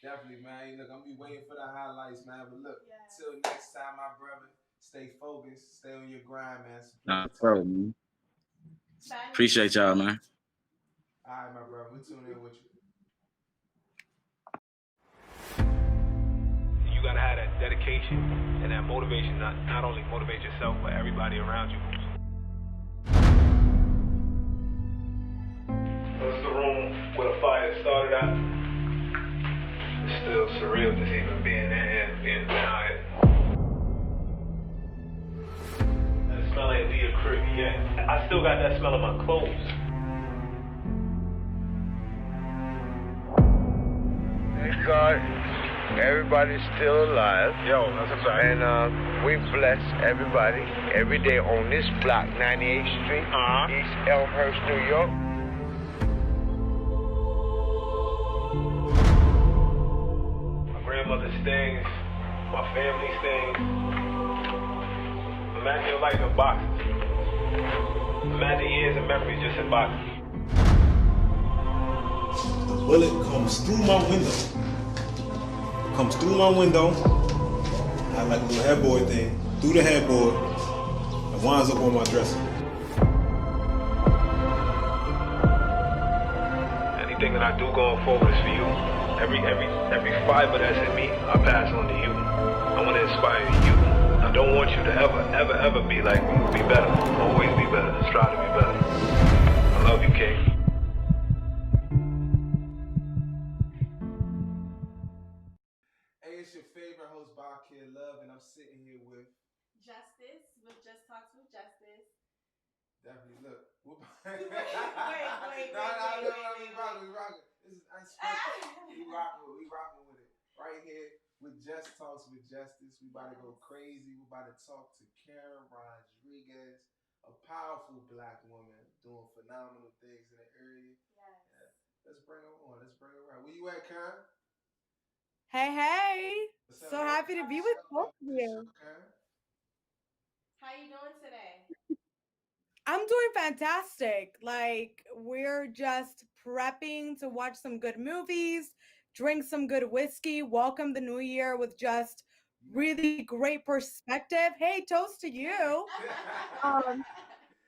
Definitely, man. Look, I'm gonna be waiting for the highlights, man. But look, till next time, my brother, stay focused, stay on your grind, man. Nah, bro, man. Appreciate y'all, man. All right, my brother. We tune in with you. You gotta have that dedication and that motivation, not only motivate yourself, but everybody around you. This is the room where the fire started out. It's still surreal just even being there and being behind it. The smell ain't leave the crib yet. I still got that smell of my clothes. Thank God everybody's still alive. Yo, that's a fact. And we bless everybody every day on this block, 98th Street, East Elmhurst, New York. Grandmother's things, my family's things. Imagine your life in boxes. Imagine years of memories just in boxes. The bullet comes through my window. I like a little headboard thing, through the headboard, and winds up on my dresser. Anything that I do going forward is for you. Every fiber that's in me, I pass on to you. I want to inspire you. I don't want you to ever be like me. Be better. Always be better. Strive to be better. I love you, King. Hey, it's your favorite host, Bakir Love, and I'm sitting here with Justice, with Just Talks with Justice. Definitely. Look. Wait. We rocking. This is unscripted. We rocking with it. Right here with Just Talks with Justice. We about to go crazy. We about to talk to Karen Rodriguez, a powerful black woman doing phenomenal things in the area. Yes. Yeah. Let's bring her on. Let's bring her around. Where you at, Karen? Hey. So happy to be with both of you. How you doing today? I'm doing fantastic. Like, we're just prepping to watch some good movies, drink some good whiskey, welcome the new year with just really great perspective. Hey, toast to you.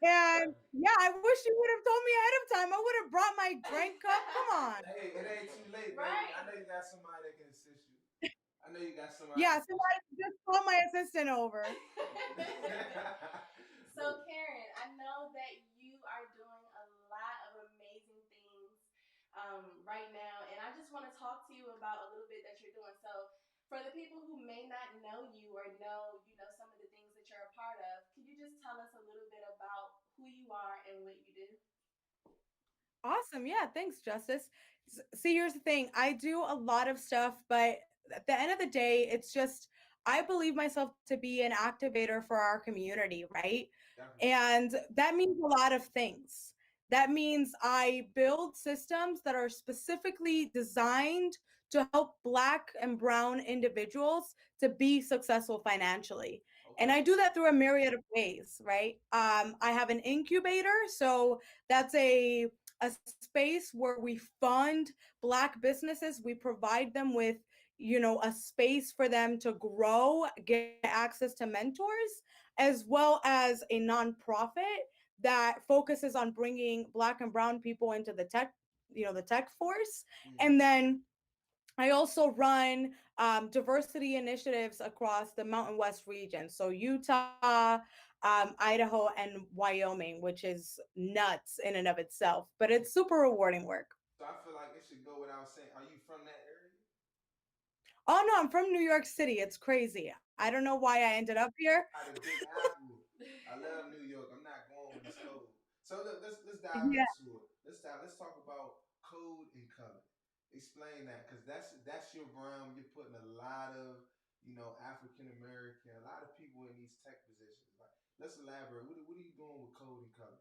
And yeah, I wish you would have told me ahead of time. I would have brought my drink cup. Come on. Hey, it ain't too late, baby. Right. I know you got somebody that can assist you. Yeah, somebody just call my assistant over. So Karen, I know that you are doing a lot of amazing things right now, and I just want to talk to you about a little bit that you're doing. So for the people who may not know you or know, some of the things that you're a part of, could you just tell us a little bit about who you are and what you do? Awesome. Yeah, thanks, Justice. See, here's the thing. I do a lot of stuff, but at the end of the day, it's just I believe myself to be an activator for our community, right? And that means a lot of things. That means I build systems that are specifically designed to help Black and Brown individuals to be successful financially. And I do that through a myriad of ways, right? I have an incubator. So that's a space where we fund Black businesses. We provide them with a space for them to grow, get access to mentors, as well as a nonprofit that focuses on bringing Black and Brown people into the tech force. And then I also run diversity initiatives across the Mountain West region. So Utah, Idaho, and Wyoming, which is nuts in and of itself, but it's super rewarding work. So I feel like it should go without saying. Are you from that area? Oh no, I'm from New York City. It's crazy. I don't know why I ended up here. Out of Big Apple. I love New York. I'm not going when it's cold. So let's dive Yeah. into it. Let's talk about code and color. Explain that, because that's your realm. You're putting a lot of African American, a lot of people in these tech positions. Like, let's elaborate. What are you doing with code and color?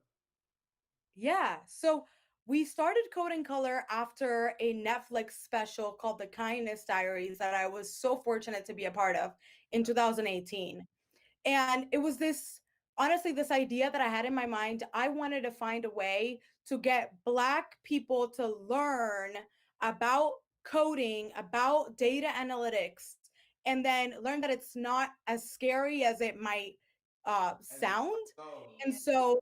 Yeah. So we started Code and Color after a Netflix special called The Kindness Diaries that I was so fortunate to be a part of in 2018. And it was honestly, this idea that I had in my mind. I wanted to find a way to get Black people to learn about coding, about data analytics, and then learn that it's not as scary as it might sound. And so,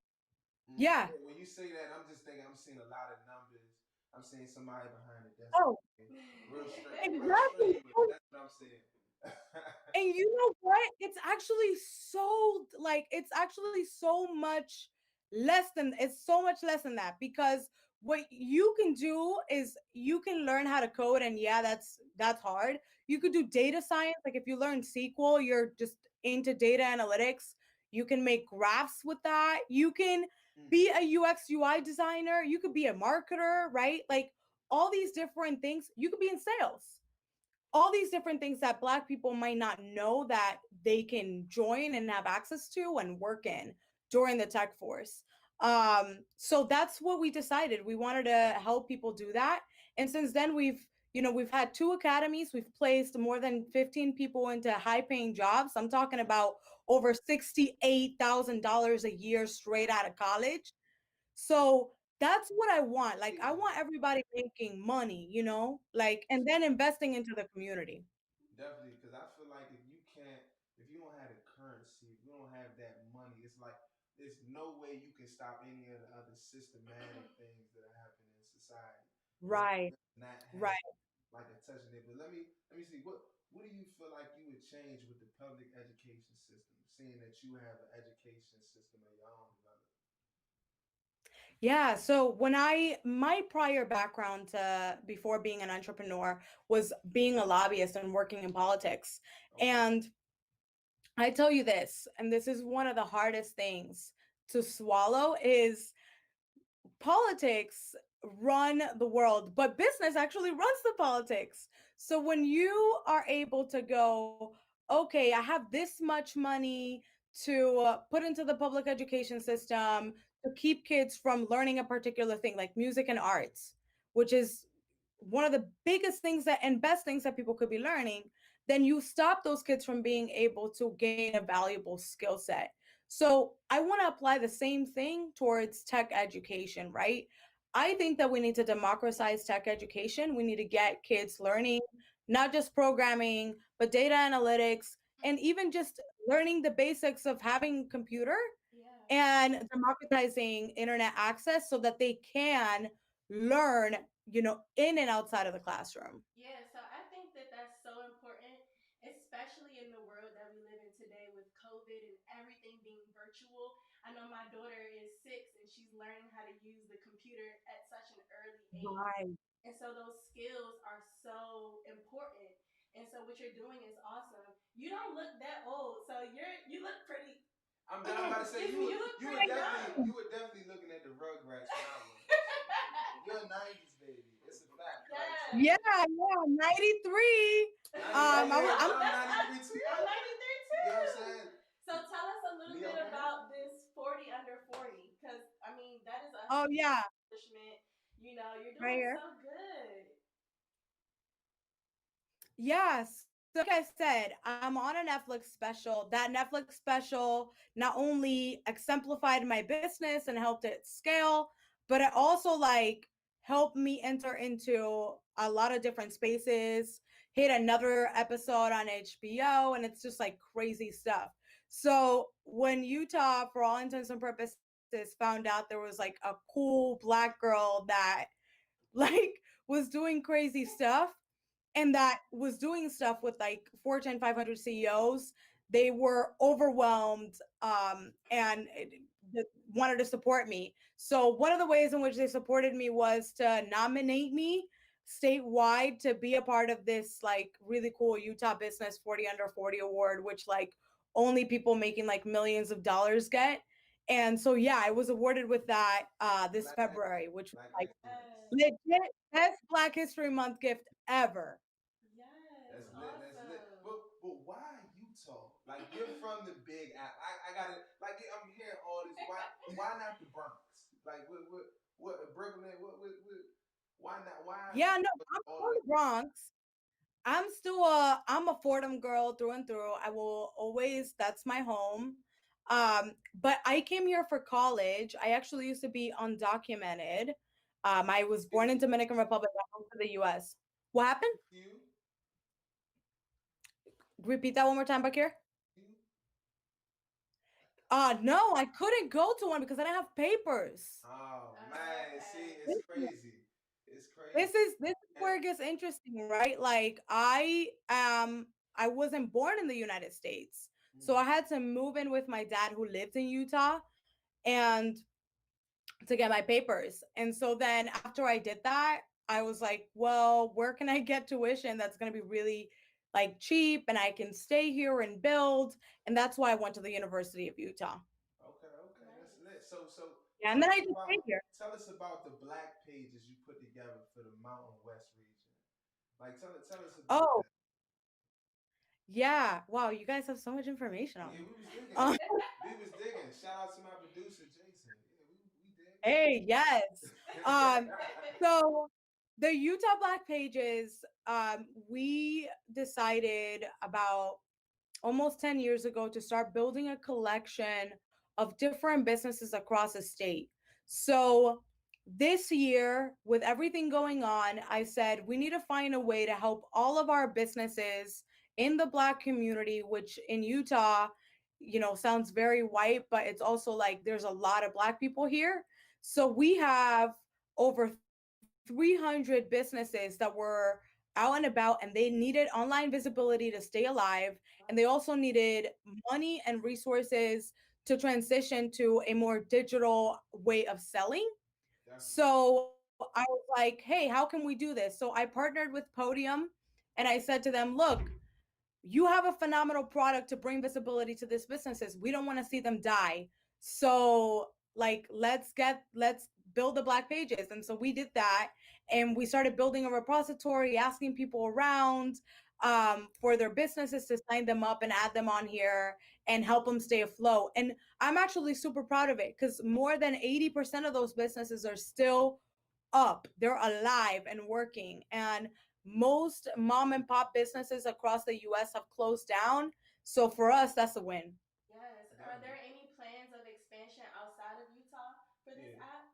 yeah. When you say that, I'm just thinking I'm seeing a lot of numbers. I'm seeing somebody behind the desk. Oh, Real straight. exactly. Real straight. That's what I'm saying. And you know what? It's actually so much it's so much less than that, because what you can do is you can learn how to code, and yeah, that's hard. You could do data science. Like if you learn SQL, you're just into data analytics. You can make graphs with that. You can be a UX UI designer. You could be a marketer, right? Like all these different things. You could be in sales, all these different things that Black people might not know that they can join and have access to and work in during the tech force. So that's what we decided. We wanted to help people do that. And since then we've had 2 academies. We've placed more than 15 people into high paying jobs. I'm talking about over $68,000 a year straight out of college. So that's what I want. Like I want everybody making money, like, and then investing into the community. Definitely, because I feel like if you don't have the currency, if you don't have that money, it's like there's no way you can stop any of the other systematic things that are happening in society. Right. Not have Right. like a touch in it. But let me see. What do you feel like you would change with the public education system, seeing that you have an education system of your own developed? Yeah. So my prior background before being an entrepreneur was being a lobbyist and working in politics. And I tell you this, and this is one of the hardest things to swallow, is politics run the world, but business actually runs the politics. So when you are able to go, okay, I have this much money to put into the public education system to keep kids from learning a particular thing like music and arts, which is one of the biggest things and best things that people could be learning, then you stop those kids from being able to gain a valuable skill set. So I want to apply the same thing towards tech education, right? I think that we need to democratize tech education. We need to get kids learning not just programming, but data analytics, and even just learning the basics of having a computer and democratizing internet access so that they can learn, in and outside of the classroom. Yeah, so I think that that's so important, especially in the world that we live in today with COVID and everything being virtual. I know my daughter is 6 and she's learning how to use the computer at such an early age. Right. And so those skills are so important. And so what you're doing is awesome. You don't look that old, so you look pretty. I'm about to say You look pretty young. you were definitely looking at the Rugrats when I was. You're a 90s baby. It's a fact. Yeah, 93. I'm 93 too. I'm 93 too. You know what I'm saying? So tell us a little bit about this 40 under 40, because I mean that is a Oh yeah. accomplishment. You're Right doing here. so good. Yes. So like I said, I'm on a Netflix special. That Netflix special not only exemplified my business and helped it scale, but it also helped me enter into a lot of different spaces, hit another episode on HBO, and it's just like crazy stuff. So when Utah, for all intents and purposes, found out there was like a cool Black girl that like was doing crazy stuff, and that was doing stuff with like Fortune 500 CEOs. They were overwhelmed and wanted to support me. So one of the ways in which they supported me was to nominate me statewide to be a part of this like really cool Utah Business 40 Under 40 award, which like only people making like millions of dollars get. And so yeah, I was awarded with that this February, which was like legit best Black History Month gift ever. That's lit. That's lit. But why Utah? Like you're from the Big Apple. I gotta like I'm hearing all this. Why not the Bronx? Like what Brooklyn? Why not? Why? Yeah, no, I'm from the Bronx. I'm a Fordham girl through and through. I will always, that's my home. But I came here for college. I actually used to be undocumented. I was born in Dominican Republic, I moved to the US. What happened? Repeat that one more time, Bakir. No, I couldn't go to one because I didn't have papers. Oh man, see, it's crazy. It's crazy. This is where it gets interesting, right? Like I wasn't born in the United States. So I had to move in with my dad who lived in Utah and to get my papers. And so then after I did that, I was like, well, where can I get tuition that's going to be really like cheap and I can stay here and build? And that's why I went to the University of Utah. Okay, that's lit. So yeah, and then I just stayed here. Tell us about the Black pages you put together for the Mountain West region. Like tell us about that. Yeah. Wow, you guys have so much information on me. Yeah, we was digging. Shout out to my producer, Jason. Yeah, we did. Hey, yes. So the Utah Black pages, we decided about almost 10 years ago to start building a collection of different businesses across the state. So this year, with everything going on, I said we need to find a way to help all of our businesses in the Black community, which in Utah, sounds very white, but it's also like there's a lot of Black people here. So we have over 300 businesses that were out and about and they needed online visibility to stay alive. And they also needed money and resources to transition to a more digital way of selling. So I was like, hey, how can we do this? So I partnered with Podium and I said to them, look, you have a phenomenal product to bring visibility to these businesses. We don't want to see them die. So like, let's build the Black pages. And so we did that. And we started building a repository, asking people around for their businesses to sign them up and add them on here and help them stay afloat. And I'm actually super proud of it because more than 80% of those businesses are still up. They're alive and working. And most mom and pop businesses across the US have closed down. So for us, that's a win. Yes. Are there any plans of expansion outside of Utah for this app?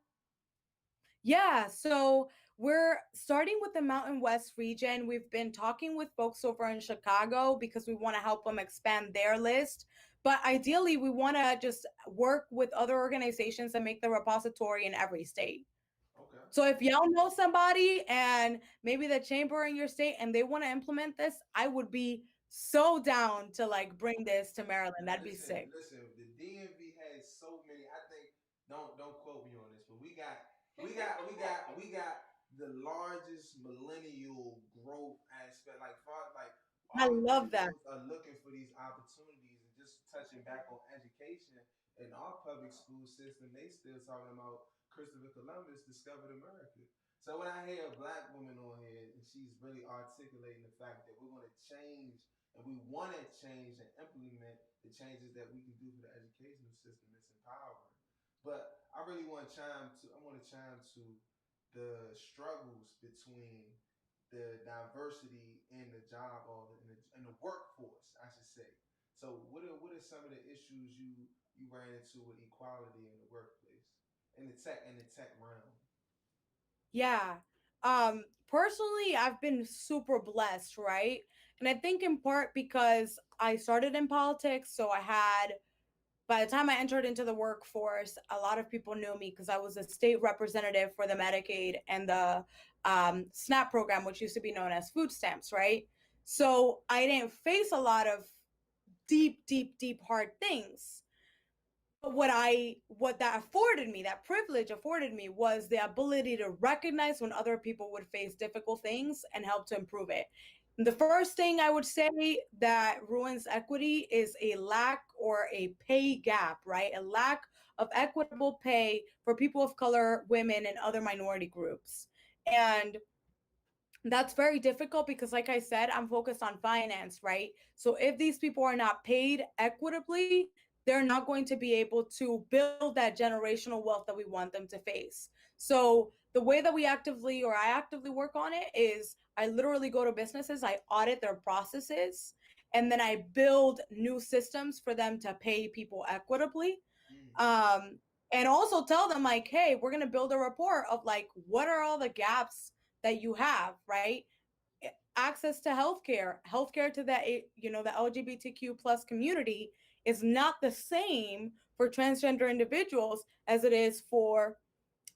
Yeah, so we're starting with the Mountain West region. We've been talking with folks over in Chicago because we want to help them expand their list. But ideally, we want to just work with other organizations and make the repository in every state. Okay. So if y'all know somebody and maybe the chamber in your state and they want to implement this, I would be so down to like bring this to Maryland. That'd be sick. Listen, the DMV has so many. I think don't quote me on this, but we got the largest millennial growth aspect. I love that. Are looking for these opportunities and just touching back on education in our public school system. They still talking about Christopher Columbus discovered America. So when I hear a Black woman on here and she's really articulating the fact that we're going to change and we want to change and implement the changes that we can do for the educational system, it's empowering. But I really want to chime to the struggles between the diversity in the job or in the workforce, I should say. So what are some of the issues you ran into with equality in the workplace, in the tech realm? Yeah. Personally, I've been super blessed, right? And I think in part because I started in politics, so I had by the time I entered into the workforce, a lot of people knew me because I was a state representative for the Medicaid and the SNAP program, which used to be known as food stamps, right? So I didn't face a lot of deep, hard things. But what that afforded me, that privilege afforded me, was the ability to recognize when other people would face difficult things and help to improve it. The first thing I would say that ruins equity is a lack or a pay gap, right? A lack of equitable pay for people of color, women, and other minority groups. And that's very difficult because, like I said, I'm focused on finance, right? So if these people are not paid equitably, they're not going to be able to build that generational wealth that we want them to face. So the way that I actively work on it is I literally go to businesses, I audit their processes, and then I build new systems for them to pay people equitably. And also tell them like, hey, we're going to build a report of like, what are all the gaps that you have, right? Access to healthcare to the LGBTQ plus community is not the same for transgender individuals as it is for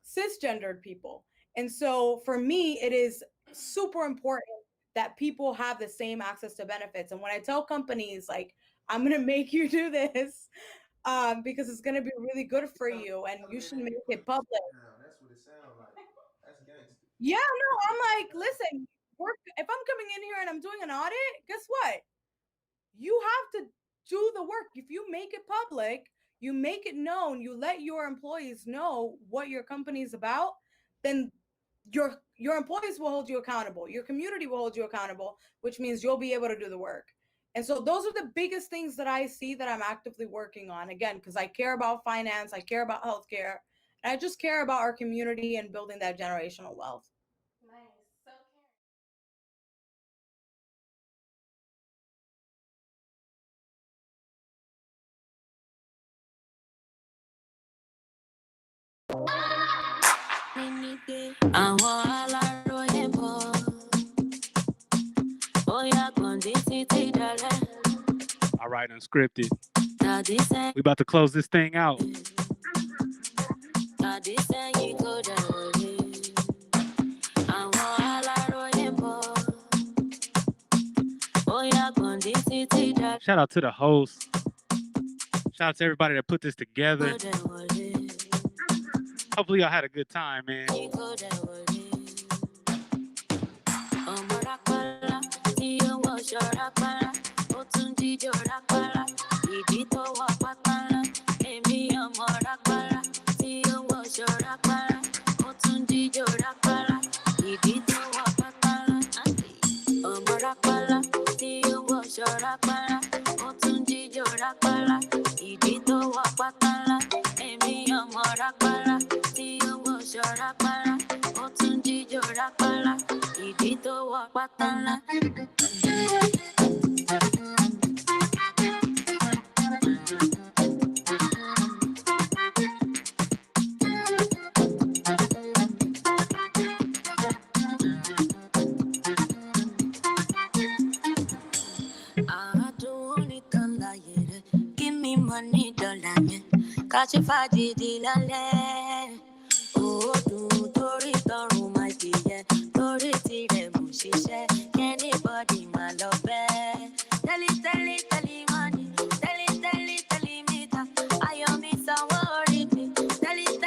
cisgendered people. And so for me, it is super important that people have the same access to benefits. And when I tell companies like, I'm going to make you do this because it's going to be really good for you and you should make it public. That's what it sounds like. That's gangster. Yeah, no, I'm like, listen, if I'm coming in here and I'm doing an audit, guess what? You have to do the work. If you make it public, you make it known, you let your employees know what your company is about, then your employees will hold you accountable. Your community will hold you accountable, which means you'll be able to do the work. And so those are the biggest things that I see that I'm actively working on. Again, because I care about finance, I care about healthcare, and I just care about our community and building that generational wealth. Nice. So All right, Unscripted. We about to close this thing out. Shout out to the host. Shout out to everybody that put this together. Hopefully y'all had a good time, man. Give me money, dollar, catch a faddy dilale. Oh, do Tori Toru, my dear, Tori Tire Mushisha, anybody, my love, tell it, money, tell it, meter. I am it, so worry me, tell it,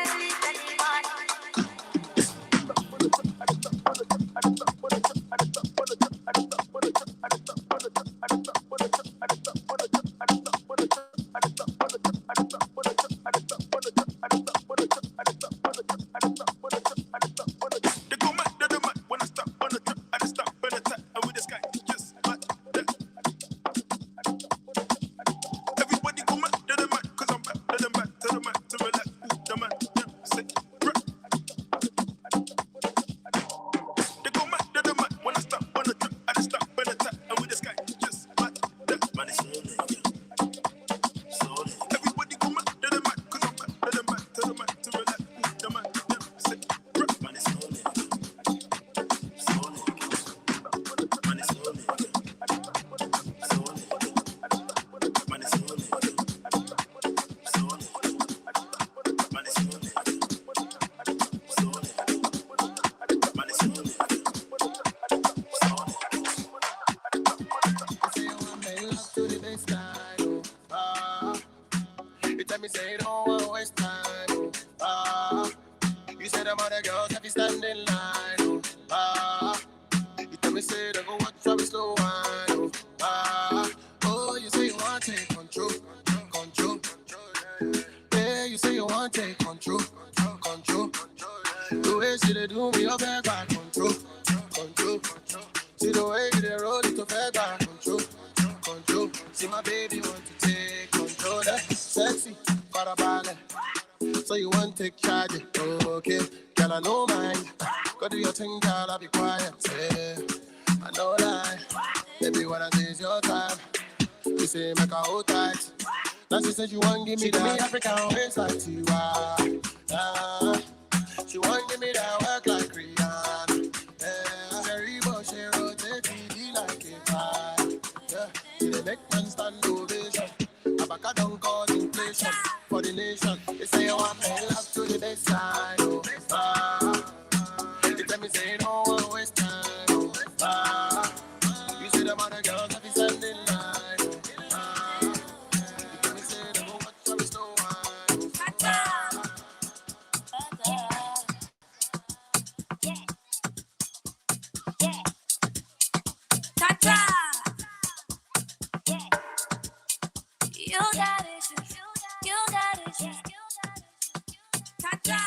me say don't want to waste time. You said them other girls have you stand in line. You tell me say don't go watch how we slow wine. Oh, you say you want to take control. Yeah, you say you want to take control. The way she they do me up there, back control. See the way they roll it up there, back control. See my baby want to take control. That's sexy, for a ballet. So you want to take charge, okay? Girl, I know mine. Go do your thing, girl, I'll be quiet. Yeah, I know that. Baby, when I say it's your time, you say make her hold tight. Now she said she want give me that African waist like Tiwa. She want give me that work like Rihanna. Yeah, Cherry Bush, she rotate TV like a pie. Yeah, she dey make man stand ovation. Abaka don't call inflation for the nation. They say you want me love to the baseline. They tell me say don't want to waste time. You see them other girls have you standing line. You tell me say don't go watch how we slow wine. Ta-ta! You got it, you got it, ta-ta!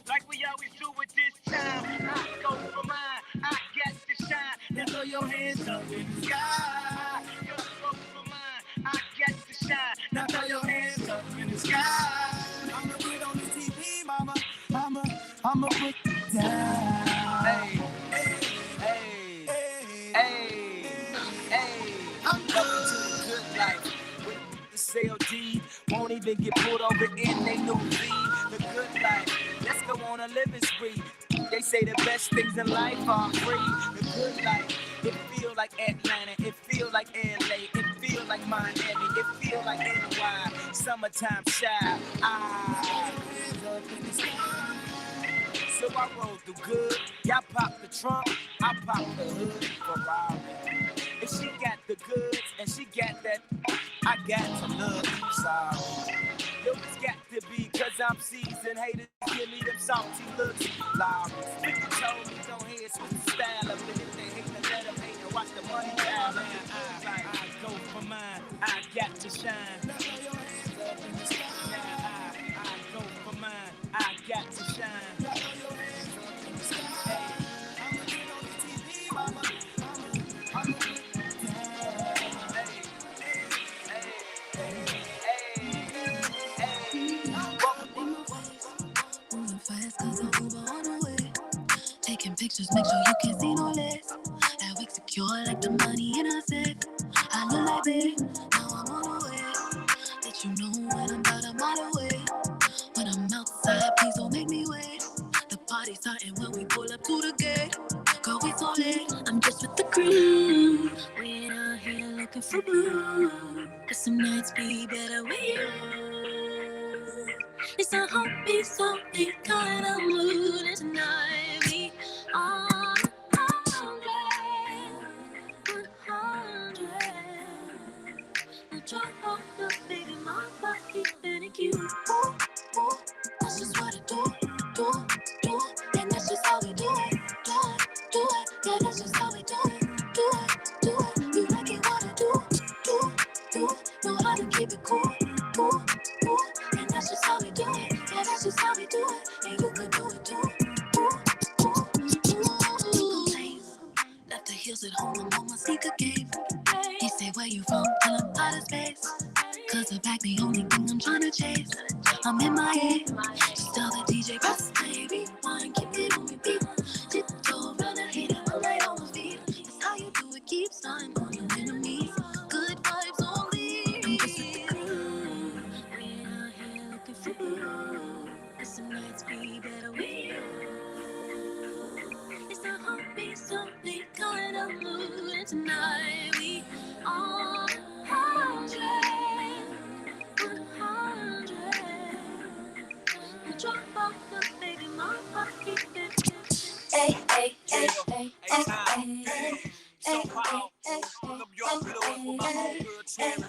Like we always do at this time, I go for mine, I get to shine. Now throw your hands up in the sky. Go for mine, I get to shine. Now throw your hands up in the sky. I'ma get on the TV, mama. I'ma put it down. Hey, hey, hey, hey. I'm coming to the good life. With the CLD, won't even get pulled over in they new V. The good life. Let's go on a living spree. They say the best things in life are free. The good life. It feel like Atlanta. It feel like LA. It feel like Miami. It feel like NY. Summertime shy. So I roll through good. Y'all pop the trunk. I pop the hood. Ferrari. If she got the goods and she got that, I got to look. Sorry. Yo, it's got to be cause I'm seasoned. Haters give me them salty looks. Loud. People told me don't hear switch the style of it. If they hate to let them hate and watch the money pile. I go for mine. I got to shine. I go for mine. I got to shine. Taking pictures, make sure you can see no less. That wig secure like the money in a sack. I look like big, now I'm on the way. Let you know when I'm out of my way. When I'm outside, please don't make me wait. The party's starting when we pull up to the gate. Girl, we so late, I'm just with the crew. We ain't out here looking for blue. But some nights be better with you. It's a happy, something kind of mood tonight. We on 100. Now drop off the big in my pocket, and it cute. That's just what I do. And that's just how we do it. Yeah, that's just how we do it. Do it. You like it, what I do. Know how to keep it cool. like a game. He say, where you from? Tell him outer space. Cause the back the only thing I'm tryna chase. I'm in my head. Just tell the DJ, press baby. Wine, keep it on repeat. Tiptoe around and hit it right on my feet. It's how you do it, keep starting on your enemies. Good vibes only. I'm just with the crew. We out here looking for you. It's some nights we better with you. It's a heartbeat, something going on mood. And tonight we on 100. Drop off the baby, my pocket. Hey, hey, hey, hey, hey, hey. So powerful. Look your pillow for my homegirl, Tanner.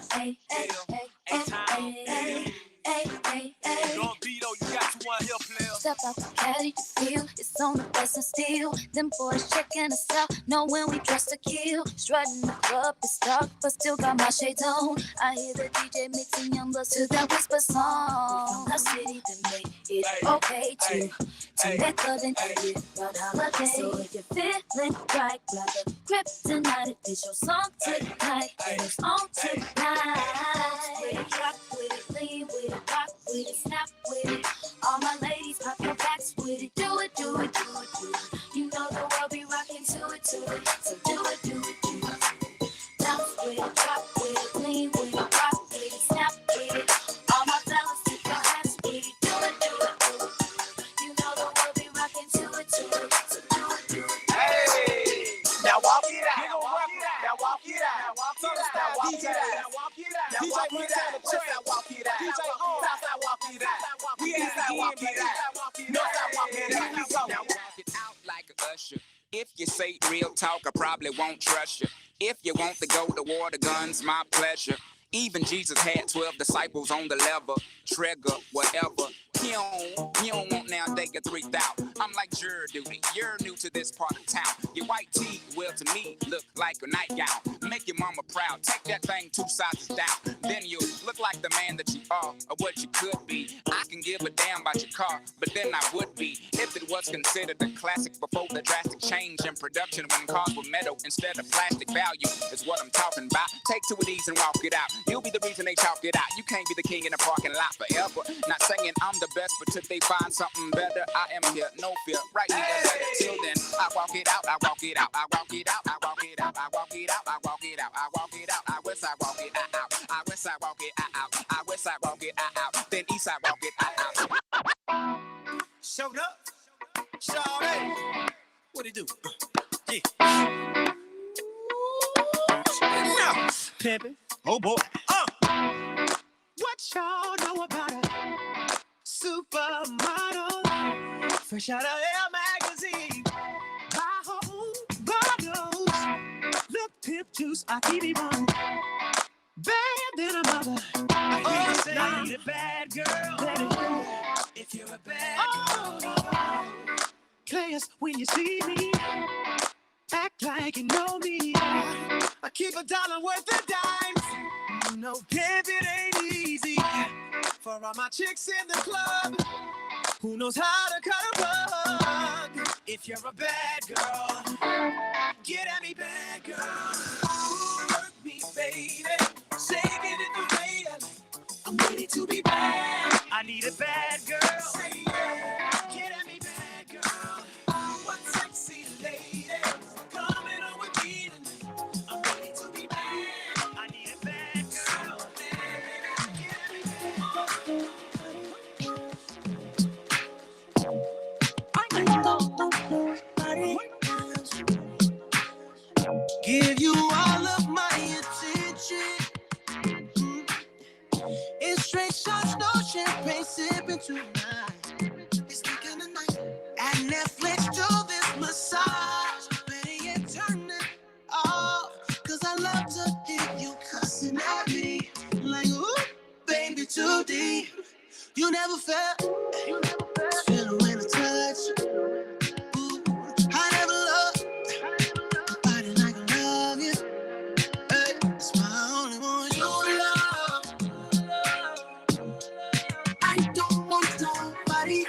Don't be though, you got to one here, player. Step out the caddy, feel it's on the best and steel. Them boys checking us out, know when we dress to kill. Strutting the club, it's dark, but still got my shades on. I hear the DJ mixing young bloods to that whisper song. The city that made it okay to that club and edit round holiday. So if you're feeling right, grab the grip tonight. It's your song tonight, and it's on tonight. With it, rock with it, lean with it, rock with it, snap with it. All my ladies, pop your backs with it. Do it, do it, do it, do it. You know the world be rocking to it, to it. So do it, do it, do it. Bounce with it, drop with it, lean with it, rock with it, snap with it. All my fellas, keep your hands with it. Do it, do it, do it. You know the world be rocking to it, to it. So do it, do it. Hey, now walk it out. Now walk it out. Now walk it out. Now walk it out. Now walk it out. Now walk it out. Now walk it out. DJ on. Southside walk it out. We ain't walk it out. Northside walk it out. Here we go. Now walk it out like a usher. If you say real talk, I probably won't trust you. If you want to go to war, the guns, my pleasure. Even Jesus had 12 disciples on the lever, trigger, whatever. He don't want now they get 3,000. I'm like juror duty, you're new to this part of town. Your white tee will to me look like a nightgown. Make your mama proud, take that thing 2 sizes down. Then you look like the man that you are, or what you could be. I can give a damn about your car, but then I would be. If it was considered a classic before the drastic change in production when cars were metal instead of plastic, value is what I'm talking about. Take 2 of these and walk it out. You'll be the reason they chalk it out. You can't be the king in the parking lot forever. Not saying I'm the best, but till they find something better, I am here, no fear. Right here, till then, I walk it out, I walk it out, I walk it out, I walk it out, I walk it out, I walk it out, I walk it out, I west side walk it out, I west side walk it out, I west side walk it out, then east side walk it out. Showed up, shawty, what it do? Yeah. Now, pimpin', oh boy, what y'all know about it? Supermodel, fresh out of Elle magazine, buy her own bottles. Look, pimp juice, I keep it on. Bad than a mother. I hear you say I need a bad girl. If you're a bad girl, players, when you see me, act like you know me. I keep $1 worth of dimes. You know, pimp, it ain't easy. For all my chicks in the club, who knows how to cut a rug? If you're a bad girl, get at me, bad girl. Work me, baby. Say it the way I like. I'm ready to be bad. I need a bad girl. Say yeah. Get at me, bad girl. What sexy lady coming on with me tonight? I'm ready to be bad. I need a bad girl. Give you all of my attention. It's straight shots, no champagne sipping tonight. It's the kind of night at Netflix, do this massage. Better yet, turn it off. Cause I love to hear you cussing at me. Like, ooh, baby, too deep. You never felt feeling when I touch. Ooh, I never loved nobody like I love you. Hey, it's my only one. You love. I don't want nobody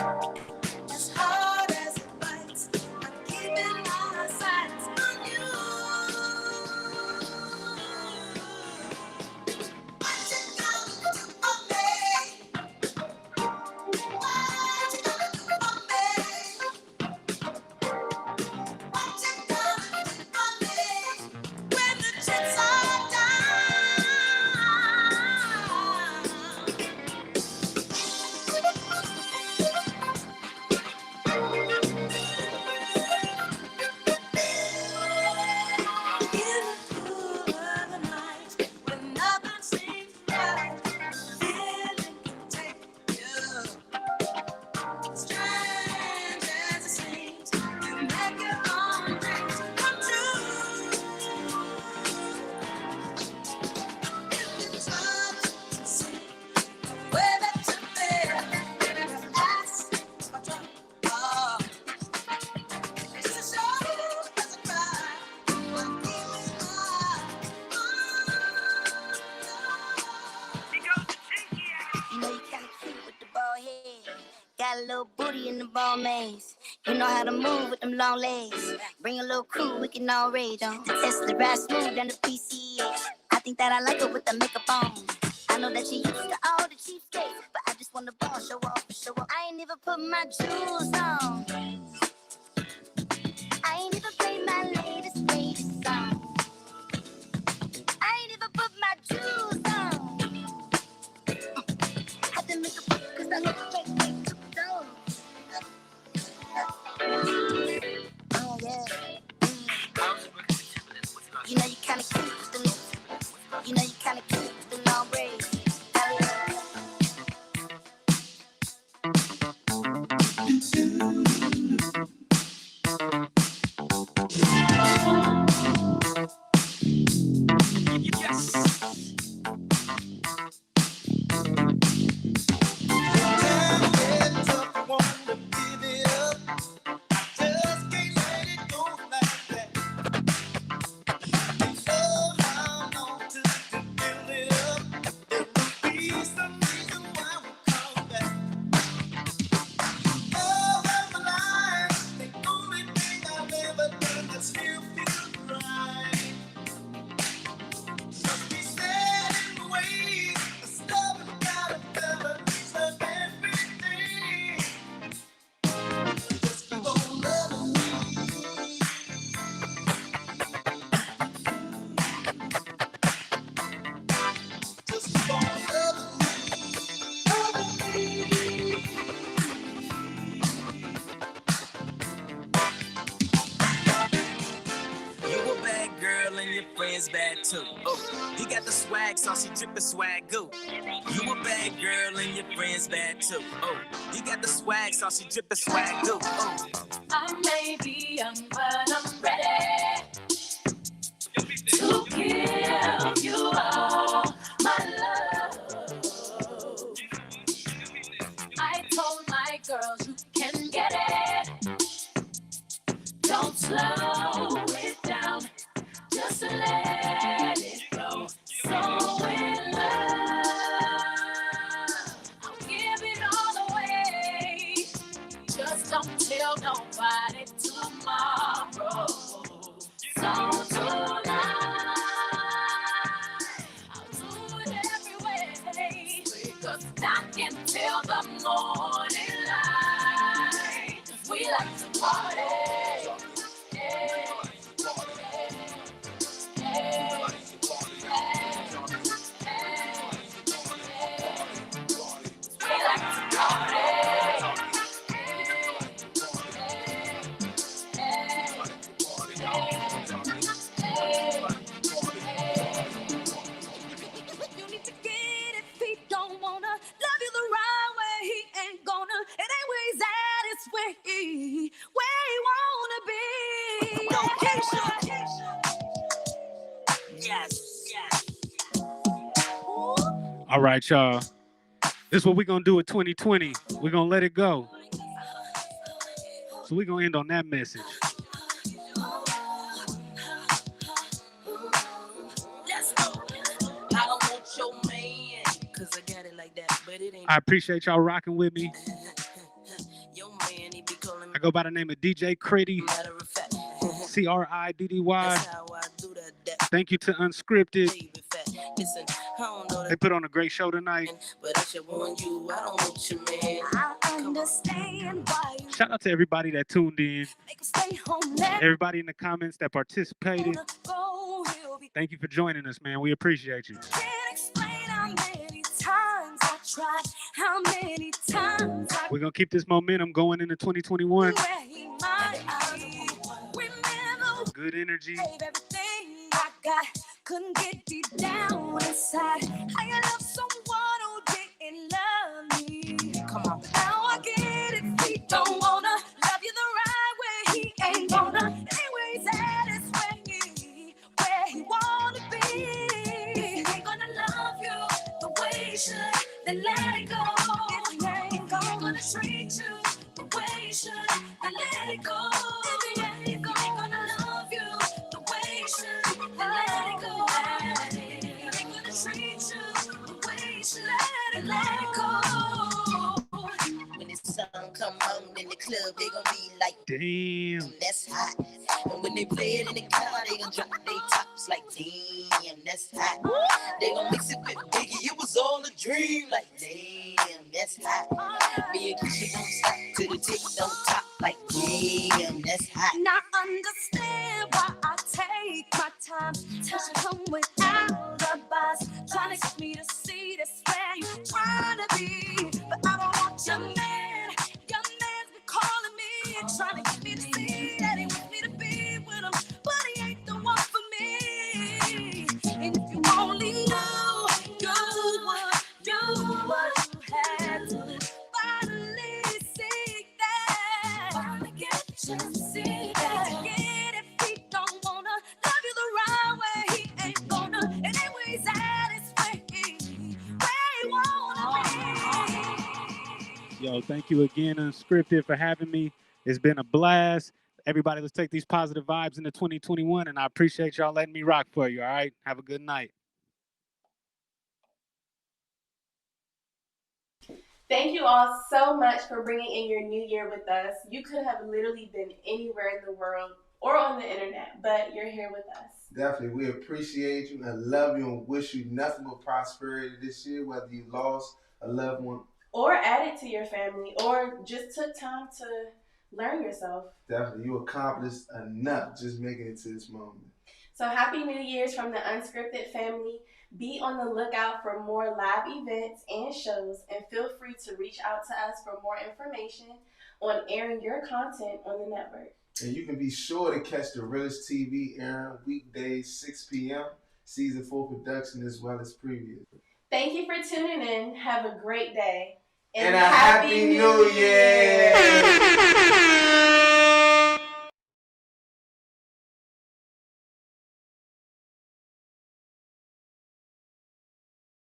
As hard as it bites, I'm keeping my sights on you. What you gonna do for me? What you gonna do for me? What you gonna do for me? When the chips are got a little booty in the ball maze. You know how to move with them long legs. Bring a little crew, we can all rage on. The Tesla ride smooth down the PCH. I think that I like her with the makeup on. I know that she used to all the cheapskates, but I just want the ball show off. I ain't even put my jewels on. I ain't even played my latest song. I ain't even put my jewels on. Had to make a book cause I look fake. Oh yeah. You know you kinda cute with the you know you kinda cute with the long braids. Bad too. Oh, he got the swag, so she drippin' swag goo. You a bad girl and your friends bad too. Oh, he got the swag, so she drippin' swag goo. Oh. I may be young, but I'm ready to give you all my love. I told my girls you can get it. Don't slow it down. Just let it go. So in love, I'll give it all away. Just don't tell nobody tomorrow. So tonight, I'll do it every way. Cause not until the morning light. Cause we like to party. All right, y'all. This is what we're going to do with 2020. We're going to let it go. So we're going to end on that message. I appreciate y'all rocking with me. I go by the name of DJ Critty. CRIDDY. Thank you to Unscripted. They put on a great show tonight. Shout out to everybody that tuned in. Everybody in the comments that participated. Thank you for joining us, man. We appreciate you. We're going to keep this momentum going into 2021. Good energy. Couldn't get deep down inside. I love someone who didn't love me. Come on. Now I get it. He don't wanna love you the right way. He ain't gonna. Anyways, that is where he wanna be. If he ain't gonna love you the way he should, then let it go. If he ain't gonna treat you the way he should, then let it go. If he ain't gonna love you the way he should, then let it go. Let it go. When the sun come on in the club, they gon' be like, damn, that's hot. And when they play it in the car, they gon' drop their tops like, damn, that's hot. They gon' mix it with Biggie, it was all a dream. Like, damn, that's hot. Me and Keisha don't stop till the tick don't top. Like, damn, that's hot. Now understand why I take my time to come without a bus. Trying to get me to see this where you trying to be. But I don't want your man. Your man's been calling me and trying to get me to see that he wants me to be with him. But he ain't the one for me. And if you only knew, you would have to finally see that. Finally get the chance to see that. Again, if he don't wanna love you the right way, he ain't gonna. Anyways, that is where he wanna be. Yo, thank you again, Unscripted, for having me. It's been a blast. Everybody, let's take these positive vibes into 2021, and I appreciate y'all letting me rock for you, all right? Have a good night. Thank you all so much for bringing in your new year with us. You could have literally been anywhere in the world or on the internet, but you're here with us. Definitely. We appreciate you and love you and wish you nothing but prosperity this year, whether you lost a loved one or added to your family or just took time to learn yourself. Definitely. You accomplished enough just making it to this moment. So happy New Year's from the Unscripted family. Be on the lookout for more live events and shows, and feel free to reach out to us for more information on airing your content on the network. And you can be sure to catch the Realest TV airing weekdays 6 p.m. Season 4 production as well as previews. Thank you for tuning in. Have a great day. And a Happy New Year!